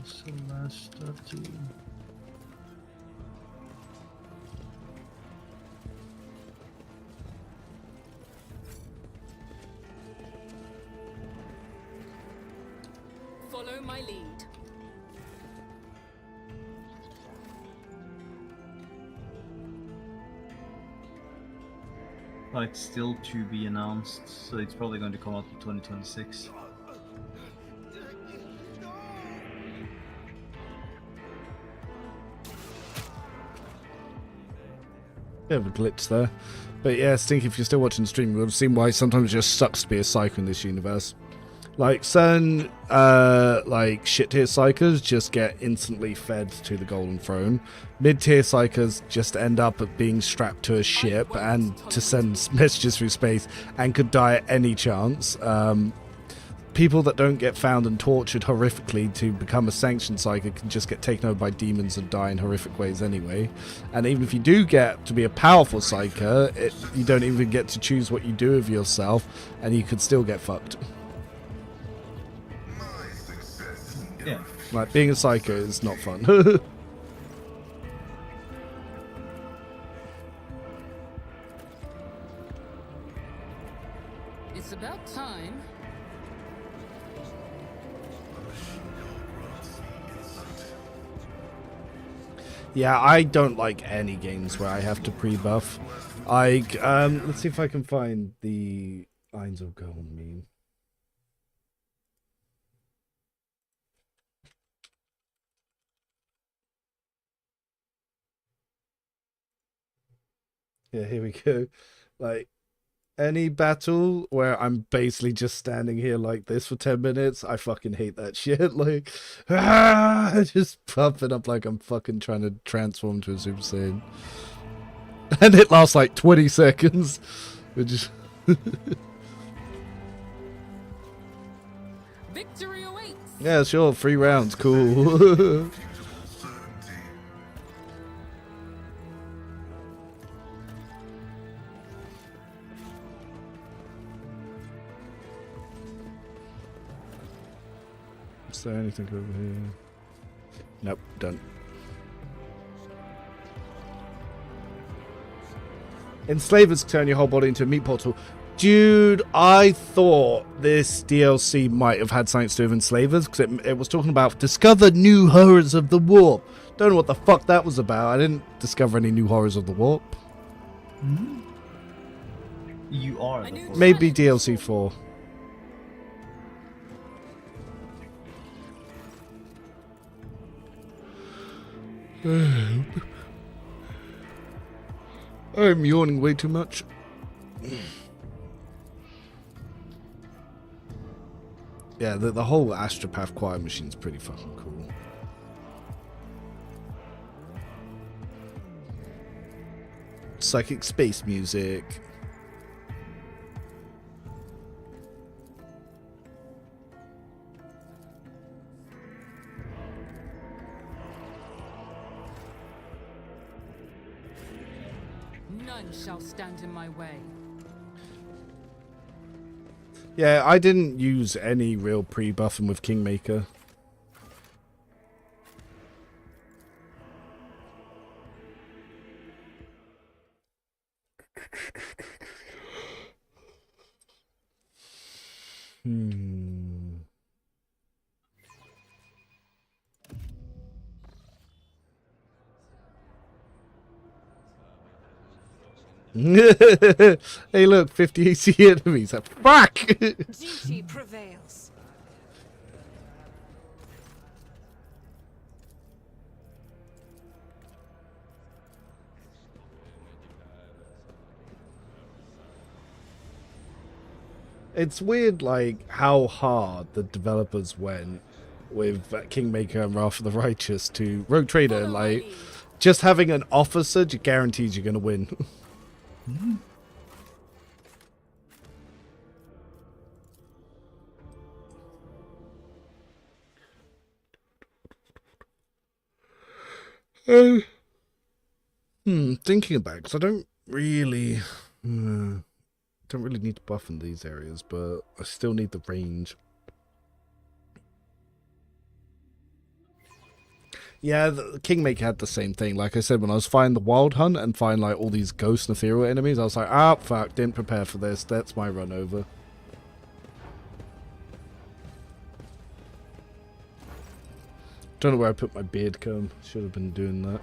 Celasta 2. Follow my lead. Like, still to be announced, so it's probably going to come out in 2026. Bit of a glitch there. But yeah, Stinky, if you're still watching the stream, you would have seen why sometimes it just sucks to be a psycho in this universe. Like, certain, like, shit-tier psychers just get instantly fed to the Golden Throne. Mid-tier psychers just end up being strapped to a ship and to send messages through space and could die at any chance. People that don't get found and tortured horrifically to become a sanctioned psyker can just get taken over by demons and die in horrific ways anyway. And even if you do get to be a powerful psyker, you don't even get to choose what you do with yourself, and you could still get fucked. Yeah. Like, being a psycho is not fun. It's about time. Yeah, I don't like any games where I have to pre-buff. Let's see if I can find the Lines of Gold meme. Yeah, here we go. Like, any battle where I'm basically just standing here like this for 10 minutes, I fucking hate that shit. Like, just pumping up like I'm fucking trying to transform to a Super Saiyan. And it lasts like 20 seconds. Which is... Victory awaits. Yeah, sure, 3 rounds, cool. Is there anything over here? Nope, done. Enslavers turn your whole body into a meat portal. Dude, I thought this DLC might have had something to do with Enslavers, because it was talking about discover new horrors of the warp. Don't know what the fuck that was about. I didn't discover any new horrors of the warp. Mm-hmm. You are the warp. Maybe DLC 4. I'm yawning way too much. Yeah, the whole Astropath Quiet Machine's pretty fucking cool. Psychic space music. None shall stand in my way. Yeah, I didn't use any real pre-buffing with Kingmaker. Hey, look, 50 AC enemies. Fuck! Duty prevails. It's weird, like, how hard the developers went with Kingmaker and Wrath of the Righteous to Rogue Trader. Like, just having an officer guarantees you're going to win. Thinking about it, because I don't really need to buff in these areas, but I still need the range. Yeah, the Kingmaker had the same thing. Like I said, when I was fighting the Wild Hunt and find like all these ghost and ethereal enemies, I was like, ah, fuck, didn't prepare for this. That's my run over. Don't know where I put my beard comb. Should have been doing that.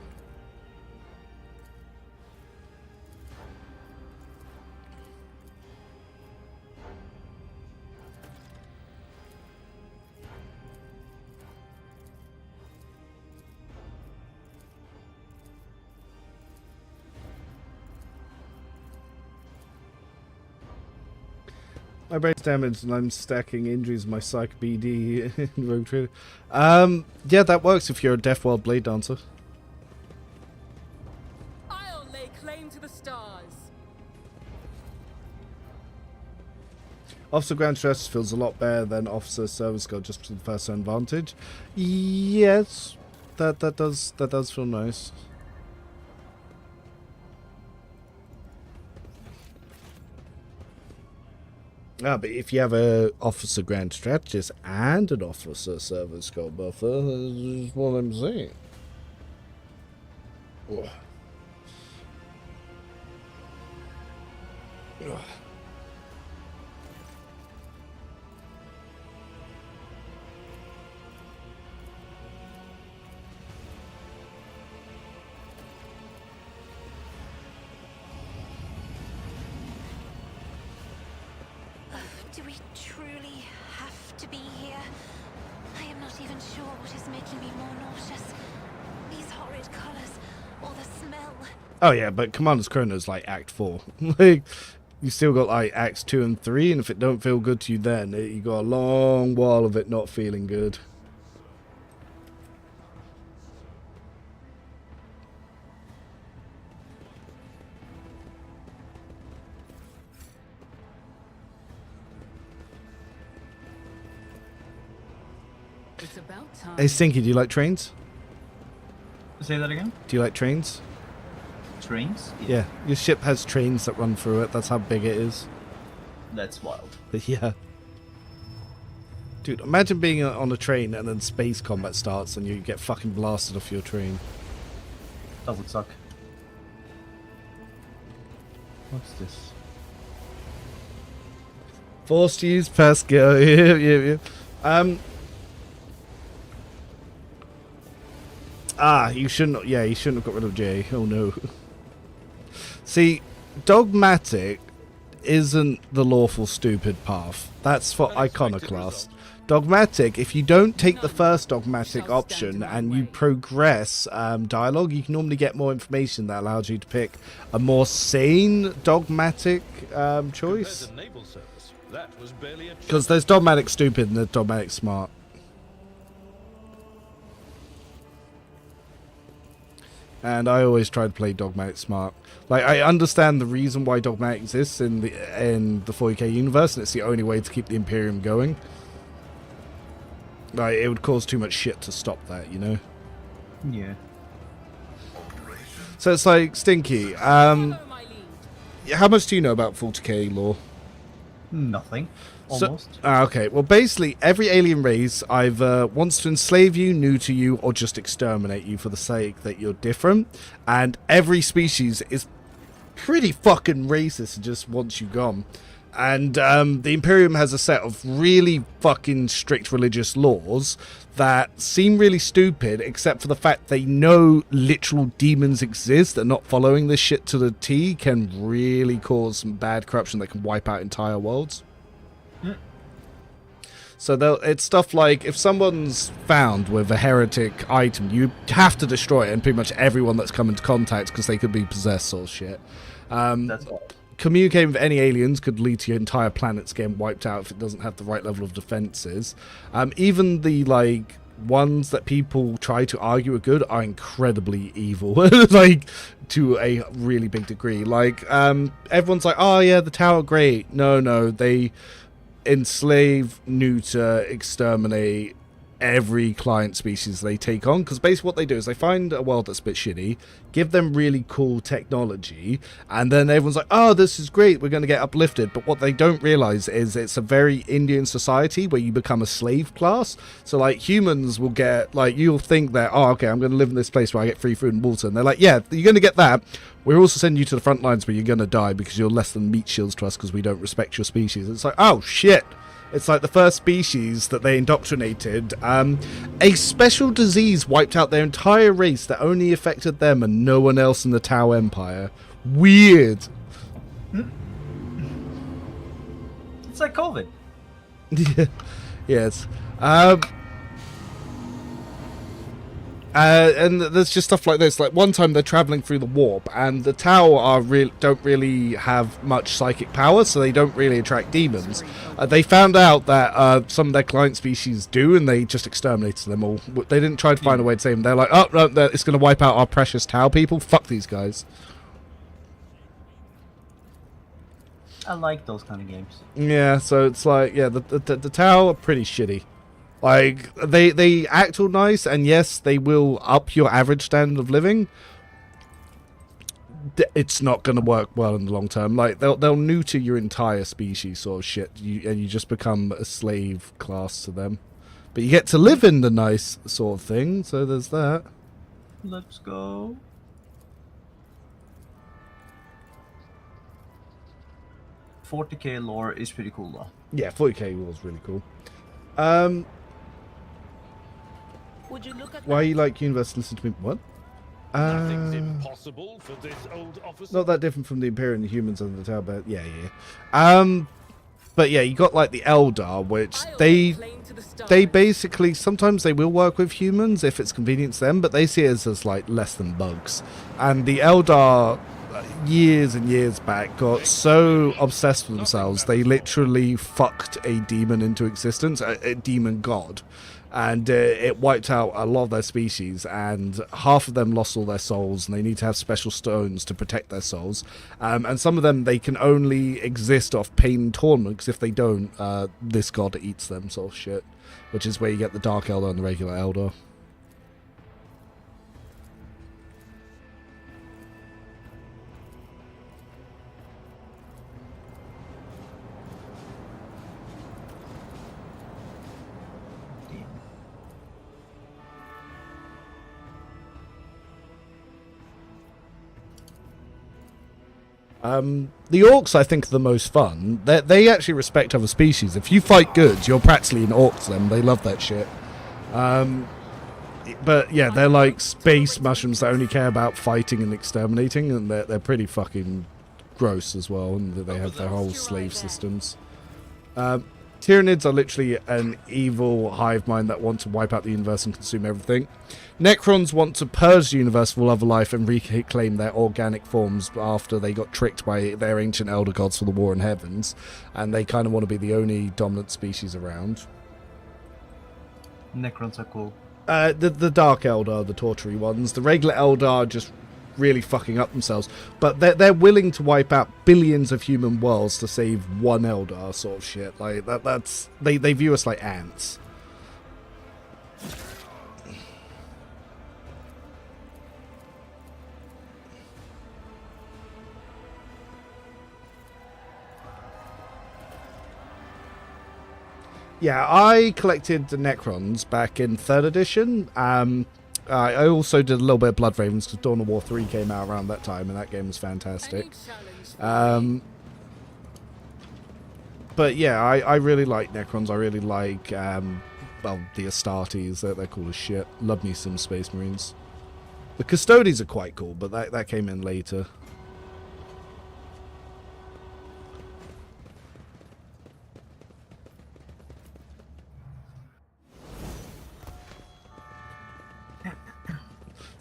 My brain's damaged and I'm stacking injuries in my Psych BD in Rogue Trader. Yeah, that works if you're a Death World Blade Dancer. I'll lay claim to the stars. Officer Grand Stress feels a lot better than Officer Service Guard just for the first advantage. Yes, that does feel nice. Ah, but if you have a Officer Grand Strategist and an Officer Service Guard buffer, that's what I'm saying. Ugh. Ugh. Do we truly have to be here? I am not even sure what is making me more nauseous. These horrid colors, or the smell. Oh yeah, but Commander's Chrono's like Act 4. Like, you still got like Acts 2 and 3, and if it don't feel good to you then, you got a long while of it not feeling good. It's about time. Hey Stinky, do you like trains? Say that again? Do you like trains? Trains? Yeah, your ship has trains that run through it. That's how big it is. That's wild. Yeah. Dude, imagine being on a train and then space combat starts and you get fucking blasted off your train. That would suck. What's this? Forced to use Pascal. Yeah. You shouldn't. Yeah, you shouldn't have got rid of J. Oh no. See, dogmatic isn't the lawful stupid path. That's for Iconoclast. Dogmatic, if you don't take the first dogmatic option and you progress dialogue, you can normally get more information that allows you to pick a more sane dogmatic choice. Because there's dogmatic stupid and there's dogmatic smart. And I always try to play dogmatic smart. Like, I understand the reason why dogmatic exists in the 40k universe, and it's the only way to keep the Imperium going. Like, it would cause too much shit to stop that, you know? Yeah. So it's like, Stinky, how much do you know about 40k lore? Nothing. Almost. Okay, well basically every alien race either wants to enslave you, new to you, or just exterminate you for the sake that you're different. And every species is pretty fucking racist and just wants you gone. And the Imperium has a set of really fucking strict religious laws that seem really stupid, except for the fact they know literal demons exist, and not following this shit to the T can really cause some bad corruption that can wipe out entire worlds. So it's stuff like, if someone's found with a heretic item, you have to destroy it, and pretty much everyone that's come into contact, because they could be possessed or shit. That's all. communicating with any aliens could lead to your entire planets getting wiped out if it doesn't have the right level of defenses. Even the like ones that people try to argue are good are incredibly evil, like to a really big degree. Like everyone's like, oh yeah, the Tower, great. No, they enslave, neuter, exterminate every client species they take on, because basically what they do is they find a world that's a bit shitty, give them really cool technology, and then everyone's like, oh, this is great, we're going to get uplifted. But what they don't realize is it's a very Indian society where you become a slave class. So like humans will get, like, you'll think that, oh, okay, I'm going to live in this place where I get free food and water, and they're like, yeah, you're going to get that. We're also sending you to the front lines where you're going to die because you're less than meat shields to us because we don't respect your species. It's like, oh shit. It's like the first species that they indoctrinated. A special disease wiped out their entire race that only affected them and no one else in the Tau Empire. Weird. It's like COVID. Yeah. Yes. And there's just stuff like this. Like one time they're traveling through the warp, and the Tau don't really have much psychic power, so they don't really attract demons. They found out that some of their client species do, and they just exterminated them all. They didn't try to find a way to save them. They're like, oh no, it's going to wipe out our precious Tau people. Fuck these guys. I like those kind of games. Yeah, so it's like, yeah, the Tau are pretty shitty. Like, they act all nice, and yes, they will up your average standard of living. It's not going to work well in the long term. Like, they'll neuter your entire species sort of shit, and you just become a slave class to them. But you get to live in the nice sort of thing, so there's that. Let's go. $40K lore is pretty cool, though. Yeah, 40K lore is really cool. Would you look at Why you like universe? Listen to me. What? Nothing's impossible for this old officer. Not that different from the Imperium, the humans, and the Tau, but yeah. But yeah, you got like the Eldar, which they basically, sometimes they will work with humans if it's convenient to them, but they see it as like less than bugs. And the Eldar, years and years back, got so obsessed with themselves, they literally fucked a demon into existence, a demon god. And it wiped out a lot of their species, and half of them lost all their souls, and they need to have special stones to protect their souls. And some of them, they can only exist off pain and torment, because if they don't, this god eats them, sort of shit. Which is where you get the Dark Eldar and the regular Eldar. The orcs, I think, are the most fun. They actually respect other species. If you fight good, you're practically an orc to them. They love that shit. But yeah, they're like space mushrooms that only care about fighting and exterminating, and they're pretty fucking gross as well, and they have their whole slave systems. Tyranids are literally an evil hive mind that want to wipe out the universe and consume everything. Necrons want to purge the universe of all other life and reclaim their organic forms after they got tricked by their ancient elder gods for the war in heavens, and they kind of want to be the only dominant species around. Necrons are cool. The Dark Eldar, the tortury ones. The regular Eldar just really fucking up themselves, but they're willing to wipe out billions of human worlds to save one Eldar, sort of shit. Like that's they view us like ants. Yeah, I collected the Necrons back in 3rd edition. I also did a little bit of Blood Ravens because Dawn of War 3 came out around that time, and that game was fantastic. But yeah, I really like Necrons. I really like, well, the Astartes. They're cool as shit. Love me some Space Marines. The Custodies are quite cool, but that came in later.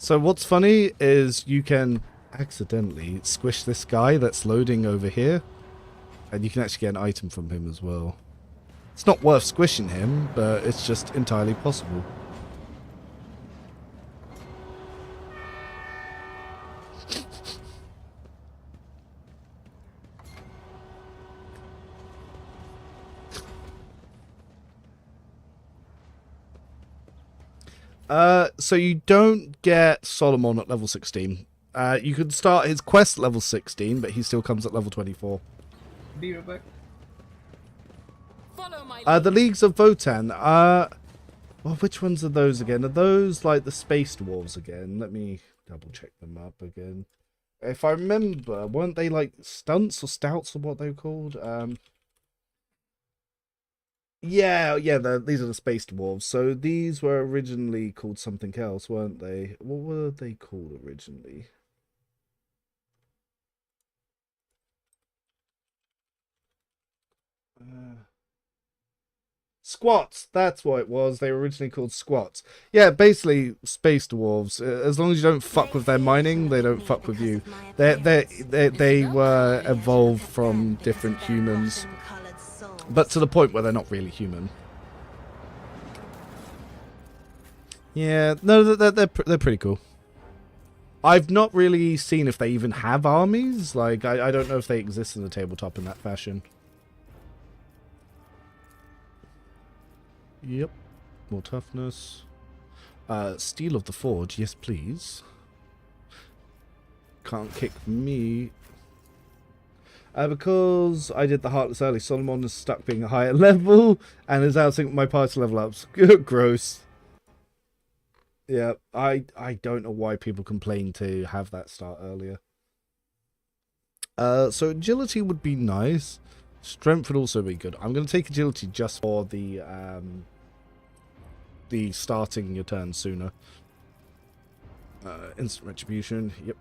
So what's funny is you can accidentally squish this guy that's loading over here, and you can actually get an item from him as well. It's not worth squishing him, but it's just entirely possible. So you don't get Solomon at level 16. You can start his quest at level 16, but he still comes at level 24. Be right back. Follow my The Leagues of Votan. Well, which ones are those again? Are those like the Space Dwarves again? Let me double check them up again. If I remember, weren't they like stunts or stouts or what they were called? Yeah, these are the Space Dwarves. So these were originally called something else, weren't they? What were they called originally? Squats, that's what it was. They were originally called squats. Yeah, basically Space Dwarves. As long as you don't fuck with their mining, they don't fuck with you. They were evolved from different humans, but to the point where they're not really human. Yeah, no, they're pretty cool. I've not really seen if they even have armies. Like, I don't know if they exist in the tabletop in that fashion. Yep. More toughness. Steel of the Forge, yes please. Can't kick me. Because I did the Heartless early, Solomon is stuck being a higher level and is outsync my party level ups. Gross. Yeah, I don't know why people complain to have that start earlier. So agility would be nice. Strength would also be good. I'm going to take agility just for the starting your turn sooner. Instant retribution. Yep.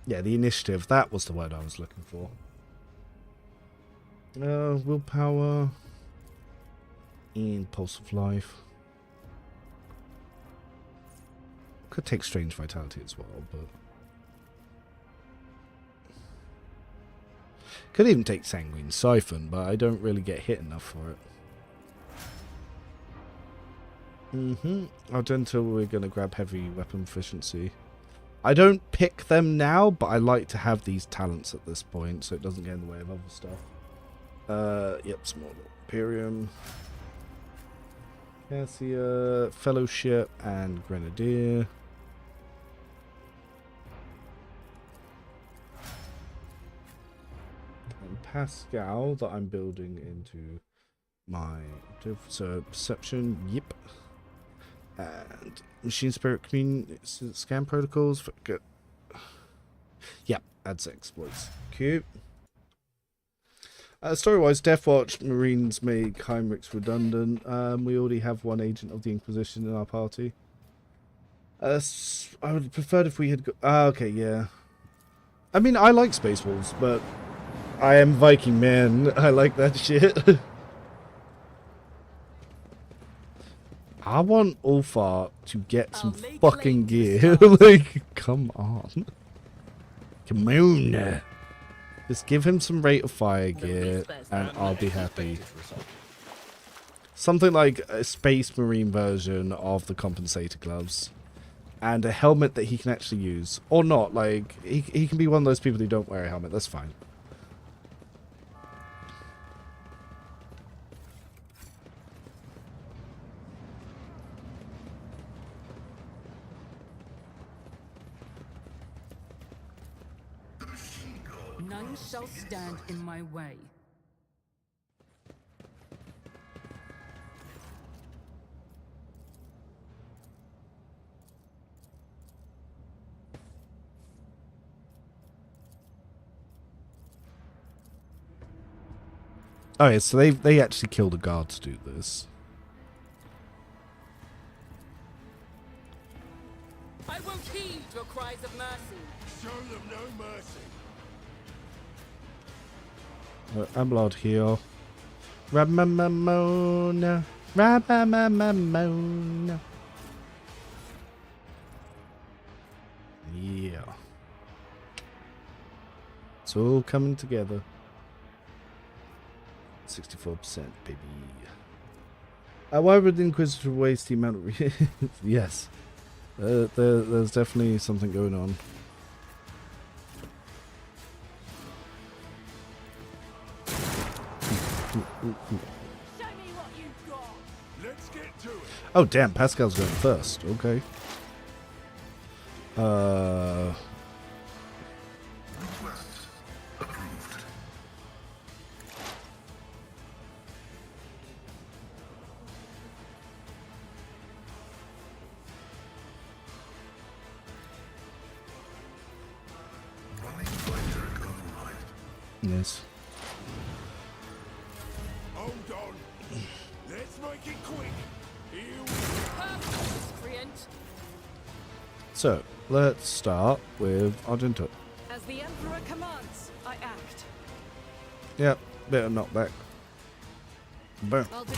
Yeah, the initiative. That was the word I was looking for. Willpower. And pulse of life. Could take strange vitality as well, but could even take sanguine siphon, but I don't really get hit enough for it. Argento, we're gonna grab heavy weapon efficiency. I don't pick them now, but I like to have these talents at this point, so it doesn't get in the way of other stuff. Yep, small Imperium, Cassia, Fellowship, and Grenadier. And Pascal that I'm building into my perception. Yep. And machine spirit scan protocols. Good. Yep, adds exploits. Cute. Story-wise, Deathwatch Marines make Heinrichs redundant. We already have one agent of the Inquisition in our party. I would have preferred if we had got... okay, yeah. I mean, I like Space Wolves, but I am Viking, man. I like that shit. I want Ulfar to get some fucking gear. Like, come on. Come on. Just give him some rate of fire gear and I'll be happy. Something like a Space Marine version of the compensator gloves. And a helmet that he can actually use. Or not, like, he can be one of those people who don't wear a helmet, that's fine. None shall stand in my way. Oh yeah, so they actually killed a guard to do this. I won't heed your cries of mercy. Show them no mercy. Ablod heal. Rabamamona. Rabamamamona. Yeah. It's all coming together. 64%, baby. Why would the Inquisitor waste the amount of... Yes. There's definitely something going on. Oh damn, Pascal's going first. Okay. Request approved. Running electric override. Yes. Hold on. Let's make it quick. So, let's start with Argento. As the Emperor commands, I act. Yep, bit of knockback. Boom. I'll do.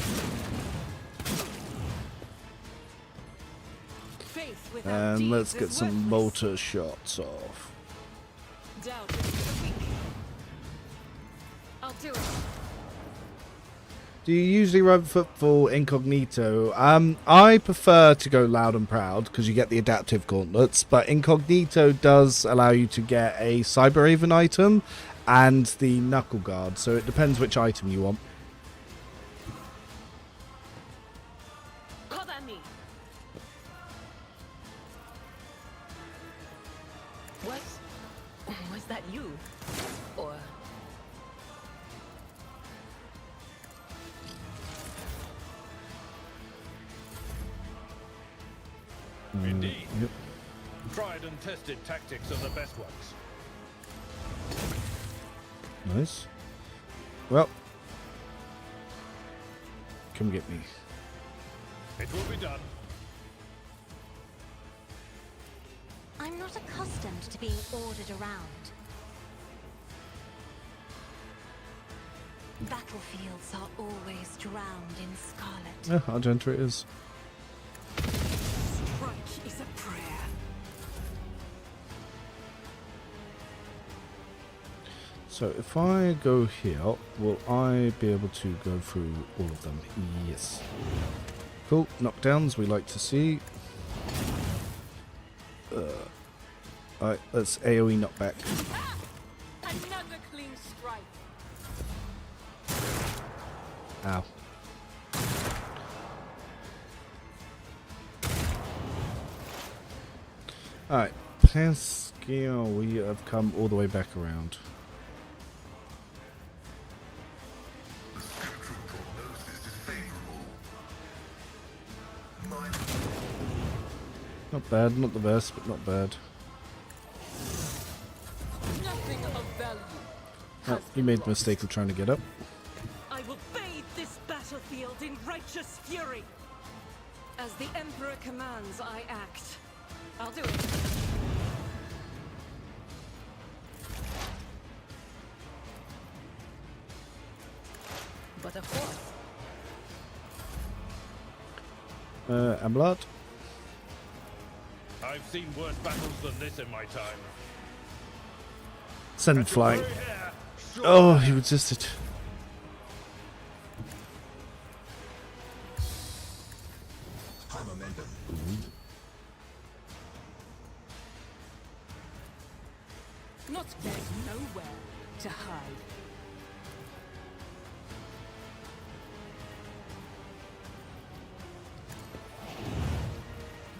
Faith without And deeds let's is get some worthless. mortar shots off. Doubt is the weak. I'll do it. Do you usually run football incognito? I prefer to go loud and proud because you get the adaptive gauntlets, but incognito does allow you to get a Cyber Raven item and the knuckle guard, so it depends which item you want. Cover me. Was that you? Or Indeed. Yep. Tried and tested tactics are the best ones. Nice. Well, come get me. It will be done. I'm not accustomed to being ordered around. Battlefields are always drowned in scarlet. Yeah, Argento it is. Strike is a prayer. So if I go here, will I be able to go through all of them? Yes. Cool. Knockdowns we like to see. Alright, let's AoE knockback. Another clean strike. Ow. Alright, Pascal, we have come all the way back around. The scriptural prognosis is favorable. Mine. Not bad, not the best, but not bad. Nothing of value. Oh, you made the mistake of trying to get up. I will bathe this battlefield in righteous fury. As the Emperor commands, I act. I'll do it. but a horse. Ablard? I've seen worse battles than this in my time. Send flying. Oh, he resisted. High momentum. Not there's nowhere to hide.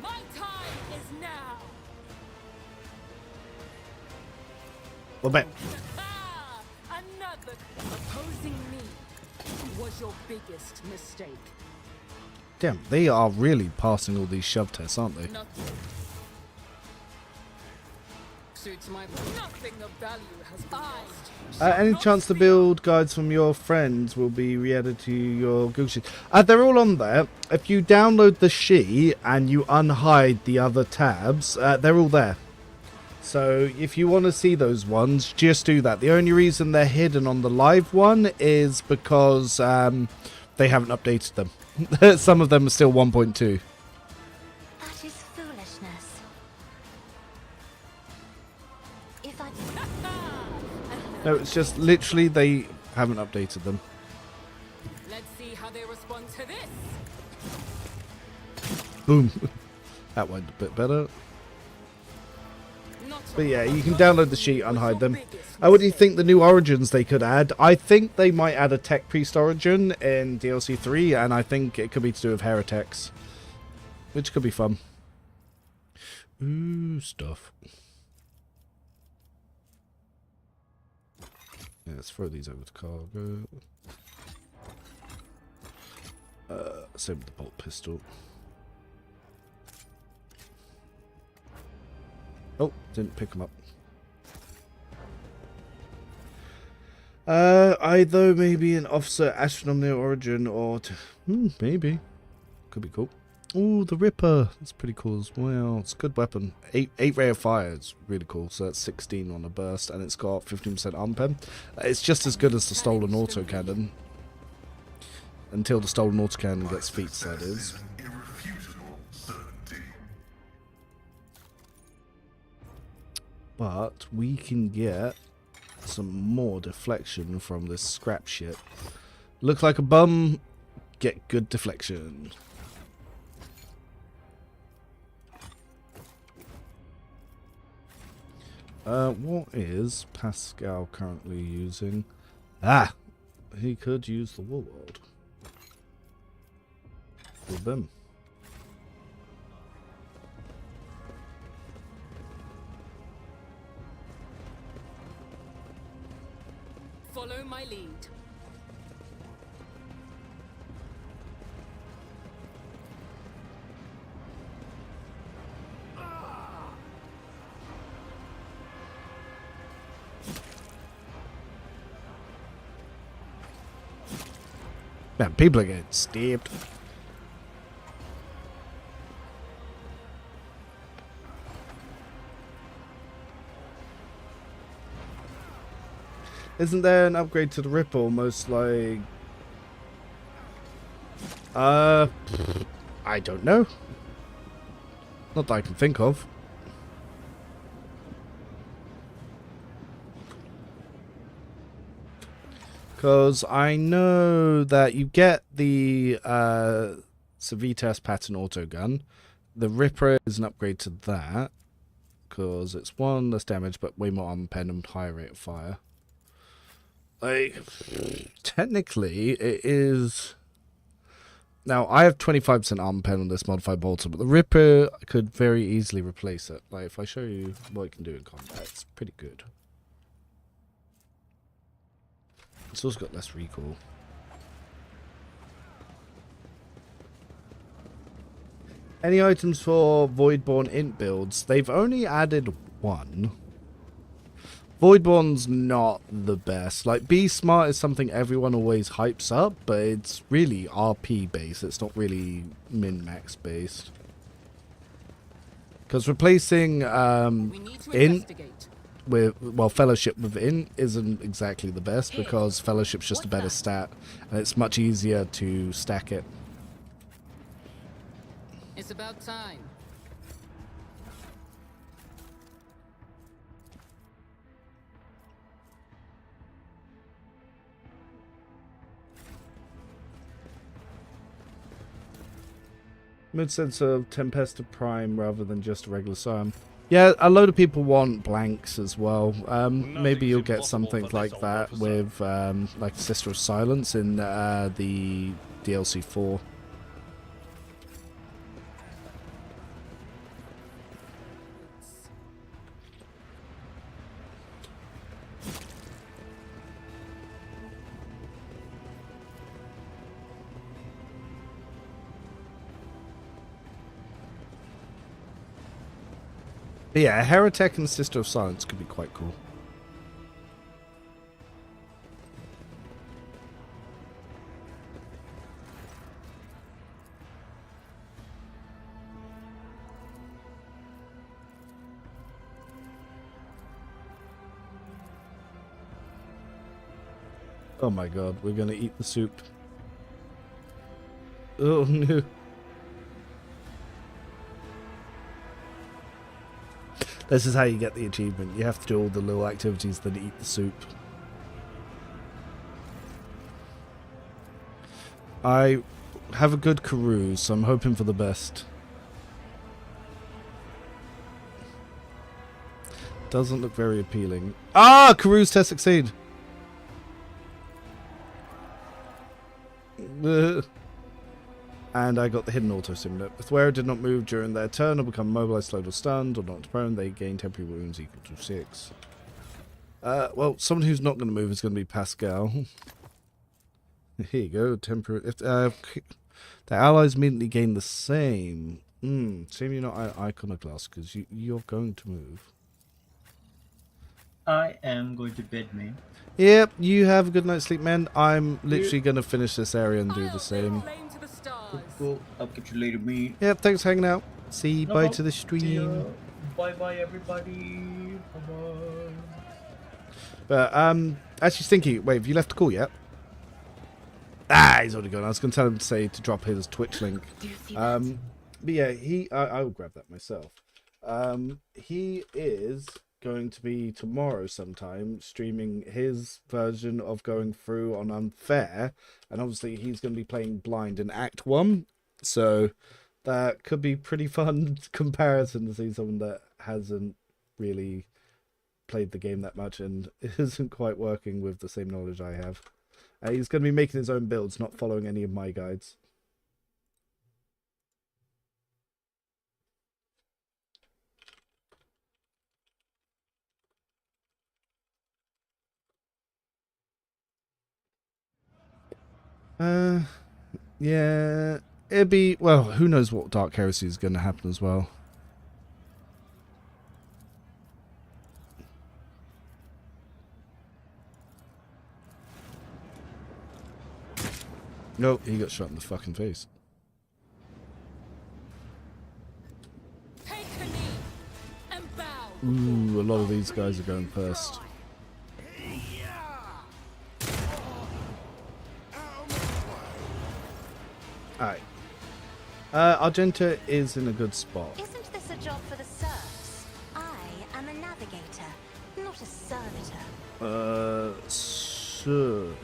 My time is now. Well, bet. Another opposing me was your biggest mistake. Damn, they are really passing all these shove tests, aren't they? Nothing suits my nothing of value has been lost. Any chance the build guides from your friends will be re-added to your Google Sheet? They're all on there. If you download the sheet and you unhide the other tabs, they're all there. So if you want to see those ones, just do that. The only reason they're hidden on the live one is because they haven't updated them. Some of them are still 1.2. That is foolishness. No, it's just literally they haven't updated them. Let's see how they respond to this. Boom. That went a bit better. Not But yeah, you can download the sheet, unhide them. What do you think the new origins they could add? I think they might add a Tech Priest origin in DLC 3, and I think it could be to do with heretics, which could be fun. Ooh, stuff. Yeah, let's throw these over to cargo. Same with the bolt pistol. Oh, didn't pick them up. Either maybe an officer astronomical origin or maybe. Could be cool. Oh, the Ripper. That's pretty cool as well. It's a good weapon. 8 rate of fire is really cool. So that's 16 on a burst, and it's got 15% armor pen. It's just as good as the stolen autocannon. Until the stolen autocannon gets feats, that is. But we can get some more deflection from this scrap shit. Look like a bum, get good deflection. What is Pascal currently using? Ah, he could use the Warlord. With them. Follow my lead. Man, people are getting stabbed. Isn't there an upgrade to the Ripper almost like... I don't know. Not that I can think of. Because I know that you get the Civitas pattern autogun. The Ripper is an upgrade to that. Because it's 1 less damage but way more armor pen and higher rate of fire. Like, technically, it is... Now, I have 25% armor pen on this modified bolter, but the Ripper could very easily replace it. Like, if I show you what it can do in combat, it's pretty good. It's also got less recoil. Any items for Voidborn int builds? They've only added 1. Voidborn's not the best. Like, Be Smart is something everyone always hypes up, but it's really RP based. It's not really min-max based. Because replacing int with, well, Fellowship with int isn't exactly the best, because Fellowship's just a better stat, and it's much easier to stack it. It's about time. Mid-sense of Tempesta Prime rather than just a regular Siam. Yeah, a load of people want blanks as well. Maybe you'll get something like that with like Sister of Silence in the DLC 4. But yeah, Heretic and Sister of Silence could be quite cool. Oh my god, we're gonna eat the soup. Oh no. This is how you get the achievement. You have to do all the little activities that eat the soup. I have a good carouse, so I'm hoping for the best. Doesn't look very appealing. Ah! Carouse test succeed! And I got the hidden auto simulator. If the wearer did not move during their turn or become mobilized, slowed or stunned or knocked prone, they gain temporary wounds equal to 6. Well, someone who's not going to move is going to be Pascal. Here you go. Temporary. If the allies immediately gain the same. Shame you're not iconoclast because you're going to move. I am going to bed, man. Yep, you have a good night's sleep, man. I'm literally going to finish this area and do the same. Cool. I'll catch you later, me. Yep, thanks for hanging out. See you. No Bye problem. to the stream. Bye-bye, everybody. Bye-bye. But, actually, Stinky, wait, have you left the call yet? Ah, he's already gone. I was going to tell him to drop his Twitch link. Do you see that? But yeah, I will grab that myself. He is going to be tomorrow sometime streaming his version of going through on Unfair, and obviously he's going to be playing blind in Act 1, so that could be pretty fun comparison to see someone that hasn't really played the game that much and isn't quite working with the same knowledge I have. He's going to be making his own builds, not following any of my guides. Yeah, it'd be, well, who knows what Dark Heresy is going to happen as well. Nope, he got shot in the fucking face. Take a knee and bow. Ooh, a lot of these guys are going first. Alright. Argenta is in a good spot. Isn't this a job for the serfs? I am a navigator, not a servitor. Sure.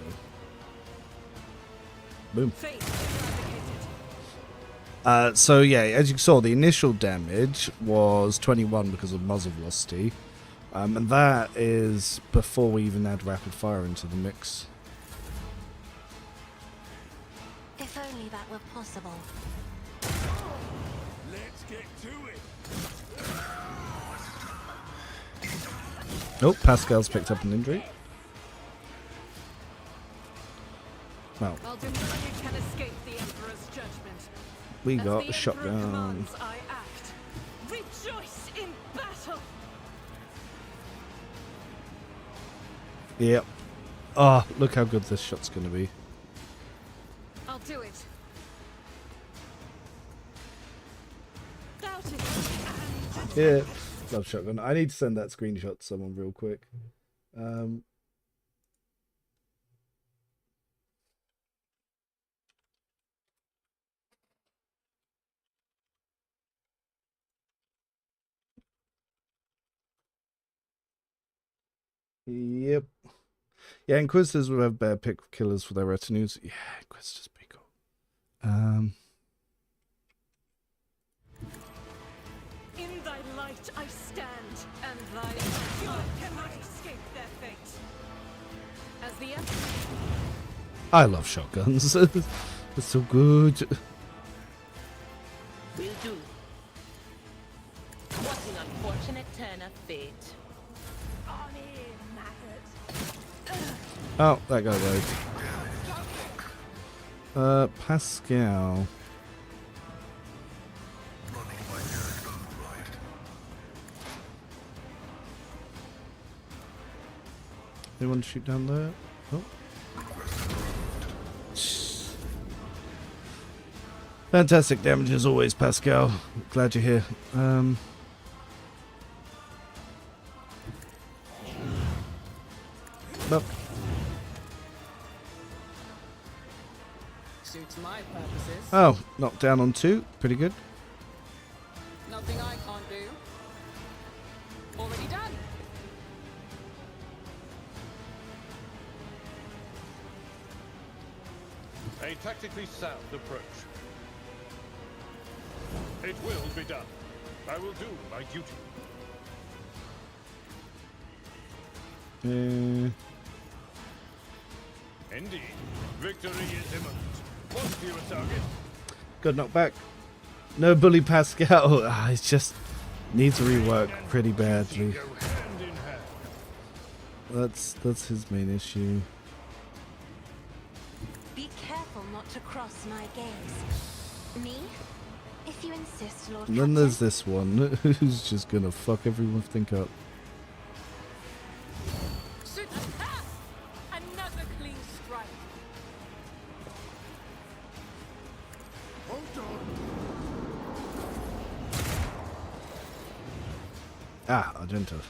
Boom. So yeah, as you saw, the initial damage was 21 because of muzzle velocity. And that is before we even add rapid fire into the mix. If only that were possible. Let's get to it. Oh, Pascal's picked up an injury. Well, I'll do nothing can escape the Emperor's judgment. we As got the a shotgun. Emperor commands, I act. Rejoice in battle. Yep. Oh, look how good this shot's going to be. I'll do it. Doubt it. Yeah, love shotgun. I need to send that screenshot to someone real quick. Yep. Yeah, Inquisitors would have better pick killers for their retinues. Yeah, Inquisitors be cool. In thy light I stand, and thy pure cannot escape their fate. As the Emperor. I love shotguns. It's so good. Will do. What an unfortunate turn of fate. On in, maggot. Oh, that guy died. Pascal. Anyone shoot down there? Oh. Fantastic damage as always, Pascal. Glad you're here. Nope. Suits my purposes. Oh, knocked down on 2. Pretty good. Nothing I can't do. A tactically sound approach. It will be done. I will do my duty. Indeed. Victory is imminent. What's your target? Good knockback. No bully Pascal. It just needs a rework pretty badly. That's his main issue. Be careful not to cross my gaze. Me? If you insist, Lord And then there's this one who's just gonna fuck everything up. Another clean strike. Ah, Argento.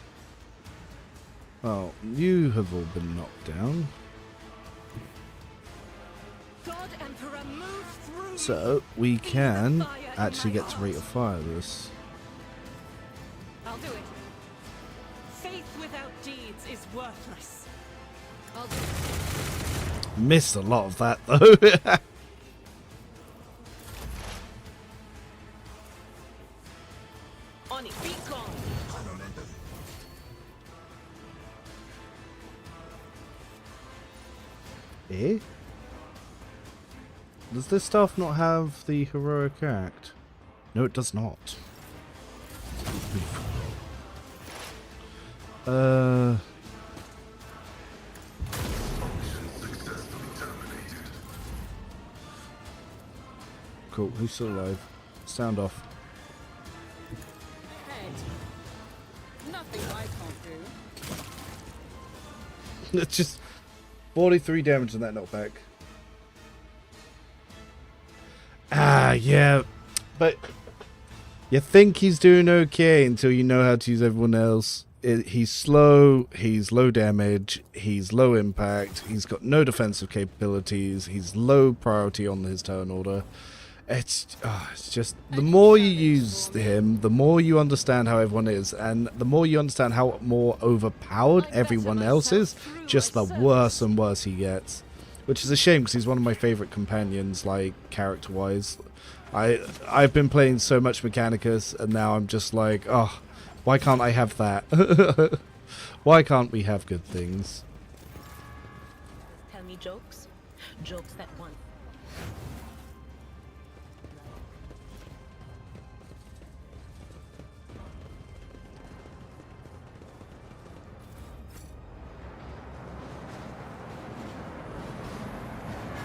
Well, you have all been knocked down. God Emperor, move through. So, we can actually get to rate of fire this. I'll do it. Faith without deeds is worthless. I'll do it. Missed a lot of that, though. On it, be gone. Eh? Does this stuff not have the heroic act? No, it does not. Cool, who's still alive? Sound off. Head. Nothing I can't do. It's just 43 damage in that knockback. Ah, yeah. But you think he's doing okay until you know how to use everyone else. He's slow, he's low damage, he's low impact, he's got no defensive capabilities, he's low priority on his turn order. It's just, the more you use him, the more you understand how everyone is, and the more you understand how more overpowered everyone else is, just the worse and worse he gets. Which is a shame, because he's one of my favourite companions, like, character-wise. I've been playing so much Mechanicus, and now I'm just like, oh, why can't I have that? Why can't we have good things? Tell me jokes. Jokes that won.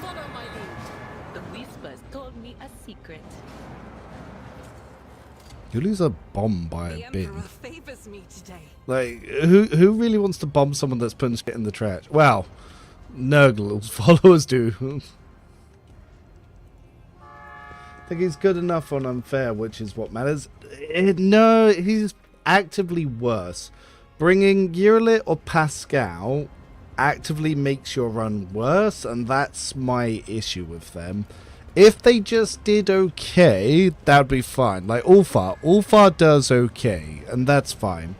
Follow my lead. The whispers told me a secret. You lose a bomb by The a bit. Emperor favors me today. Like, who really wants to bomb someone that's putting shit in the trash? Well, Nurgle's followers do. I think he's good enough on unfair, which is what matters. No, he's actively worse. Bringing Urilit or Pascal actively makes your run worse, and that's my issue with them. If they just did okay, that'd be fine. Like Ulfar does okay, and that's fine.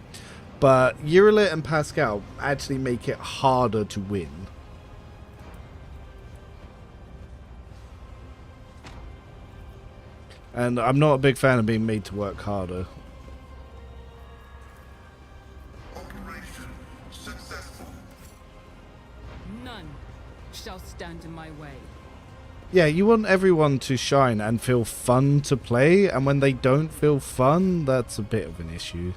But Urilit and Pascal actually make it harder to win. And I'm not a big fan of being made to work harder. Operation successful. None shall stand in my way. Yeah, you want everyone to shine and feel fun to play, and when they don't feel fun, that's a bit of an issue.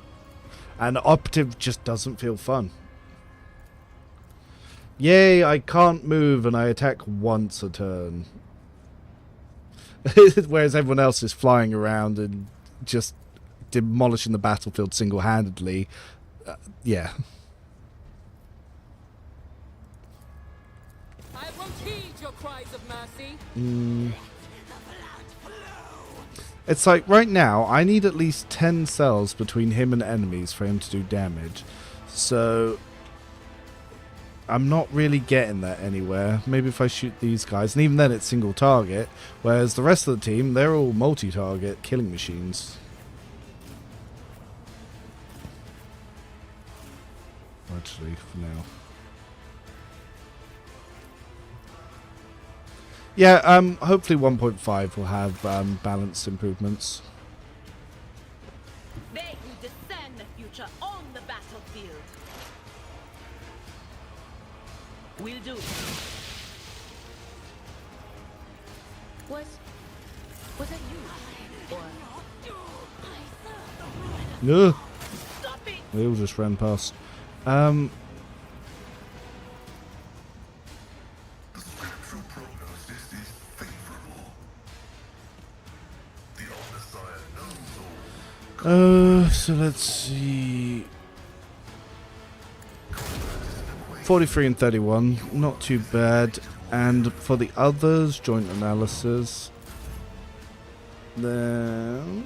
And Operative just doesn't feel fun. Yay, I can't move and I attack once a turn. Whereas everyone else is flying around and just demolishing the battlefield single-handedly. Yeah. I won't heed your cries of mercy. It's like, right now, I need at least 10 cells between him and enemies for him to do damage. So, I'm not really getting that anywhere. Maybe if I shoot these guys, and even then it's single target. Whereas the rest of the team, they're all multi-target killing machines. Actually, for now. Yeah, hopefully 1.5 will have balance improvements. They who discern the future on the battlefield. Will do. Was that you? No, Stop it! they all just ran past. The spiritual prognosis is favorable. The Omnissiah knows all. So let's see. 43 and 31, not too bad. And for the others, joint analysis. Then.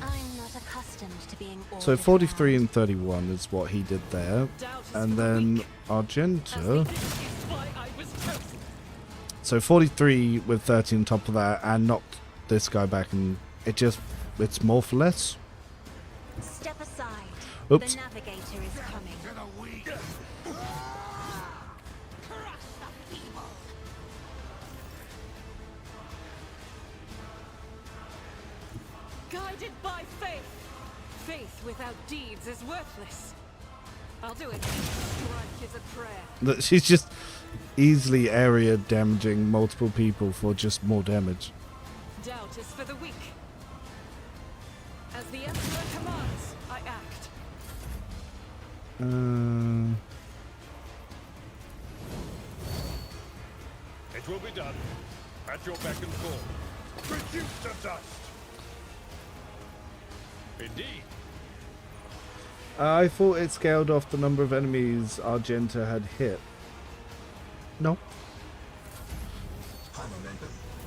I'm not accustomed to being So ordered 43 around. and 31 is what he did there. And then Argenta. So 43 with 30 on top of that and knocked this guy back, and it's more for less. Step aside. Oops. The navigator is coming. Guided by faith. Faith without deeds is worthless. I'll do it. Strike is a prayer. That she's just easily area damaging multiple people for just more damage. Doubt is for the weak. As the Emperor commands, I act. It will be done. At your beck and call. Reduce to dust. Indeed. I thought it scaled off the number of enemies Argenta had hit. No.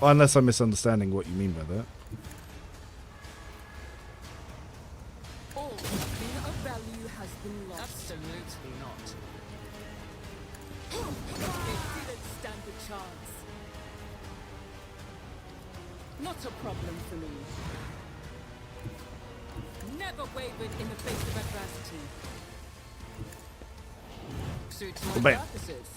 Unless I'm misunderstanding what you mean by that. All nothing of value has been lost. Absolutely not. They didn't stand a chance. Not a problem for me. Never wavered in the face of adversity. Suits my Bam. purposes.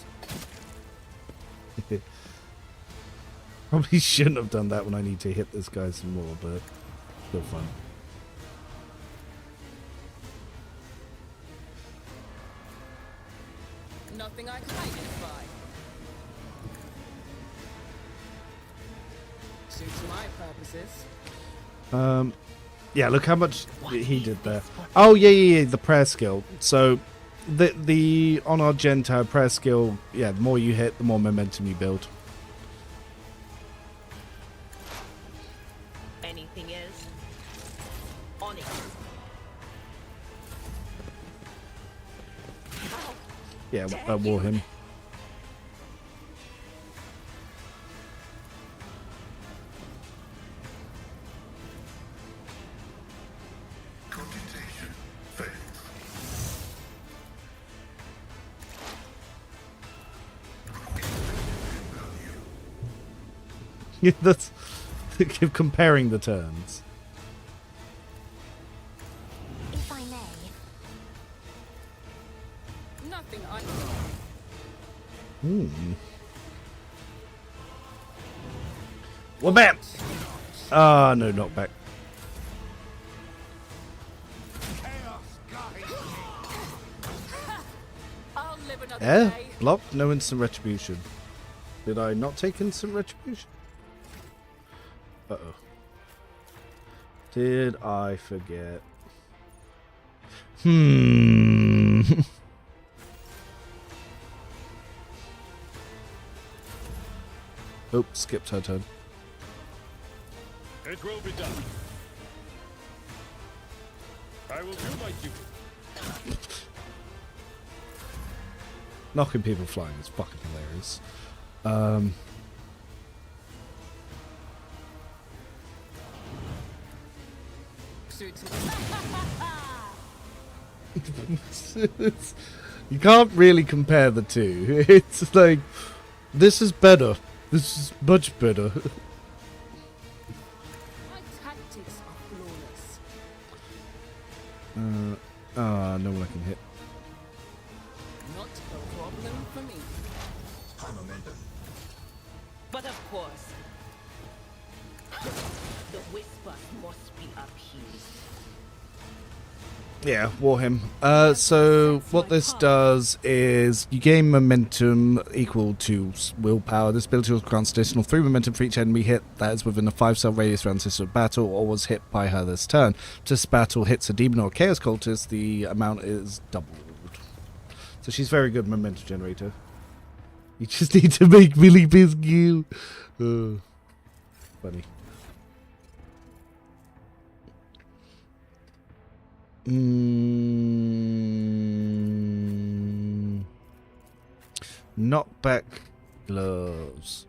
Probably shouldn't have done that when I need to hit this guy some more, but still fun. Nothing I can identify. Suits my purposes. Yeah, look how much he did there. Oh yeah, the prayer skill. So the on Argenta prayer skill, yeah, the more you hit, the more momentum you build. Anything else? On it. Yeah, war him. Computation failed. Yeah, that's comparing the turns. If I may. Nothing I Well, bam! Ah, no, not back. I'll live another day. Block, no instant retribution. Did I not take instant retribution? Uh-oh. Did I forget? Oh, skipped her turn. It will be done. I will do my duty. Knocking people flying is fucking hilarious. Suits You can't really compare the two. It's like, this is better. This is much better. my tactics are flawless. No one I can hit. Not a problem for me. But of course, the whispers must be appeased. Yeah, war him. So what this does is you gain momentum equal to willpower. This ability will grant additional 3 momentum for each enemy hit that is within a 5-cell radius around this battle or was hit by her this turn. If this battle hits a demon or a chaos cultist, the amount is doubled. So she's very good momentum generator. You just need to make Billy Biscuit. Funny. Knockback gloves.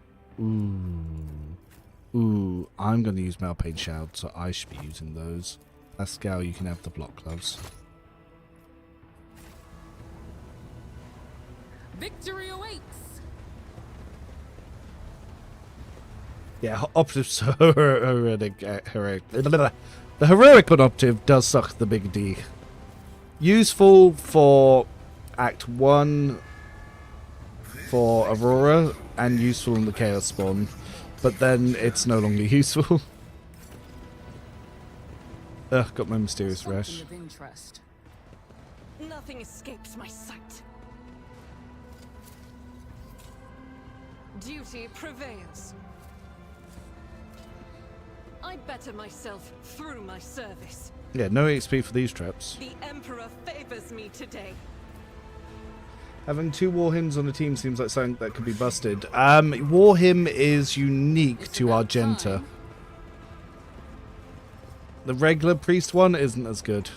Ooh, I'm going to use Malpain Shout, so I should be using those. Pascal, you can have the block gloves. Victory awaits. Yeah, Operative's heroic. The heroic on Operative does suck the big D. Useful for Act 1 for Aurora, and useful in the Chaos Spawn, but then it's no longer useful. Ugh, got my mysterious rash. Of interest. Nothing escapes my sight. Duty prevails. I better myself through my service. Yeah, no XP for these traps. The Emperor favors me today. Having 2 War Hymns on the team seems like something that could be busted. War Hymn is unique to Argenta. The regular priest one isn't as good.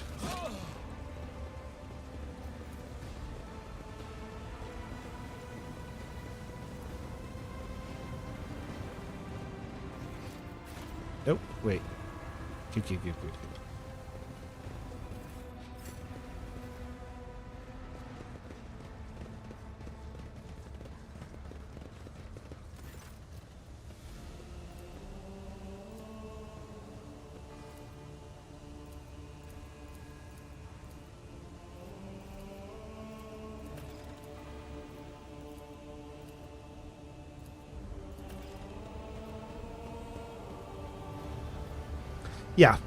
Oh, wait. Good. Yeah,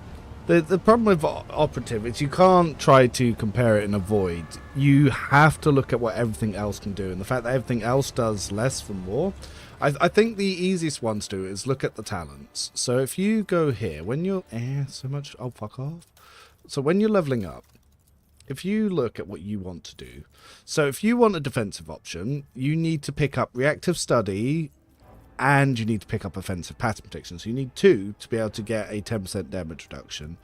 the problem with Operative is you can't try to compare it in a void. You have to look at what everything else can do, and the fact that everything else does less for more. I think the easiest one to do is look at the talents. So if you go here, when you're... oh, fuck off. So when you're leveling up, if you look at what you want to do... So if you want a defensive option, you need to pick up Reactive Study... and you need to pick up offensive pattern protection. So you need 2 to be able to get a 10% damage reduction.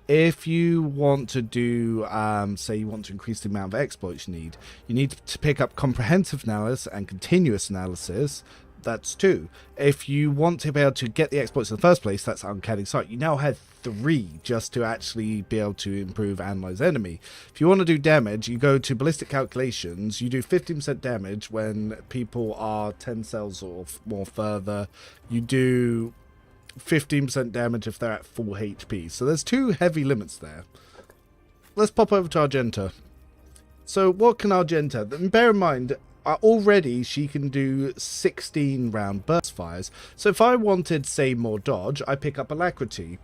If you want to do, say you want to increase the amount of exploits you need to pick up comprehensive analysis and continuous analysis. That's 2. If you want to be able to get the exploits in the first place, that's Uncanny Sight. You now have 3 just to actually be able to improve Analyze Enemy. If you want to do damage, you go to Ballistic Calculations. You do 15% damage when people are 10 cells or more further. You do 15% damage if they're at full HP. So there's 2 heavy limits there. Let's pop over to Argenta. So what can Argenta... And bear in mind... already she can do 16 round burst fires. So if I wanted, say, more dodge, I pick up Alacrity.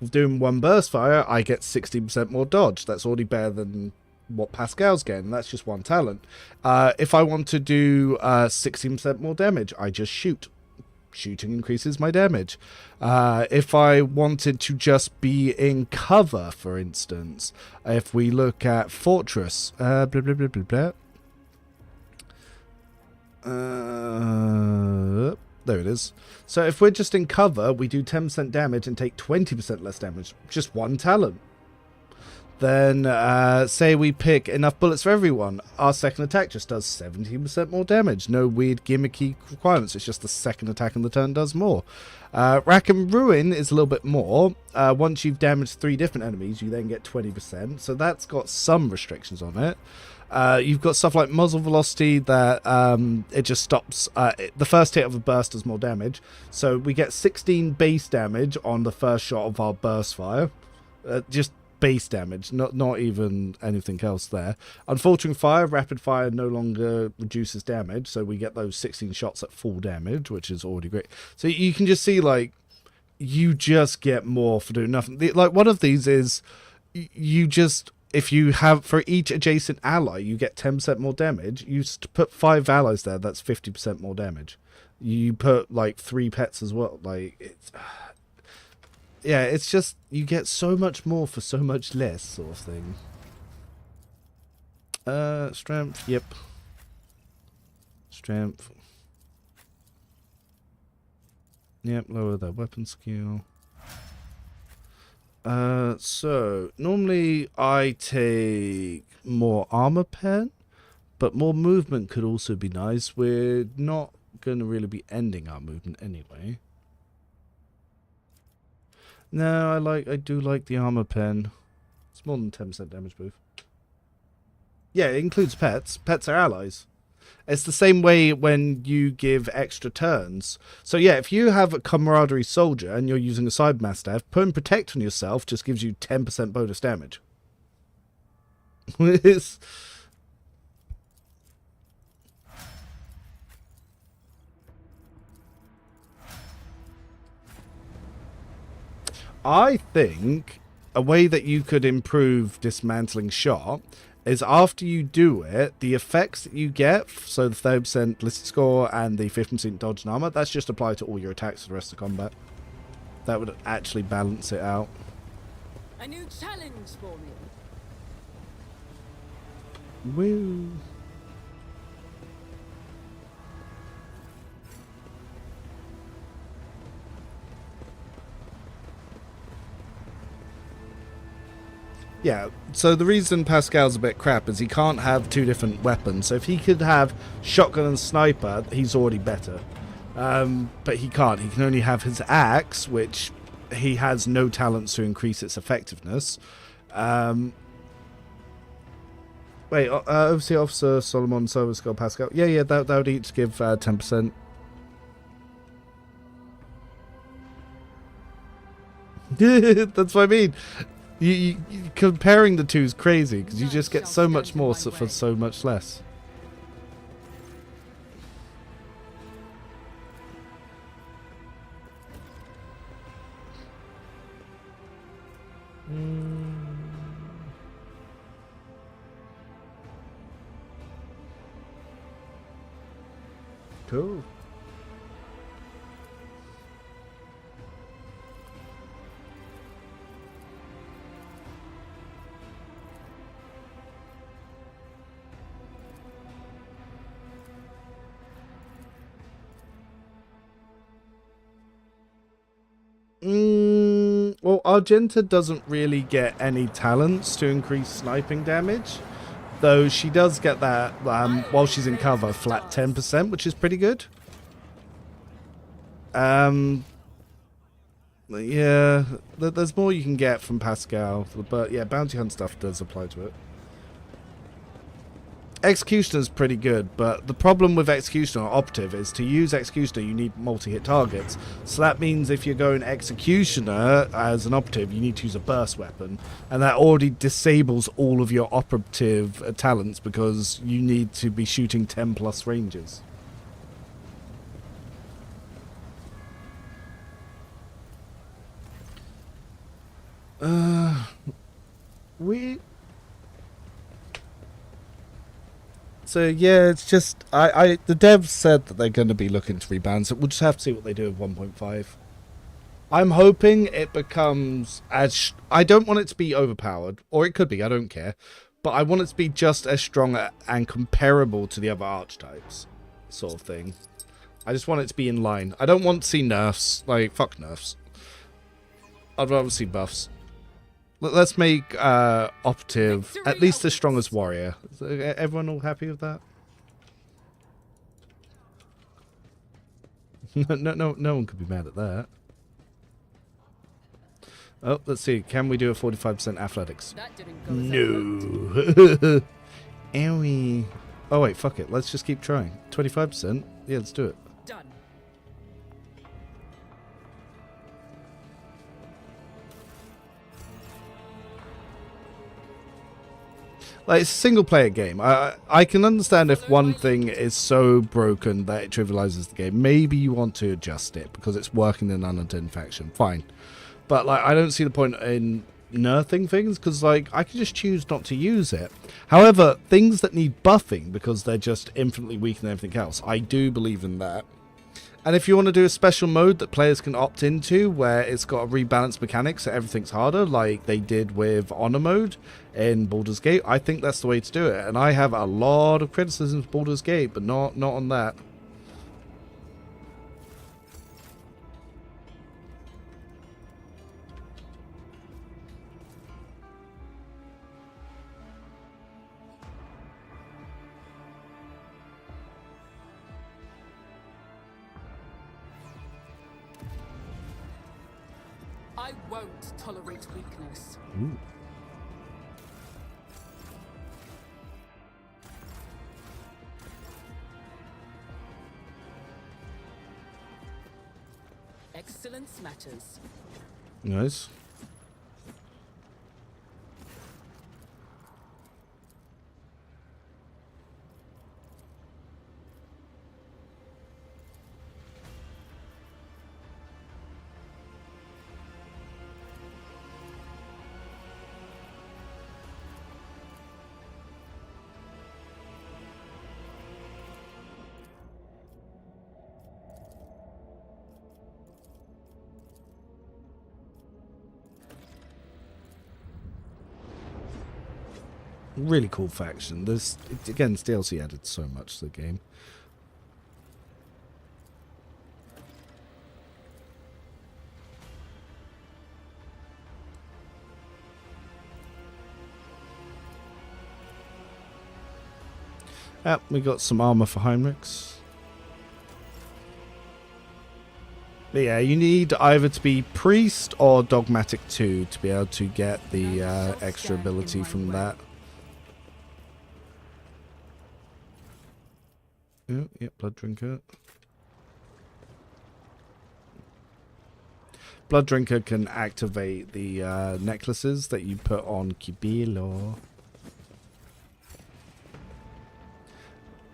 Doing 1 burst fire, I get 16% more dodge. That's already better than what Pascal's getting. That's just 1 talent. If I want to do 16% more damage, I just shoot. Shooting increases my damage. If I wanted to just be in cover, for instance, if we look at Fortress, blah, blah, blah, blah, blah. There it is. So if we're just in cover, we do 10% damage and take 20% less damage. Just 1 talent. Then, say we pick enough bullets for everyone. Our second attack just does 17% more damage. No weird gimmicky requirements. It's just the second attack on the turn does more. Rack and Ruin is a little bit more. Once you've damaged 3 different enemies, you then get 20%. So that's got some restrictions on it. You've got stuff like muzzle velocity that it just stops. The first hit of a burst does more damage. So we get 16 base damage on the first shot of our burst fire. Just base damage, not even anything else there. Unfaltering fire, rapid fire no longer reduces damage, so we get those 16 shots at full damage, which is already great. So you can just see, like, you just get more for doing nothing. Like, one of these is you just, if you have, for each adjacent ally, you get 10% more damage. You put 5 allies there, that's 50% more damage. You put, like, 3 pets as well. Like, it's... Yeah, it's just, you get so much more for so much less, sort of thing. Strength, yep. Strength. Yep, lower their weapon skill. So, normally I take more armor pen, but more movement could also be nice. We're not going to really be ending our movement anyway. No, I do like the armor pen. It's more than 10% damage boost. Yeah, it includes pets. Pets are allies. It's the same way when you give extra turns. So yeah, if you have a camaraderie soldier and you're using a side mastiff, putting protect on yourself just gives you 10% bonus damage. It's... I think a way that you could improve dismantling shot is after you do it, the effects that you get, so the 30% ballistic score and the 15% dodge and armor, that's just applied to all your attacks for the rest of combat. That would actually balance it out. A new challenge for me. Woo. Yeah, so the reason Pascal's a bit crap is he can't have 2 different weapons. So if he could have shotgun and sniper, he's already better. But he can't. He can only have his axe, which he has no talents to increase its effectiveness. Wait, Overseer Officer Solomon, Silver Skull, Pascal. Yeah, that would each give 10%. That's what I mean. You comparing the two is crazy because you just get so much more for so much less. Cool. Well, Argenta doesn't really get any talents to increase sniping damage, though she does get that while she's in cover, flat 10%, which is pretty good. Yeah, there's more you can get from Pascal, but yeah, bounty hunt stuff does apply to it. Executioner's pretty good, but the problem with Executioner or Operative is to use Executioner you need multi-hit targets. So that means if you're going Executioner as an Operative, you need to use a burst weapon, and that already disables all of your Operative talents because you need to be shooting 10 plus ranges. So yeah, it's just the devs said that they're going to be looking to rebalance it. We'll just have to see what they do with 1.5. I'm hoping it becomes as I don't want it to be overpowered, or it could be. I don't care, but I want it to be just as strong and comparable to the other archetypes, sort of thing. I just want it to be in line. I don't want to see nerfs. Like fuck nerfs. I'd rather see buffs. Let's make Operative at least as strong as Warrior. Is everyone all happy with that? No one could be mad at that. Oh, let's see. Can we do a 45% athletics? No. Owie. Oh wait, fuck it. Let's just keep trying. 25%. Yeah, let's do it. Done. Like, it's a single-player game. I can understand if one thing is so broken that it trivializes the game. Maybe you want to adjust it because it's working in unintended faction. Fine. But, like, I don't see the point in nerfing things because, like, I can just choose not to use it. However, things that need buffing because they're just infinitely weaker than everything else, I do believe in that. And if you want to do a special mode that players can opt into where it's got a rebalanced mechanics so everything's harder, like they did with Honor mode in Baldur's Gate, I think that's the way to do it. And I have a lot of criticisms of Baldur's Gate, but not on that. I won't tolerate weakness. Ooh. Excellence matters. Nice. Really cool faction. There's, again, DLC added so much to the game. We got some armor for Heinrichs. But yeah, you need either to be Priest or Dogmatic 2 to be able to get the extra ability from that. Oh, yeah, Blood Drinker. Blood Drinker can activate the necklaces that you put on Kibilo.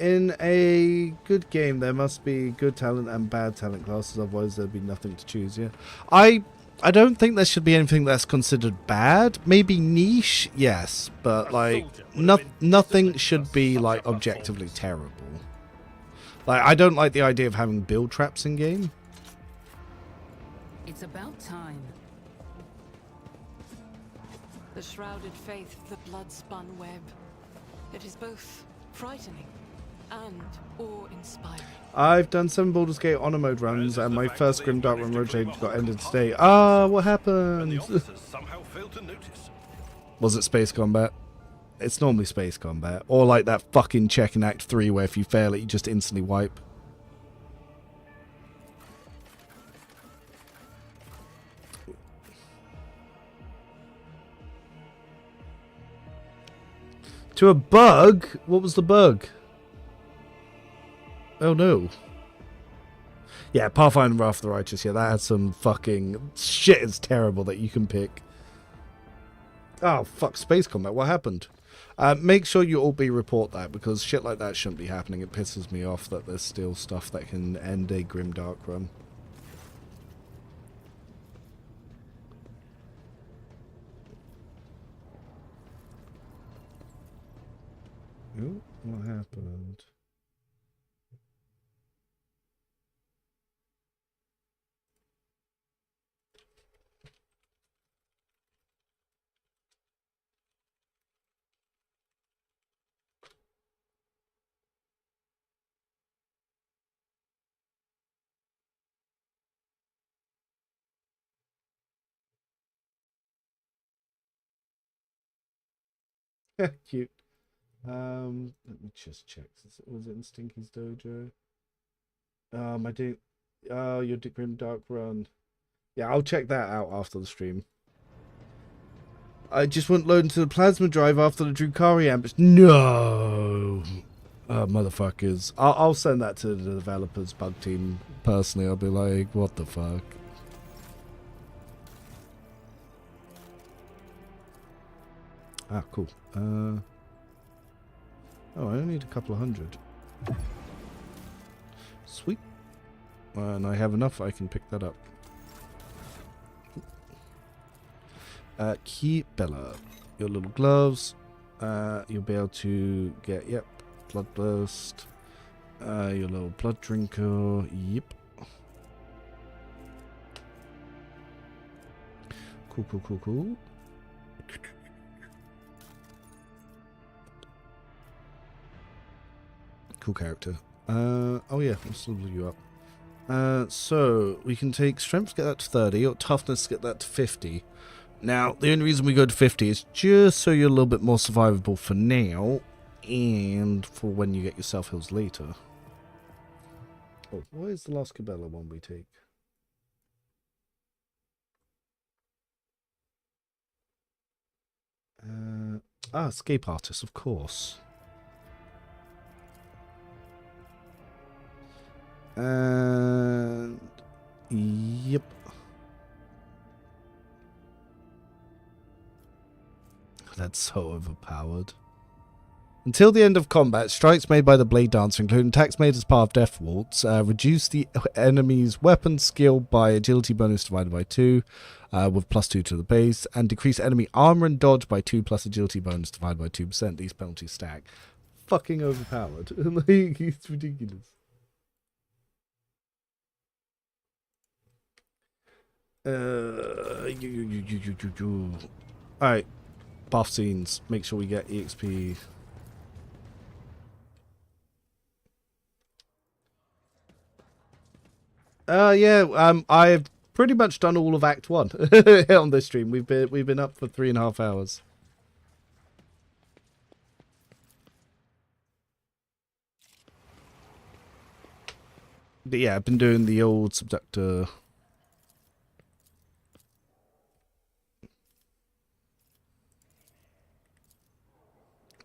In a good game, there must be good talent and bad talent classes, otherwise there'd be nothing to choose, yeah. I don't think there should be anything that's considered bad. Maybe niche, yes, but like nothing should be like objectively terrible. Like, I don't like the idea of having build traps in game. It's about time. The shrouded faith, the blood-spun web. It is both frightening and awe-inspiring. I've done 7 Baldur's Gate Honor mode runs, and my first Grimdark run rotated got ended today. Ah, what happened? Was it space combat? It's normally space combat. Or like that fucking check in Act 3 where if you fail it, you just instantly wipe. To a bug? What was the bug? Oh no. Yeah, Pathfinder Wrath of the Righteous. Yeah, that had some fucking shit. Is terrible that you can pick. Oh, fuck. Space combat. What happened? Make sure you all report that, because shit like that shouldn't be happening. It pisses me off that there's still stuff that can end a Grimdark run. Oh, what happened? Cute. Let me just check. Was it in Stinky's dojo? I do. Oh, your Grim Dark Run. Yeah, I'll check that out after the stream. I just wouldn't load into the plasma drive after the Drukari ambush. No, motherfuckers. I'll send that to the developers bug team personally. I'll be like, what the fuck. Ah, cool. Oh, I only need a couple of hundred. Sweet. And I have enough, I can pick that up. Key Bella. Your little gloves. You'll be able to get, yep, Bloodburst. Your little blood drinker. Yep. Cool, cool, cool, cool. Cool character. Oh yeah, let's level you up. So we can take strength, get that to 30, or toughness, get that to 50. Now, the only reason we go to 50 is just so you're a little bit more survivable for now, and for when you get yourself heals later. Oh, what is the last Cabela one we take? Escape Artist, of course. And yep. That's so overpowered. Until the end of combat, strikes made by the Blade Dancer, including attacks made as part of Death Waltz, reduce the enemy's weapon skill by agility bonus divided by 2, with +2 to the base, and decrease enemy armor and dodge by 2 plus agility bonus divided by 2%. These penalties stack. Fucking overpowered. Like, it's ridiculous. Alright. Buff scenes. Make sure we get EXP. Yeah, I've pretty much done all of Act 1 on this stream. We've been up for 3.5 hours. But yeah, I've been doing the old Subductor.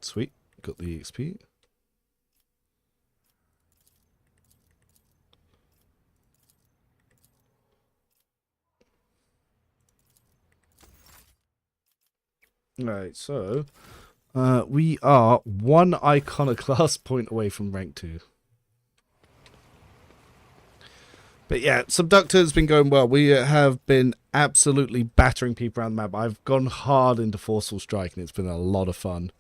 Sweet, got the EXP. Right, so we are one iconoclast point away from rank 2. But yeah, Subductor's been going well. We have been absolutely battering people around the map. I've gone hard into Forceful Strike and it's been a lot of fun.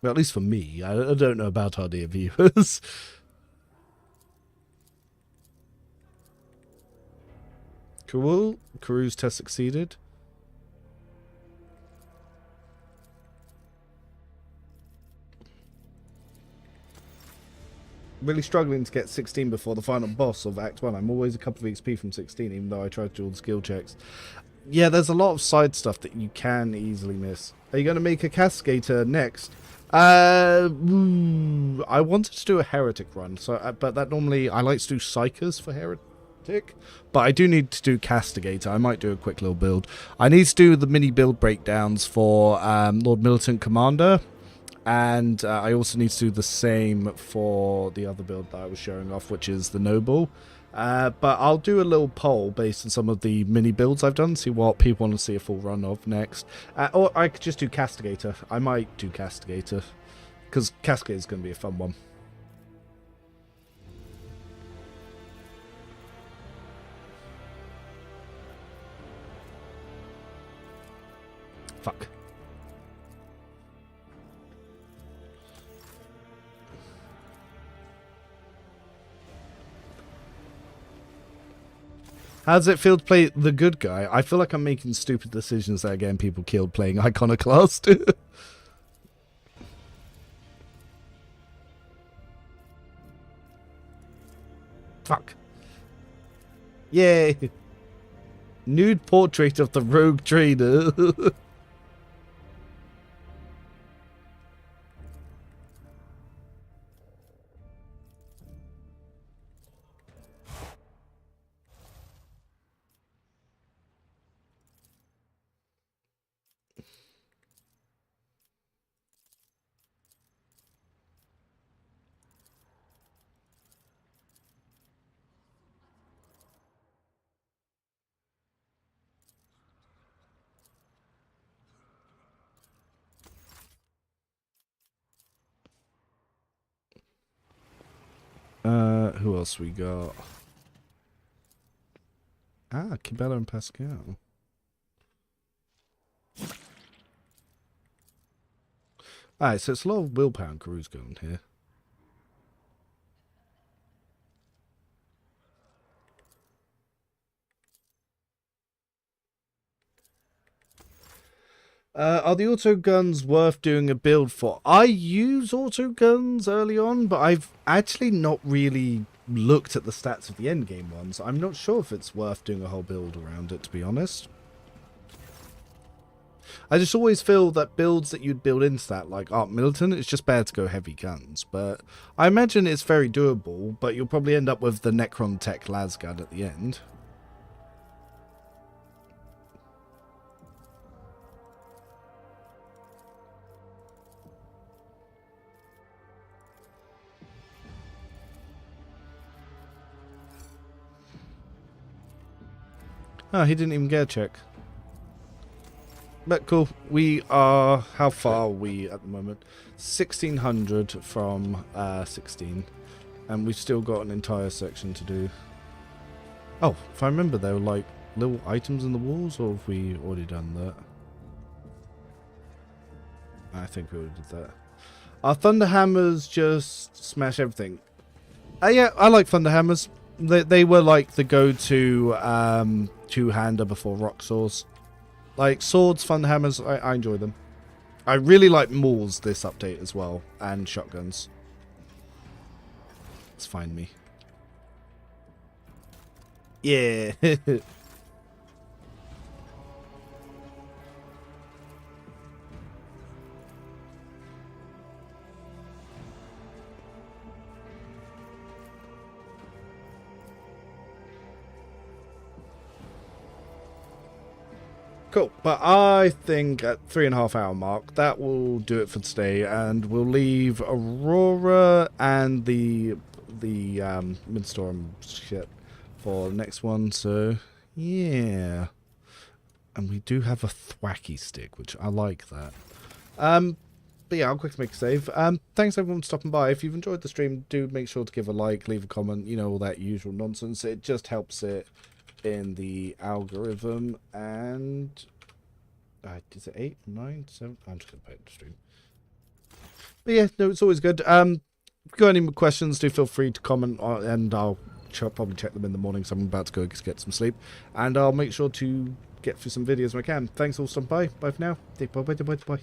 Well, at least for me. I don't know about our dear viewers. Cool. Karoo's test succeeded. Really struggling to get 16 before the final boss of Act 1. I'm always a couple of XP from 16, even though I try to do all the skill checks. Yeah, there's a lot of side stuff that you can easily miss. Are you going to make a Cascadator next? I wanted to do a Heretic run, so but that normally I like to do Psychers for Heretic, but I do need to do Castigator. I might do a quick little build. I need to do the mini build breakdowns for Lord Militant Commander, and I also need to do the same for the other build that I was showing off, which is the Noble. But I'll do a little poll based on some of the mini builds I've done, see what people want to see a full run of next. Or I could just do Castigator. I might do Castigator, because Castigator is going to be a fun one. Fuck. How does it feel to play the good guy? I feel like I'm making stupid decisions that are getting people killed playing Iconoclast. Fuck. Yay. Nude portrait of the rogue trader. who else we got? Ah, Kibella and Pascal. Alright, so it's a lot of willpower and crews going here. Are the auto guns worth doing a build for? I use auto guns early on, but I've actually not really looked at the stats of the endgame ones. I'm not sure if it's worth doing a whole build around it, to be honest. I just always feel that builds that you'd build into that, like Art Militant, it's just better to go heavy guns. But I imagine it's very doable, but you'll probably end up with the Necron Tech Lasgun at the end. Oh, he didn't even get a check. But cool. We are... How far are we at the moment? 1,600 from 16. And we've still got an entire section to do. Oh, if I remember, there were like little items in the walls, or have we already done that? I think we already did that. Our Thunder Hammers just smash everything. Yeah, I like Thunder Hammers. They were like the go-to two-hander before rock saws. Like swords, Thunder Hammers, I enjoy them. I really like Mauls this update as well, and shotguns. Let's find me. Yeah. Cool, but I think at 3.5 hour mark that will do it for today, and we'll leave Aurora and the Midstorm shit for the next one. So yeah, and we do have a thwacky stick, which I like that. But yeah, I'll quickly make a save. Thanks everyone for stopping by. If you've enjoyed the stream, do make sure to give a like, leave a comment, you know, all that usual nonsense. It just helps it in the algorithm. And is it 8, 9, 7? I'm just gonna put it in the stream. But yeah, no, it's always good. If you've got any more questions, do feel free to comment, and I'll probably check them in the morning, so I'm about to go get some sleep, and I'll make sure to get through some videos when I can. Thanks all for stopping by. Bye for now. Bye.